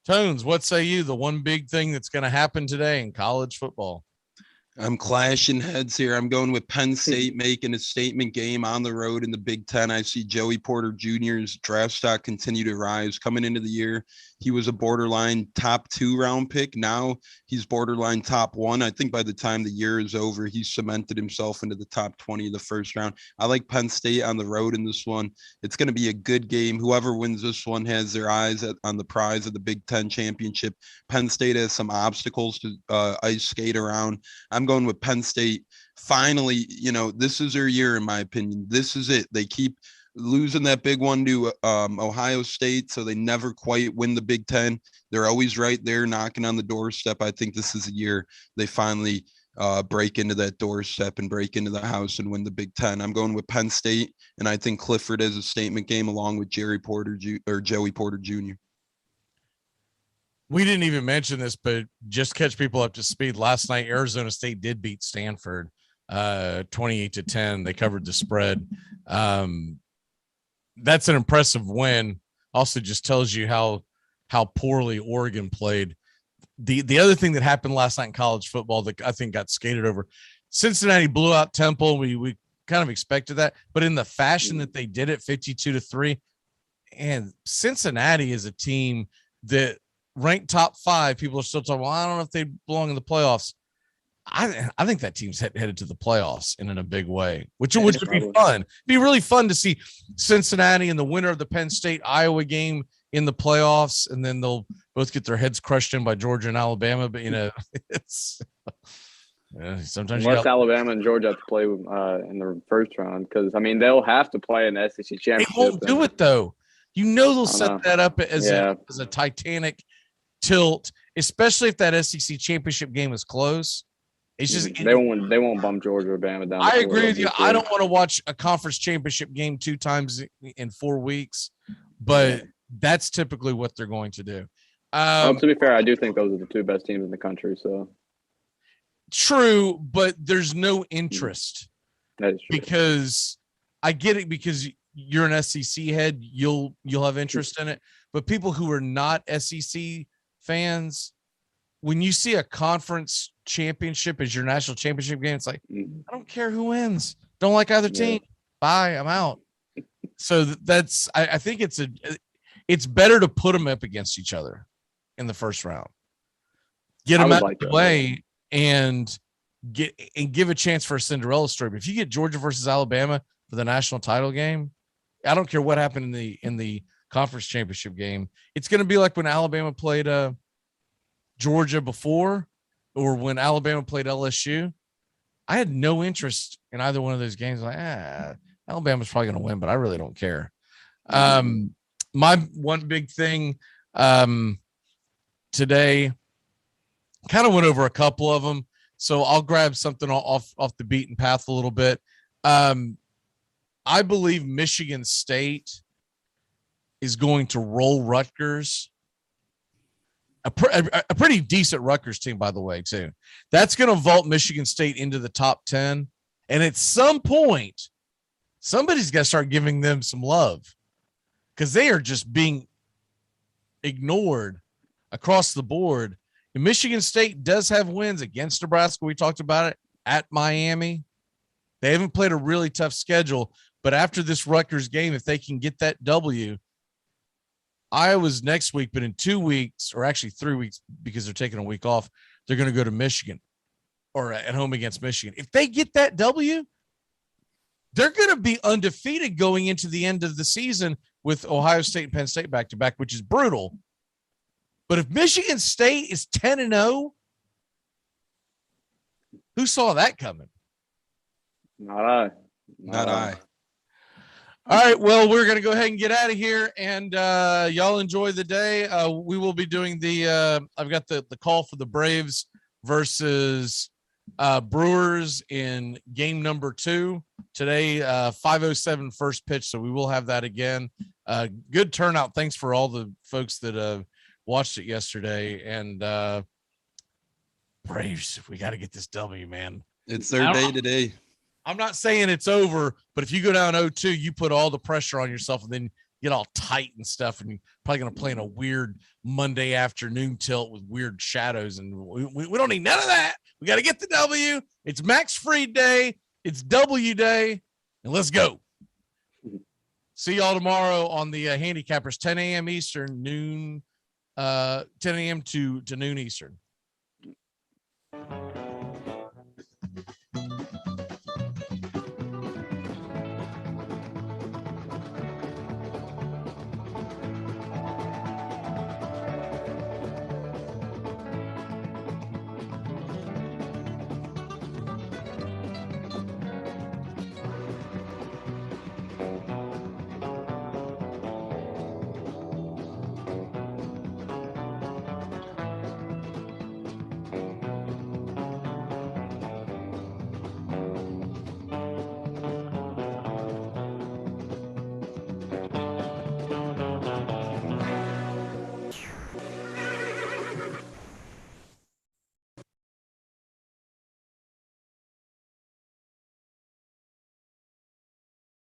B: Tones, what say you? The one big thing that's going to happen today in college football?
N: I'm clashing heads here. I'm going with Penn State making a statement game on the road in the Big Ten. I see Joey Porter Jr.'s draft stock continue to rise. Coming into the year, he was a borderline top 2 round pick. Now he's borderline top 1. I think by the time the year is over, he's cemented himself into the top 20 of the first round. I like Penn State on the road in this one. It's going to be a good game. Whoever wins this one has their eyes on the prize of the Big Ten championship. Penn State has some obstacles to ice skate around. I'm going with Penn State. Finally, this is their year, in my opinion. This is it. They keep losing that big one to Ohio State, so they never quite win the Big Ten. They're always right there knocking on the doorstep. I think this is a year they finally break into that doorstep and break into the house and win the Big Ten. I'm going with Penn State, and I think Clifford has a statement game along with Joey Porter Jr.
B: We didn't even mention this, but just catch people up to speed. Last night, Arizona State did beat Stanford 28-10. They covered the spread. That's an impressive win. Also just tells you how poorly Oregon played. The other thing that happened last night in college football that I think got skated over, Cincinnati blew out Temple. We kind of expected that, but in the fashion that they did it, 52-3. And Cincinnati is a team that ranked top 5. People are still talking, well, I don't know if they belong in the playoffs. I think that team's headed to the playoffs in a big way, which would be fun. It'd be really fun to see Cincinnati and the winner of the Penn State Iowa game in the playoffs, and then they'll both get their heads crushed in by Georgia and Alabama. But it's sometimes
K: unless Alabama and Georgia have to play in the first round, because they'll have to play in the SEC championship.
B: They won't do it though. They'll set that up as a Titanic tilt, especially if that SEC championship game is close. It's just
K: they won't bump Georgia or Bama down.
B: I agree with you. I don't want to watch a conference championship game 2 times in 4 weeks, but that's typically what they're going to do.
K: To be fair, I do think those are the 2 best teams in the country. So
B: true, but there's no interest.
K: That is true.
B: Because I get it, because you're an SEC head, you'll have interest in it. But people who are not SEC fans, when you see a conference championship as your national championship game, it's like, I don't care who wins. Don't like either team. Bye. I'm out. So that's, I think it's better to put them up against each other in the first round. Get them out of the way and give a chance for a Cinderella story. But if you get Georgia versus Alabama for the national title game, I don't care what happened in the conference championship game. It's going to be like when Alabama played Georgia before, or when Alabama played LSU. I had no interest in either one of those games. Like, Alabama's probably going to win, but I really don't care. My one big thing today, kind of went over a couple of them, so I'll grab something off the beaten path a little bit. I believe Michigan State is going to roll Rutgers. A pretty decent Rutgers team, by the way, too. That's going to vault Michigan State into the top 10. And at some point, somebody's got to start giving them some love, because they are just being ignored across the board. And Michigan State does have wins against Nebraska. We talked about it, at Miami. They haven't played a really tough schedule, but after this Rutgers game, if they can get that W, Iowa's next week, but in 2 weeks, or actually 3 weeks, because they're taking a week off, they're going to go to Michigan, or at home against Michigan. If they get that W, they're going to be undefeated going into the end of the season with Ohio State and Penn State back-to-back, which is brutal. But if Michigan State is 10-0, who saw that coming?
K: Not I.
N: Not I.
B: All right, well, we're going to go ahead and get out of here, and y'all enjoy the day. We will be doing I've got the call for the Braves versus Brewers in game number 2 today, 5:07 first pitch, so we will have that again. Good turnout. Thanks for all the folks that watched it yesterday, and Braves, we got to get this W, man.
N: It's their day today.
B: I'm not saying it's over, but if you go down 0-2, you put all the pressure on yourself, and then get all tight and stuff, and you're probably going to play in a weird Monday afternoon tilt with weird shadows, and we don't need none of that. We got to get the W. It's Max Fried Day. It's W Day, and let's go. See y'all tomorrow on the Handicappers, 10 a.m. Eastern, 10 a.m. to noon Eastern.